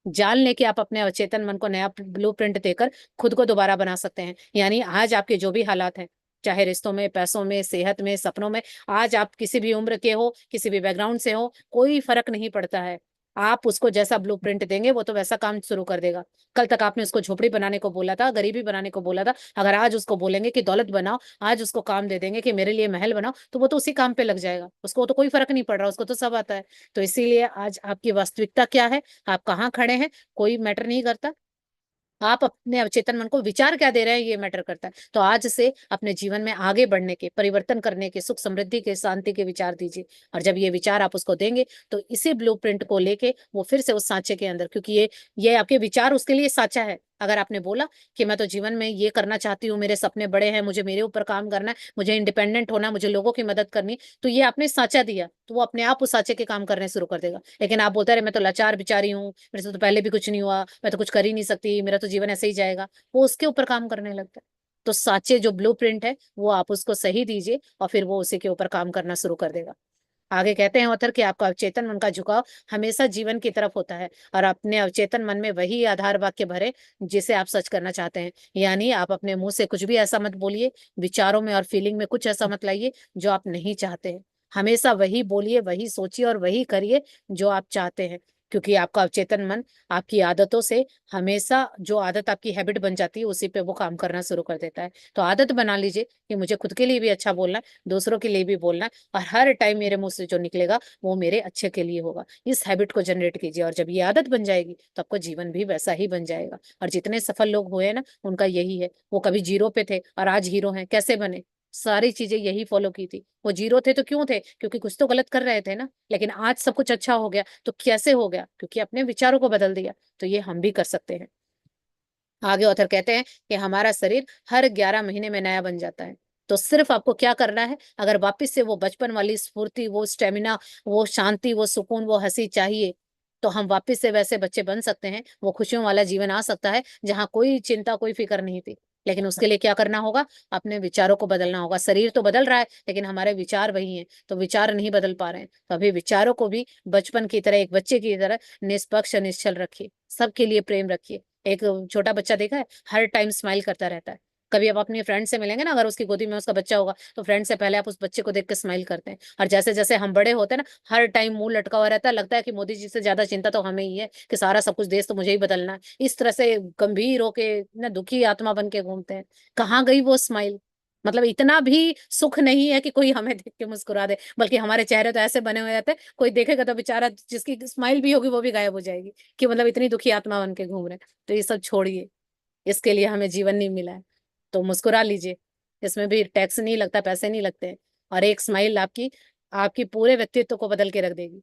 जान लेके आप अपने अवचेतन मन को नया ब्लूप्रिंट देकर खुद को दोबारा बना सकते हैं। यानी आज आपके जो भी हालात हैं, चाहे रिश्तों में, पैसों में, सेहत में, सपनों में, आज आप किसी भी उम्र के हो, किसी भी बैकग्राउंड से हो, कोई फर्क नहीं पड़ता है। आप उसको जैसा ब्लूप्रिंट देंगे वो तो वैसा काम शुरू कर देगा। कल तक आपने उसको झोपड़ी बनाने को बोला था, गरीबी बनाने को बोला था, अगर आज उसको बोलेंगे कि दौलत बनाओ, आज उसको काम दे देंगे कि मेरे लिए महल बनाओ, तो वो तो उसी काम पे लग जाएगा। उसको तो कोई फर्क नहीं पड़ रहा, उसको तो सब आता है। तो इसीलिए आज आपकी वास्तविकता क्या है, आप कहाँ खड़े हैं, कोई मैटर नहीं करता। आप अपने अवचेतन मन को विचार क्या दे रहे हैं ये मैटर करता है। तो आज से अपने जीवन में आगे बढ़ने के, परिवर्तन करने के, सुख समृद्धि के, शांति के विचार दीजिए। और जब ये विचार आप उसको देंगे तो इसी ब्लूप्रिंट को लेके वो फिर से उस सांचे के अंदर, क्योंकि ये आपके विचार उसके लिए साचा है। अगर आपने बोला कि मैं तो जीवन में ये करना चाहती हूँ, मेरे सपने बड़े हैं, मुझे मेरे ऊपर काम करना है, मुझे इंडिपेंडेंट होना है, मुझे लोगों की मदद करनी, तो ये आपने साचा दिया तो वो अपने आप उस साचे के काम करने शुरू कर देगा। लेकिन आप बोलते रहे मैं तो लाचार बिचारी हूँ, मेरे से तो पहले भी कुछ नहीं हुआ, मैं तो कुछ कर ही नहीं सकती, मेरा तो जीवन ऐसे ही जाएगा, वो उसके ऊपर काम करने लगता है। तो साचे जो ब्लूप्रिंट है वो आप उसको सही दीजिए और फिर वो उसी के ऊपर काम करना शुरू कर देगा। आगे कहते हैं ऑथर कि आपका अवचेतन मन का झुकाव हमेशा जीवन की तरफ होता है और अपने अवचेतन मन में वही आधार वाक्य भरे जिसे आप सच करना चाहते हैं। यानी आप अपने मुंह से कुछ भी ऐसा मत बोलिए, विचारों में और फीलिंग में कुछ ऐसा मत लाइए जो आप नहीं चाहते हैं। हमेशा वही बोलिए, वही सोचिए और वही करिए जो आप चाहते हैं। क्योंकि आपका अवचेतन मन आपकी आदतों से हमेशा, जो आदत आपकी हैबिट बन जाती है उसी पे वो काम करना शुरू कर देता है। तो आदत बना लीजिए कि मुझे खुद के लिए भी अच्छा बोलना है, दूसरों के लिए भी बोलना है, और हर टाइम मेरे मुंह से जो निकलेगा वो मेरे अच्छे के लिए होगा। इस हैबिट को जनरेट कीजिए, और जब ये आदत बन जाएगी तो आपका जीवन भी वैसा ही बन जाएगा। और जितने सफल लोग हुए हैं ना, उनका यही है। वो कभी जीरो पे थे और आज हीरो हैं। कैसे बने? सारी चीजें यही फॉलो की थी। वो जीरो थे तो क्यों थे? क्योंकि कुछ तो गलत कर रहे थे ना। लेकिन आज सब कुछ अच्छा हो गया तो कैसे हो गया? क्योंकि अपने विचारों को बदल दिया। तो ये हम भी कर सकते हैं। आगे ऑथर कहते हैं कि हमारा शरीर हर 11 महीने में नया बन जाता है। तो सिर्फ आपको क्या करना है, अगर वापस से वो बचपन वाली स्फूर्ति, वो स्टेमिना, वो शांति, वो सुकून, वो हंसी चाहिए, तो हम वापस से वैसे बच्चे बन सकते हैं। वो खुशियों वाला जीवन आ सकता है जहाँ कोई चिंता, कोई फिक्र नहीं थी। लेकिन उसके लिए क्या करना होगा? अपने विचारों को बदलना होगा। शरीर तो बदल रहा है लेकिन हमारे विचार वही हैं, तो विचार नहीं बदल पा रहे हैं। तो अभी विचारों को भी बचपन की तरह, एक बच्चे की तरह निष्पक्ष, निश्चल रखिए। सबके लिए प्रेम रखिए। एक छोटा बच्चा देखा है, हर टाइम स्माइल करता रहता है। कभी आप अपनी फ्रेंड से मिलेंगे ना, अगर उसकी गोदी में उसका बच्चा होगा, तो फ्रेंड से पहले आप उस बच्चे को देख के स्माइल करते हैं। और जैसे जैसे हम बड़े होते हैं ना, हर टाइम मुंह लटका हुआ रहता है, लगता है कि मोदी जी से ज्यादा चिंता तो हमें ही है, कि सारा सब कुछ देश तो मुझे ही बदलना है। इस तरह से गंभीर होके ना दुखी आत्मा बन के घूमते हैं। कहाँ गई वो स्माइल? मतलब इतना भी सुख नहीं है कि कोई हमें देख के मुस्कुरा दे, बल्कि हमारे चेहरे तो ऐसे बने हुए रहते हैं, कोई देखेगा तो बेचारा, जिसकी स्माइल भी होगी वो भी गायब हो जाएगी, कि मतलब इतनी दुखी आत्मा बन के घूम रहे हैं। तो ये सब छोड़िए, इसके लिए हमें जीवन नहीं मिला है। तो मुस्कुरा लीजिए, इसमें भी टैक्स नहीं लगता, पैसे नहीं लगते हैं। और एक स्माइल आपकी आपकी पूरे व्यक्तित्व को बदल के रख देगी।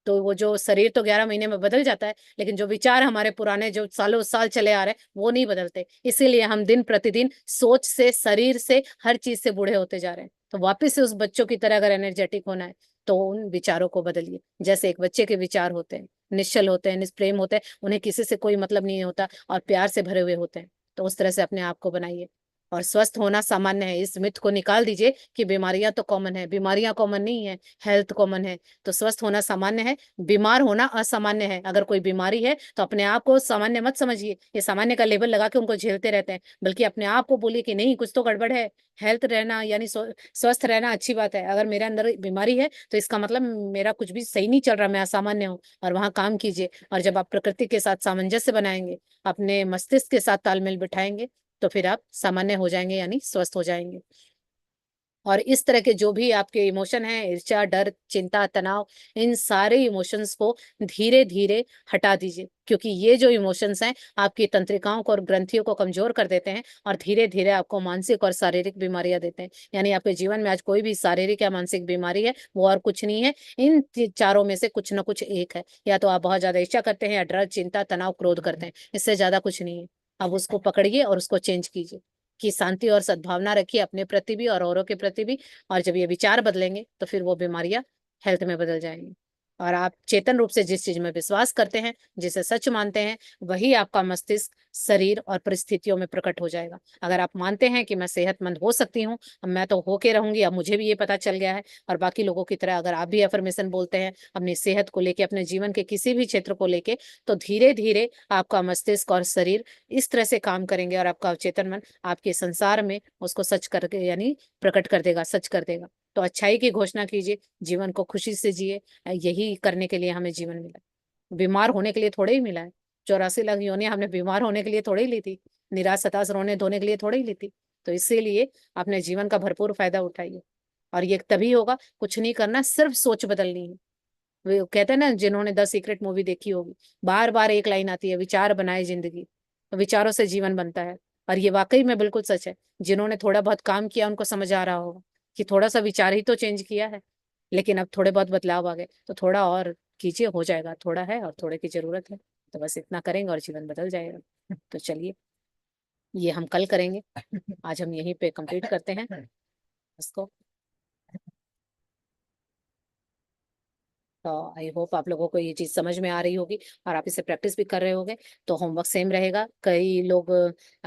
तो वो जो शरीर तो 11 महीने में बदल जाता है, लेकिन जो विचार हमारे पुराने जो सालों साल चले आ रहे हैं वो नहीं बदलते। इसीलिए हम दिन प्रतिदिन सोच से, शरीर से, हर चीज से बूढ़े होते जा रहे हैं। तो वापस से उस बच्चों की तरह अगर एनर्जेटिक होना है तो उन विचारों को बदलिए। जैसे एक बच्चे के विचार होते हैं, निश्चल होते हैं, निष्प्रेम होते हैं, उन्हें किसी से कोई मतलब नहीं होता और प्यार से भरे हुए होते हैं। तो उस तरह से अपने आप को बनाइए। और स्वस्थ होना सामान्य है, इस मिथ को निकाल दीजिए कि बीमारियां तो कॉमन है। बीमारियां कॉमन नहीं है, हेल्थ कॉमन है। तो स्वस्थ होना सामान्य है, बीमार होना असामान्य है। अगर कोई बीमारी है तो अपने आप को सामान्य मत समझिए, ये सामान्य का लेबल लगा के उनको झेलते रहते हैं, बल्कि अपने आप को बोलिए कि नहीं, कुछ तो गड़बड़ है। हेल्थ रहना यानी स्वस्थ रहना अच्छी बात है। अगर मेरे अंदर बीमारी है तो इसका मतलब मेरा कुछ भी सही नहीं चल रहा, मैं असामान्य हूँ। और वहां काम कीजिए। और जब आप प्रकृति के साथ सामंजस्य बनाएंगे, अपने मस्तिष्क के साथ तालमेल बिठाएंगे, तो फिर आप सामान्य हो जाएंगे, यानी स्वस्थ हो जाएंगे। और इस तरह के जो भी आपके इमोशन हैं, ईर्ष्या, डर, चिंता, तनाव, इन सारे इमोशंस को धीरे धीरे हटा दीजिए। क्योंकि ये जो इमोशंस हैं आपकी तंत्रिकाओं को और ग्रंथियों को कमजोर कर देते हैं, और धीरे धीरे आपको मानसिक और शारीरिक बीमारियां देते हैं। यानी आपके जीवन में आज कोई भी शारीरिक या मानसिक बीमारी है, वो और कुछ नहीं है, इन चारों में से कुछ ना कुछ एक है। या तो आप बहुत ज्यादा ईर्ष्या करते हैं, या डर, चिंता, तनाव, क्रोध करते हैं, इससे ज्यादा कुछ नहीं है। अब उसको पकड़िए और उसको चेंज कीजिए, कि शांति और सद्भावना रखिए, अपने प्रति भी और औरों के प्रति भी। और जब ये विचार बदलेंगे तो फिर वो बीमारियां हेल्थ में बदल जाएंगी। और आप चेतन रूप से जिस चीज में विश्वास करते हैं, जिसे सच मानते हैं, वही आपका मस्तिष्क, शरीर और परिस्थितियों में प्रकट हो जाएगा। अगर आप मानते हैं कि मैं सेहतमंद हो सकती हूँ, मैं तो होके रहूंगी, अब मुझे भी ये पता चल गया है, और बाकी लोगों की तरह अगर आप भी अफर्मेशन बोलते हैं अपनी सेहत को लेके, अपने जीवन के किसी भी क्षेत्र को लेके, तो धीरे धीरे आपका मस्तिष्क और शरीर इस तरह से काम करेंगे, और आपका अवचेतन मन आपके संसार में उसको सच करके, यानी प्रकट कर देगा, सच कर देगा। तो अच्छाई की घोषणा कीजिए, जीवन को खुशी से जिए। यही करने के लिए हमें जीवन मिला, बीमार होने के लिए थोड़े ही मिला है। 84 लाख योनियां हमने बीमार होने के लिए थोड़ी ही ली थी, निराश, हताश, रोने धोने के लिए थोड़ी ही ली थी। तो इसीलिए अपने जीवन का भरपूर फायदा उठाइए। और ये तभी होगा, कुछ नहीं करना, सिर्फ सोच बदलनी है। वो कहते हैं ना, जिन्होंने द सीक्रेट मूवी देखी होगी, बार बार एक लाइन आती है, विचार बनाए जिंदगी। तो विचारों से जीवन बनता है। और ये वाकई में बिल्कुल सच है। जिन्होंने थोड़ा बहुत काम किया उनको समझ आ रहा होगा कि थोड़ा सा विचार ही तो चेंज किया है, लेकिन अब थोड़े बहुत बदलाव आ गए। तो थोड़ा और कीजिए, हो जाएगा। थोड़ा है और थोड़े की जरूरत है, तो बस इतना करेंगे और जीवन बदल जाएगा। तो चलिए, ये हम कल करेंगे। आज हम यहीं पे कंप्लीट करते हैं इसको। तो आई होप आप लोगों को ये चीज समझ में आ रही होगी, और आप इसे प्रैक्टिस भी कर रहे होगे। तो होमवर्क सेम रहेगा। कई लोग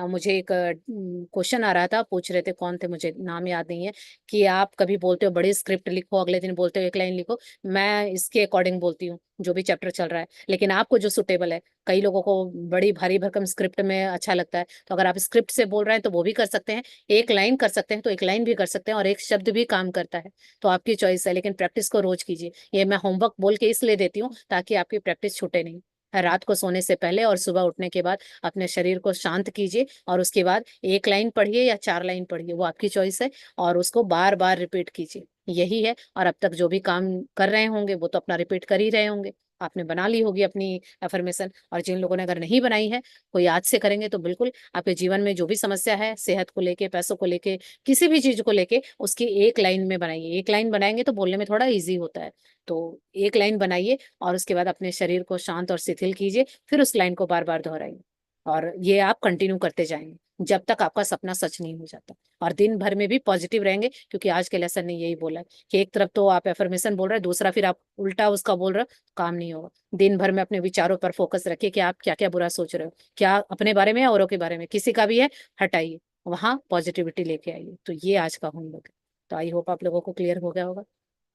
मुझे एक क्वेश्चन आ रहा था, पूछ रहे थे, कौन थे मुझे नाम याद नहीं है, कि आप कभी बोलते हो बड़ी स्क्रिप्ट लिखो, अगले दिन बोलते हो एक लाइन लिखो। मैं इसके अकॉर्डिंग बोलती हूँ जो भी चैप्टर चल रहा है, लेकिन आपको जो सुटेबल है। कई लोगों को बड़ी भारी भरकम स्क्रिप्ट में अच्छा लगता है, तो अगर आप स्क्रिप्ट से बोल रहे हैं तो वो भी कर सकते हैं, एक लाइन कर सकते हैं तो एक लाइन भी कर सकते हैं, और एक शब्द भी काम करता है, तो आपकी चॉइस है। लेकिन प्रैक्टिस को रोज कीजिए। ये मैं होमवर्क बोल के इसलिए देती हूँ ताकि आपकी प्रैक्टिस छूटे नहीं। रात को सोने से पहले और सुबह उठने के बाद अपने शरीर को शांत कीजिए, और उसके बाद एक लाइन पढ़िए या 4 लाइन पढ़िए, वो आपकी चॉइस है, और उसको बार बार रिपीट कीजिए। यही है। और अब तक जो भी काम कर रहे होंगे वो तो अपना रिपीट कर ही रहे होंगे, आपने बना ली होगी अपनी एफर्मेशन। और जिन लोगों ने अगर नहीं बनाई है, कोई आज से करेंगे तो बिल्कुल आपके जीवन में जो भी समस्या है, सेहत को लेके, पैसों को लेके, किसी भी चीज को लेके, उसकी एक लाइन में बनाइए। एक लाइन बनाएंगे तो बोलने में थोड़ा इजी होता है, तो एक लाइन बनाइए और उसके बाद अपने शरीर को शांत और शिथिल कीजिए, फिर उस लाइन को बार बार दोहराइए, और ये आप कंटिन्यू करते जाएंगे जब तक आपका सपना सच नहीं हो जाता। और दिन भर में भी पॉजिटिव रहेंगे, क्योंकि आज के लेसन ने यही बोला है कि एक तरफ तो आप एफर्मेशन बोल रहे हैं, दूसरा फिर आप उल्टा उसका बोल रहे हो, काम नहीं होगा। दिन भर में अपने विचारों पर फोकस रखिए कि आप क्या क्या बुरा सोच रहे हो, क्या अपने बारे में या औरों के बारे में, किसी का भी है हटाइए, वहां पॉजिटिविटी लेके आइए। तो ये आज का होमवर्क है। तो आई होप आप लोगों को क्लियर हो गया होगा।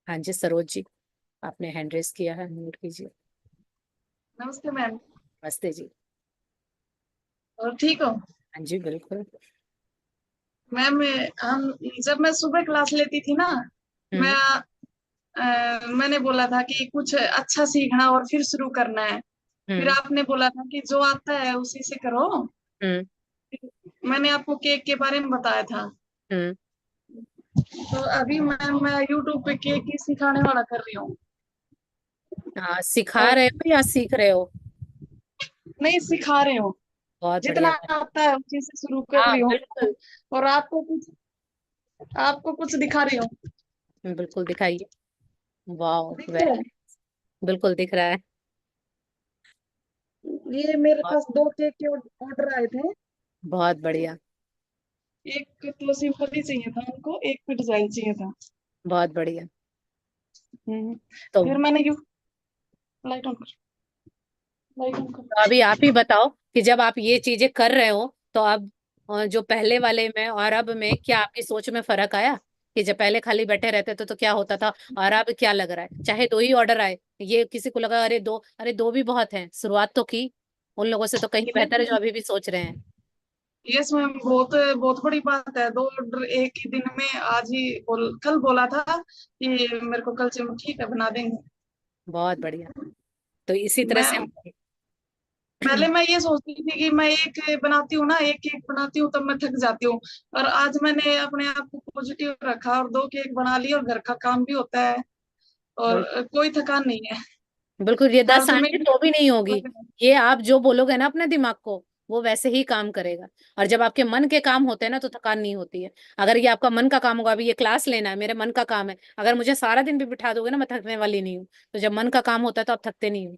हाँ जी, सरोज जी, आपने हैंड रेस किया है, म्यूट कीजिए। नमस्ते मैम। नमस्ते जी। और ठीक हो हाँ जी, बिल्कुल। मैम? हम जब मैं सुबह क्लास लेती थी ना, मैं मैंने बोला था कि कुछ अच्छा सीखना और फिर शुरू करना है। फिर हम्म। आपने बोला था कि जो आता है उसी से करो। हम्म। मैंने आपको केक के बारे में बताया था। हम्म। तो अभी मैं यूट्यूब पे केक ही सिखाने वाला कर रही हूँ। हाँ, सिखा और रहे हो या सीख रहे हो? नहीं, सिखा रही हूँ। बहुत जितना बढ़िया। आता है उसी से शुरू कर हाँ रही हूँ। बिल्कुल। और आपको कुछ दिखा रही हूँ। बिल्कुल दिखाइए। वाह, दिख रहा वेरी, है? बिल्कुल दिख रहा है। ये मेरे बहुत पास 2 केक के ऑर्डर आए थे। बहुत बढ़िया। एक तो सिंपल ही चाहिए था उनको, एक पे डिजाइन चाहिए था। बहुत बढ़िया। हम्म। तो फिर मैंने यू लाइट ऑन कर, लाइट ऑन कर। अभी आप ही बताओ कि जब आप ये चीजें कर रहे हो, तो अब जो पहले वाले में और अब में क्या आपकी सोच में फर्क आया? कि जब पहले खाली बैठे रहते थे तो क्या होता था, और अब क्या लग रहा है? चाहे 2 ही ऑर्डर आए, ये किसी को लगा अरे दो भी बहुत हैं, शुरुआत तो की। उन लोगों से तो कहीं बेहतर है जो अभी भी सोच रहे हैं। यस मैम, बहुत बहुत बड़ी बात है। 2 ऑर्डर एक ही दिन में। आज ही कल बोला था कि मेरे को कल से, ठीक है बना देंगे। बहुत बढ़िया। तो इसी तरह से मैं पहले मैं ये सोचती थी कि मैं एक बनाती हूँ ना, एक केक बनाती हूँ तब मैं थक जाती हूँ। और आज मैंने अपने आप को पॉजिटिव रखा और 2 केक बना लिए, और घर का काम भी होता है। और बिल्कुल। कोई थकान नहीं है। बिल्कुल, ये 10 हेल्थ में आएंगे भी तो भी नहीं होगी। लग रहा है। ये आप जो बोलोगे ना अपने दिमाग को, वो वैसे ही काम करेगा। और जब आपके मन के काम होते हैं ना, तो थकान नहीं होती है। अगर ये आपका मन का काम होगा, अभी ये क्लास लेना है मेरे मन का काम है, अगर मुझे सारा दिन भी बिठा दोगे ना, मैं थकने वाली नहीं हूँ। तो जब मन का काम होता है तो आप थकते नहीं हो।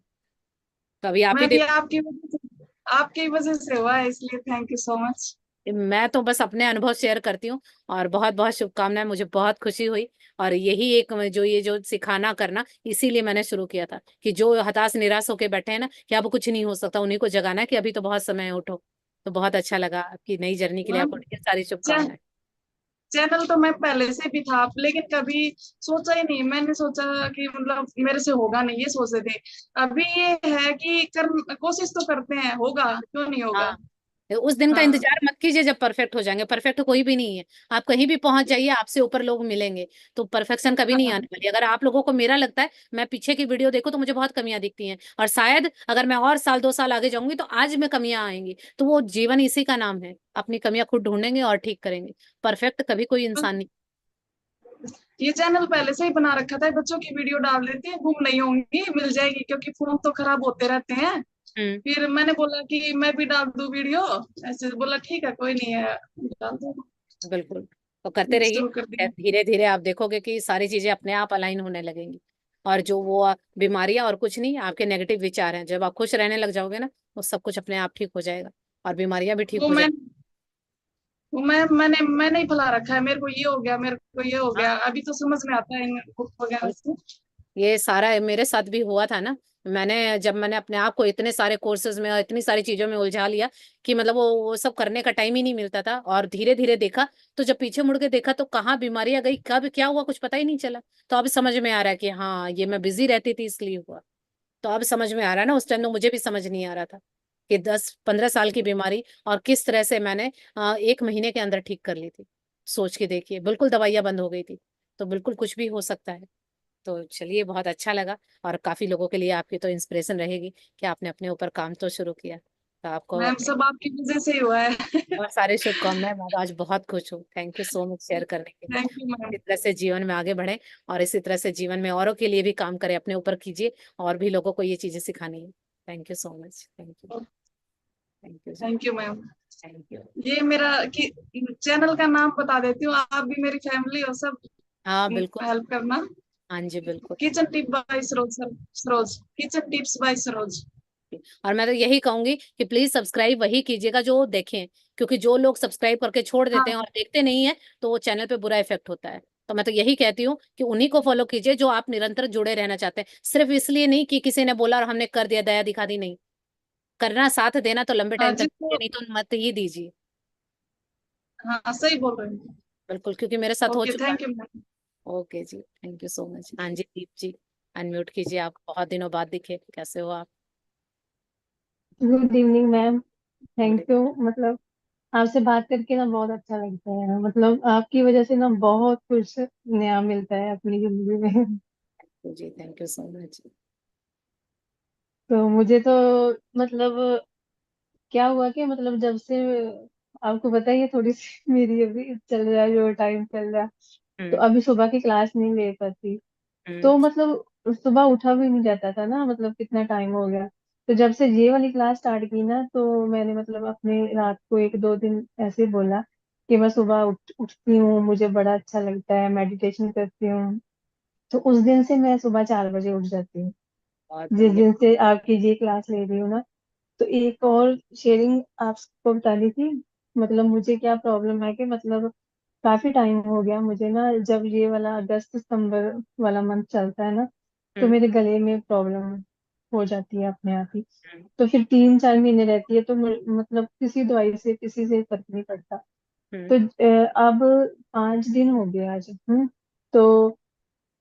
तो अभी आप ही मैं भी देखो। आपकी वजह से हुआ है, इसलिए थैंक यू सो मच। मैं तो बस अपने अनुभव शेयर करती हूँ। और बहुत बहुत शुभकामनाएं, मुझे बहुत खुशी हुई। और यही एक जो ये जो सिखाना करना, इसीलिए मैंने शुरू किया था कि जो हताश निराश होके बैठे हैं ना, कि अब कुछ नहीं हो सकता, उन्हीं को जगाना है कि अभी तो बहुत समय है, उठो। तो बहुत अच्छा लगा। आपकी नई जर्नी के लिए मैम, आपको ढेर सारी शुभकामनाएं। चैनल तो मैं पहले से भी था, लेकिन कभी सोचा ही नहीं। मैंने सोचा कि मतलब मेरे से होगा नहीं, ये सोचते थे। अभी ये है कि कोशिश तो करते हैं, होगा क्यों नहीं होगा। हाँ, उस दिन का हाँ इंतजार मत कीजिए जब परफेक्ट हो जाएंगे। परफेक्ट कोई भी नहीं है। आप कहीं भी पहुंच जाइए, आपसे ऊपर लोग मिलेंगे। तो परफेक्शन कभी नहीं हाँ। आने वाली। अगर आप लोगों को, मेरा लगता है, मैं पीछे की वीडियो देखो तो मुझे बहुत कमियां दिखती हैं, और शायद अगर मैं और साल 2 साल आगे जाऊंगी तो आज में कमियां आएंगी। तो वो जीवन इसी का नाम है, अपनी कमियां खुद ढूंढेंगे और ठीक करेंगे। परफेक्ट कभी कोई इंसान नहीं। ये चैनल पहले से ही बना रखा था, बच्चों की वीडियो डाल देते हैं, गुम नहीं होंगी, मिल जाएगी, क्योंकि फोन तो खराब होते रहते हैं। हम्म। फिर मैंने बोला कि मैं भी डाल दूं वीडियो। ऐसे बोला ठीक है, कोई नहीं है, डाल दो। बिल्कुल। तो करते रहिए। शुरू कर दिया। धीरे धीरे आप देखोगे कि सारी चीजें अपने आप अलाइन होने लगेंगी। और जो वो बीमारियां और कुछ नहीं, आपके नेगेटिव विचार हैं, जब आप खुश रहने लग जाओगे ना, वो सब कुछ अपने आप ठीक हो जाएगा। और बीमारियां भी ठीक वो हो मैं जाएगी। वो मैंने ही फैला रखा है, मेरे को ये हो गया, मेरे को ये हो गया। हाँ अभी तो समझ में आता है इन बुक वगैरह से। ये सारा मेरे साथ भी हुआ था ना। जब मैंने अपने आप को इतने सारे कोर्सेज में और इतनी सारी चीजों में उलझा लिया कि मतलब वो सब करने का टाइम ही नहीं मिलता था। और धीरे धीरे देखा, तो जब पीछे मुड़ के देखा तो कहाँ बीमारियां गई, कब क्या हुआ, कुछ पता ही नहीं चला। तो अब समझ में आ रहा है कि हाँ, ये मैं बिजी रहती थी इसलिए हुआ। तो अब समझ में आ रहा है ना, उस टाइम तो मुझे भी समझ नहीं आ रहा था कि 10-15 साल की बीमारी और किस तरह से मैंने 1 महीने के अंदर ठीक कर ली थी। सोच के देखिए, बिल्कुल दवाइयां बंद हो गई थी। तो बिल्कुल कुछ भी हो सकता है। तो चलिए, बहुत अच्छा लगा। और काफी लोगों के लिए आपकी तो इंस्पिरेशन रहेगी कि आपने अपने ऊपर काम तो शुरू किया। तो आपको मैम सब आपकी वजह से ही हुआ है। बहुत सारे शुभकामनाएं। मैं तो आज बहुत खुश हूँ। Thank you so much share करने के लिए। Thank you ma'am. इसी तरह से जीवन में आगे बढ़े और इसी तरह से जीवन में औरों के लिए भी काम करें, अपने ऊपर कीजिए और भी लोगों को ये चीजें सिखानी है। Thank you so much. Thank you. Thank you जी। Thank you ma'am. Thank you. ये मेरा कि चैनल का नाम बता देती हूँ, आप भी मेरी फैमिली और सब हाँ बिल्कुल। हेल्प करना। हाँ जी बिल्कुल। Kitchen tip by Saroj sir, Saroj kitchen tips by Saroj. और मैं तो यही कहूंगी कि प्लीज सब्सक्राइब वही कीजिएगा जो देखें, क्योंकि जो लोग सब्सक्राइब करके छोड़ देते हाँ हैं और देखते नहीं है तो वो चैनल पे बुरा इफेक्ट होता है। तो मैं तो यही कहती हूँ कि उन्हीं को फॉलो कीजिए जो आप निरंतर जुड़े रहना चाहते हैं, सिर्फ इसलिए नहीं कि किसी ने बोला और हमने कर दिया, दया दिखा दी। नहीं, करना साथ देना तो लंबे हाँ टाइम तक दीजिए, जिसको, नहीं तो मत ही दीजिए। हाँ सही बोल रहे हैं। बिल्कुल, क्योंकि मेरे साथ हो ओके चुका है। Thank you ma'am. ओके जी, थैंक यू सो मच। हाँ जी दीप जी, अनम्यूट कीजिए। आप बहुत दिनों बाद दिखे, कैसे हो आप? Good evening ma'am. Good. Thank you. मतलब आपसे बात करके ना बहुत अच्छा लगता है। मतलब आपकी वजह से ना बहुत कुछ नया मिलता है अपनी जिंदगी में। जी, थैंक यू सो मच। तो मुझे तो मतलब क्या हुआ कि मतलब जब से आपको पता ही है थोड़ी सी मेरी अभी चल रहा है जो टाइम चल रहा है। तो हम्म। अभी सुबह की क्लास नहीं ले पाती। हम्म। तो मतलब सुबह उठा भी नहीं जाता था ना, मतलब कितना टाइम हो गया। तो जब से ये वाली क्लास स्टार्ट की ना, तो मैंने मतलब अपने रात को 1-2 दिन ऐसे बोला कि मैं सुबह उठती हूँ, मुझे बड़ा अच्छा लगता है, मेडिटेशन करती हूँ। तो उस दिन से मैं सुबह 4 बजे उठ जाती हूँ, बहुत जिस बढ़िया। दिन से आपकी ये क्लास ले रही हूँ ना। तो एक और शेयरिंग आपको बतानी थी। मतलब मुझे क्या प्रॉब्लम है कि मतलब काफी टाइम हो गया मुझे ना, जब ये वाला अगस्त सितंबर वाला मंथ चलता है ना, तो हम्म। मेरे गले में प्रॉब्लम हो जाती है अपने आप ही। हम्म। तो फिर 3-4 महीने रहती है, तो मतलब किसी दवाई से किसी से फर्क नहीं पड़ता। हम्म। तो अब 5 दिन हो गए आज। तो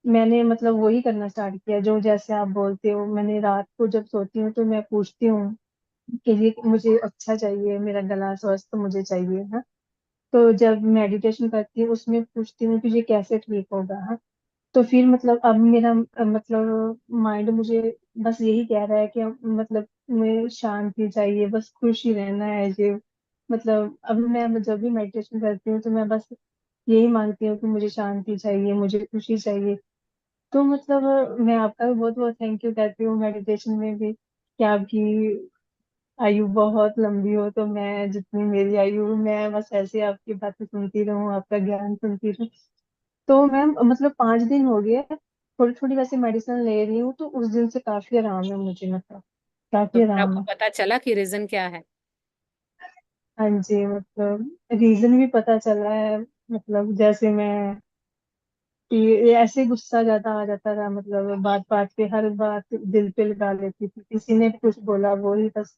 मैंने मतलब वही करना स्टार्ट किया जो जैसे आप बोलते हो। मैंने रात को जब सोती हूँ तो मैं पूछती हूँ कि ये मुझे अच्छा चाहिए, मेरा गला स्वस्थ मुझे चाहिए है। तो जब मेडिटेशन करती हूँ उसमें पूछती हूँ कि ये कैसे ठीक होगा है। तो फिर मतलब अब मेरा मतलब माइंड मुझे बस यही कह रहा है कि मतलब मुझे शांति चाहिए, बस खुश ही रहना है ये। मतलब अब मैं जब भी मेडिटेशन करती हूँ तो मैं बस यही मांगती हूँ कि मुझे शांति चाहिए, मुझे खुशी चाहिए। तो मतलब मैं आपका भी बहुत बहुत थैंक यू कहती हूँ मेडिटेशन में भी, कि आपकी आयु बहुत लंबी हो। तो मैं जितनी मेरी आयु, मैं बस ऐसे आपकी बातें सुनती रहूं, आपका ज्ञान सुनती रहूं। तो मैम मतलब 5 दिन हो गए, थोड़ी थोड़ी वैसे मेडिसिन ले रही हूँ, तो उस दिन से काफी आराम है मुझे, मतलब तो काफी फिर आराम आपको है। पता चला कि रीजन क्या है? हाँ जी, मतलब रीजन भी पता चला है। मतलब जैसे मैं ये ऐसे गुस्सा ज्यादा आ जाता था, मतलब बात बात पे हर बात दिल पे लगा लेती थी, किसी ने कुछ बोला वो ही बस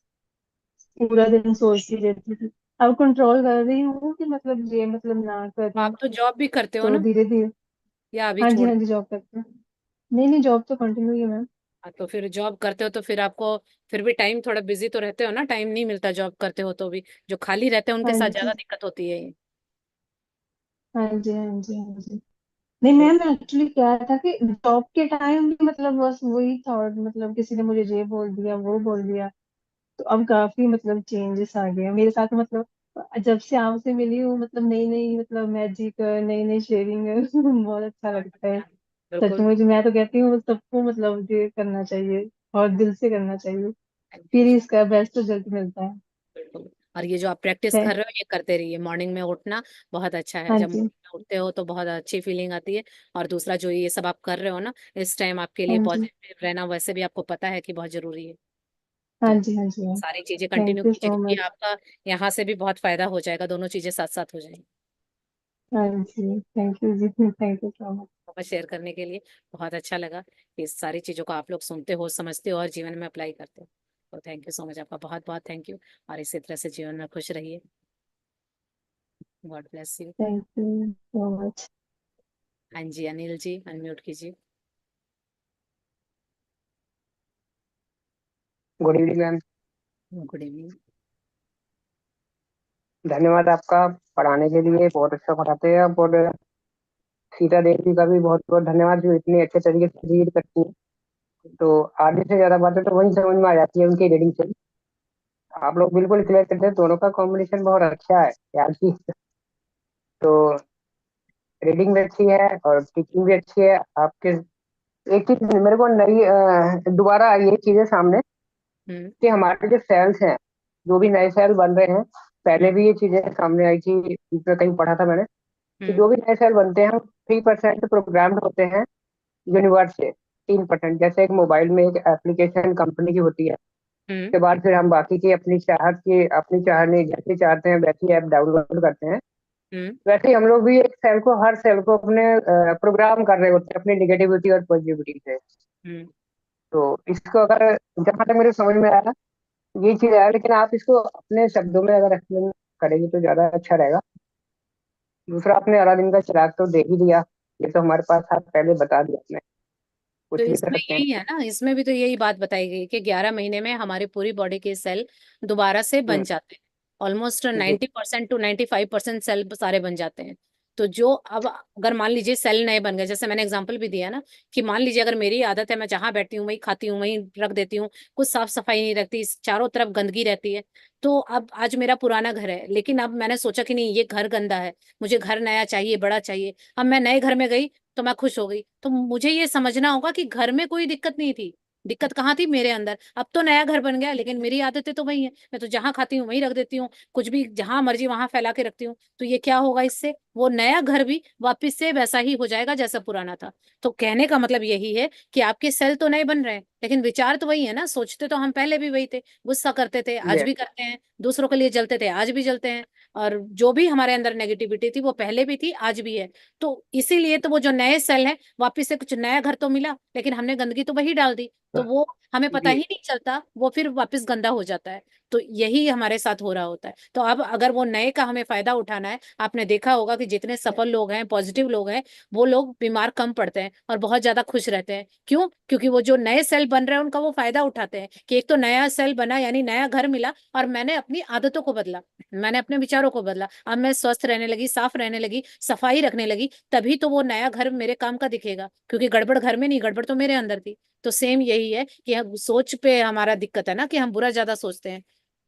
पूरा दिन सोचती रहती थी। अब कंट्रोल कर रही हूँ कि मतलब ये मतलब ना करूँ। आप तो जॉब भी करते हो तो ना, धीरे धीरे। या अभी हाँ जी, छोड़? हाँ जी, जॉब करते हैं। नहीं नहीं, जॉब तो कंटिन्यू ही है मैम। हाँ, तो फिर जॉब करते हो तो फिर आपको फिर भी टाइम, थोड़ा बिजी तो रहते हो ना, टाइम नहीं मिलता जॉब करते हो तो भी। जो खाली रहते हैं उनके हाँ साथ ज्यादा जी, दिक्कत होती है ये। हाँ जी, हाँ जी, हाँ जी। नहीं मैम, एक्चुअली क्या था कि जॉब के टाइम भी मतलब बस वही थॉट, मतलब किसी ने मुझे ये बोल दिया वो बोल दिया। तो अब काफी मतलब चेंजेस आ गए हैं मेरे साथ। मतलब जब से आपसे मिली हूँ, मतलब नई नई मतलब मैजिक, नई नई शेयरिंग बहुत अच्छा लगता है। बिल्कुल। सचमुच मैं तो कहती हूँ सबको मतलब ये करना चाहिए और दिल से करना चाहिए, फिर ही इसका बेस्ट रिजल्ट मिलता है। बिल्कुल। और ये जो आप प्रैक्टिस है। कर रहे हो ये करते रहिए, मॉर्निंग में उठना बहुत अच्छा है। हाँ जब जी, morning में उठते हो तो बहुत अच्छी फीलिंग आती है। और दूसरा, जो ये सब आप कर रहे हो ना, इस टाइम आपके लिए हाँ जी, पॉजिटिव रहना वैसे भी आपको पता है कि बहुत जरूरी है। हाँ तो जी, हाँ जी। सारी चीजें कंटिन्यू थैंक यू कीजिए, सो क्योंकि मच। आपका यहाँ से भी बहुत फायदा हो जाएगा, दोनों चीजें साथ साथ हो जाएंगी। हाँ जी, थैंक यू जी, थैंक यू सो मच। और शेयर करने के लिए बहुत अच्छा लगा कि इस सारी चीजों को आप लोग सुनते हो, समझते हो और जीवन में अप्लाई करते हो। तो थैंक यू सो मच, आपका बहुत बहुत थैंक यू। और इसी तरह से जीवन में खुश रहिए। God bless you. Thank you so much. हाँ जी, अनिल जी अनम्यूट कीजिए। Good evening ma'am. Good evening. धन्यवाद आपका पढ़ाने के लिए, बहुत अच्छा पढ़ाते हैं आप। और सीता देवी का भी बहुत बहुत धन्यवाद, जो इतने अच्छे तरीके से रीड करती है। तो आधे से ज्यादा बातें तो वही समझ में आ जाती है उनकी रीडिंग से। आप लोग बिल्कुल क्लियर करते हैं, दोनों का कॉम्बिनेशन बहुत अच्छा है यार की। तो रीडिंग भी अच्छी है और टीचिंग भी अच्छी है आपके। एक चीज मेरे को नई दोबारा आई है चीजें सामने, हम्म। कि हमारे जो सेल्स हैं, जो भी नए सेल बन रहे हैं, पहले भी ये चीजें सामने आई थी, इसमें कहीं पढ़ा था मैंने, कि जो भी नए सेल बनते हैं 3% प्रोग्राम्ड होते हैं यूनिवर्स से। 3%, जैसे एक मोबाइल में एक एप्लीकेशन कंपनी की होती है, हम्म। उसके बाद फिर हम बाकी की अपनी चाहत की, अपनी चाहने जैसी चाहते हैं वैसी ऐप डाउनलोड करते हैं। हम्म। वैसे ही हम लोग भी एक सेल को, हर सेल को अपने प्रोग्राम कर रहे होते हैं अपनी निगेटिविटी और पॉजिटिविटी से। हम्म। तो इसको अगर, जहां तक मेरे समझ में आया, ये चीज है, लेकिन आप इसको अपने शब्दों में अगर एक्सप्लेन करेंगे तो ज्यादा अच्छा रहेगा। दूसरा, आपने अलादीन का चिराग तो देख ही लिया, ये तो हमारे पास आप पहले बता दिया आपने, तो कुछ भी कर इसमें सकते हैं। यही है ना, इसमें भी तो यही बात बताई गई कि 11 महीने में हमारी पूरी बॉडी के सेल दोबारा से बन हम्म, जाते हैं। ऑलमोस्ट जी 90% टू 95% सेल सारे बन जाते हैं। तो जो अब अगर मान लीजिए सेल नए बन गए, जैसे मैंने एग्जांपल भी दिया ना, कि मान लीजिए अगर मेरी आदत है मैं जहां बैठती हूँ वहीं खाती हूँ वहीं रख देती हूँ, कुछ साफ सफाई नहीं रखती, चारों तरफ गंदगी रहती है। तो अब आज मेरा पुराना घर है, लेकिन अब मैंने सोचा कि नहीं, ये घर गंदा है, मुझे घर नया चाहिए, बड़ा चाहिए। अब मैं नए घर में गई तो मैं खुश हो गई। तो मुझे ये समझना होगा कि घर में कोई दिक्कत नहीं थी, दिक्कत कहाँ थी, मेरे अंदर। अब तो नया घर बन गया, लेकिन मेरी आदतें तो वही है, मैं तो जहां खाती हूँ वहीं रख देती हूँ, कुछ भी जहां मर्जी वहां फैला के रखती हूँ। तो ये क्या होगा, इससे वो नया घर भी वापस से वैसा ही हो जाएगा जैसा पुराना था। तो कहने का मतलब यही है कि आपके सेल तो नए बन रहे हैं, लेकिन विचार तो वही है ना, सोचते तो हम पहले भी वही थे, गुस्सा करते थे, आज ये भी करते हैं, दूसरों के लिए जलते थे, आज भी जलते हैं। और जो भी हमारे अंदर नेगेटिविटी थी वो पहले भी थी, आज भी है। तो इसीलिए तो वो जो नए सेल हैं, वापिस से कुछ नया घर तो मिला, लेकिन हमने गंदगी तो वही डाल दी, तो वो हमें पता ही जी नहीं चलता, वो फिर वापस गंदा हो जाता है। तो यही हमारे साथ हो रहा होता है। तो अब अगर वो नए का हमें फायदा उठाना है, आपने देखा होगा कि जितने सफल लोग हैं, पॉजिटिव लोग हैं, वो लोग बीमार कम पड़ते हैं और बहुत ज्यादा खुश रहते हैं। क्यों? क्योंकि वो जो नए सेल बन रहे हैं उनका वो फायदा उठाते हैं, कि एक तो नया सेल बना यानी नया घर मिला, और मैंने अपनी आदतों को बदला, मैंने अपने विचारों को बदला, अब मैं स्वस्थ रहने लगी, साफ रहने लगी, सफाई रखने लगी, तभी तो वो नया घर मेरे काम का दिखेगा। क्योंकि गड़बड़ घर में नहीं, गड़बड़ तो मेरे अंदर थी। तो सेम यही है कि सोच पे हमारा दिक्कत है ना, कि हम बुरा ज्यादा सोचते हैं,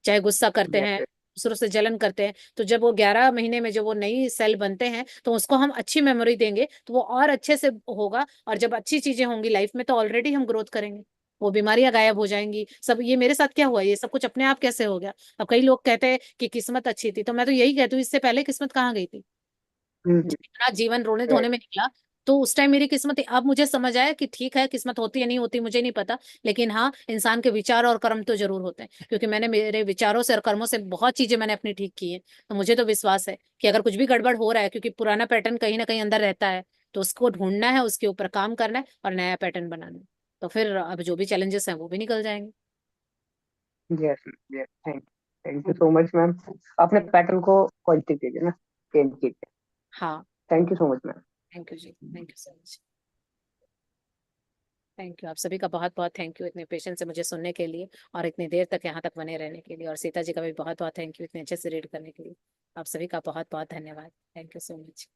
चाहे गुस्सा करते हैं, जी दूसरों से जलन करते हैं। तो जब वो 11 महीने में जो वो नई सेल बनते हैं, तो उसको हम अच्छी मेमोरी देंगे तो वो और अच्छे से होगा। और जब अच्छी चीजें होंगी लाइफ में, तो ऑलरेडी हम ग्रोथ करेंगे, वो बीमारियां गायब हो जाएंगी सब। ये मेरे साथ क्या हुआ, ये सब कुछ अपने आप कैसे हो गया? अब कई लोग कहते हैं कि किस्मत अच्छी थी, तो मैं तो यही कहती हूँ, इससे पहले किस्मत कहाँ गई थी? जब इतना जीवन रोने धोने में निकला, तो उस टाइम मेरी किस्मत थी। अब मुझे समझ आया कि ठीक है, किस्मत होती है नहीं होती मुझे नहीं पता, लेकिन हाँ, इंसान के विचार और कर्म तो जरूर होते हैं, क्योंकि मैंने मेरे विचारों से और कर्मों से बहुत चीजें मैंने अपनी ठीक की है। तो मुझे तो विश्वास है कि अगर कुछ भी गड़बड़ हो रहा है, क्योंकि पुराना पैटर्न कहीं ना कहीं अंदर रहता है, तो उसको ढूंढना है, उसके ऊपर काम करना है और नया पैटर्न बनाना है। तो फिर अब जो भी चैलेंजेस हैं वो भी निकल जाएंगे। Yes yes, thank you so much ma'am. आपने पैटर्न को पॉजिटिव कीजिए ना, चेंज कीजिए। हाँ। Thank you so much ma'am. Thank you जी, thank you so much. Thank you, आप सभी का बहुत बहुत थैंक यू, इतने पेशेंस से मुझे सुनने के लिए और इतनी देर तक यहाँ तक बने रहने के लिए। और सीता जी का भी बहुत बहुत थैंक यू, इतने अच्छे से रीड करने के लिए। आप सभी का बहुत बहुत धन्यवाद। Thank you so much.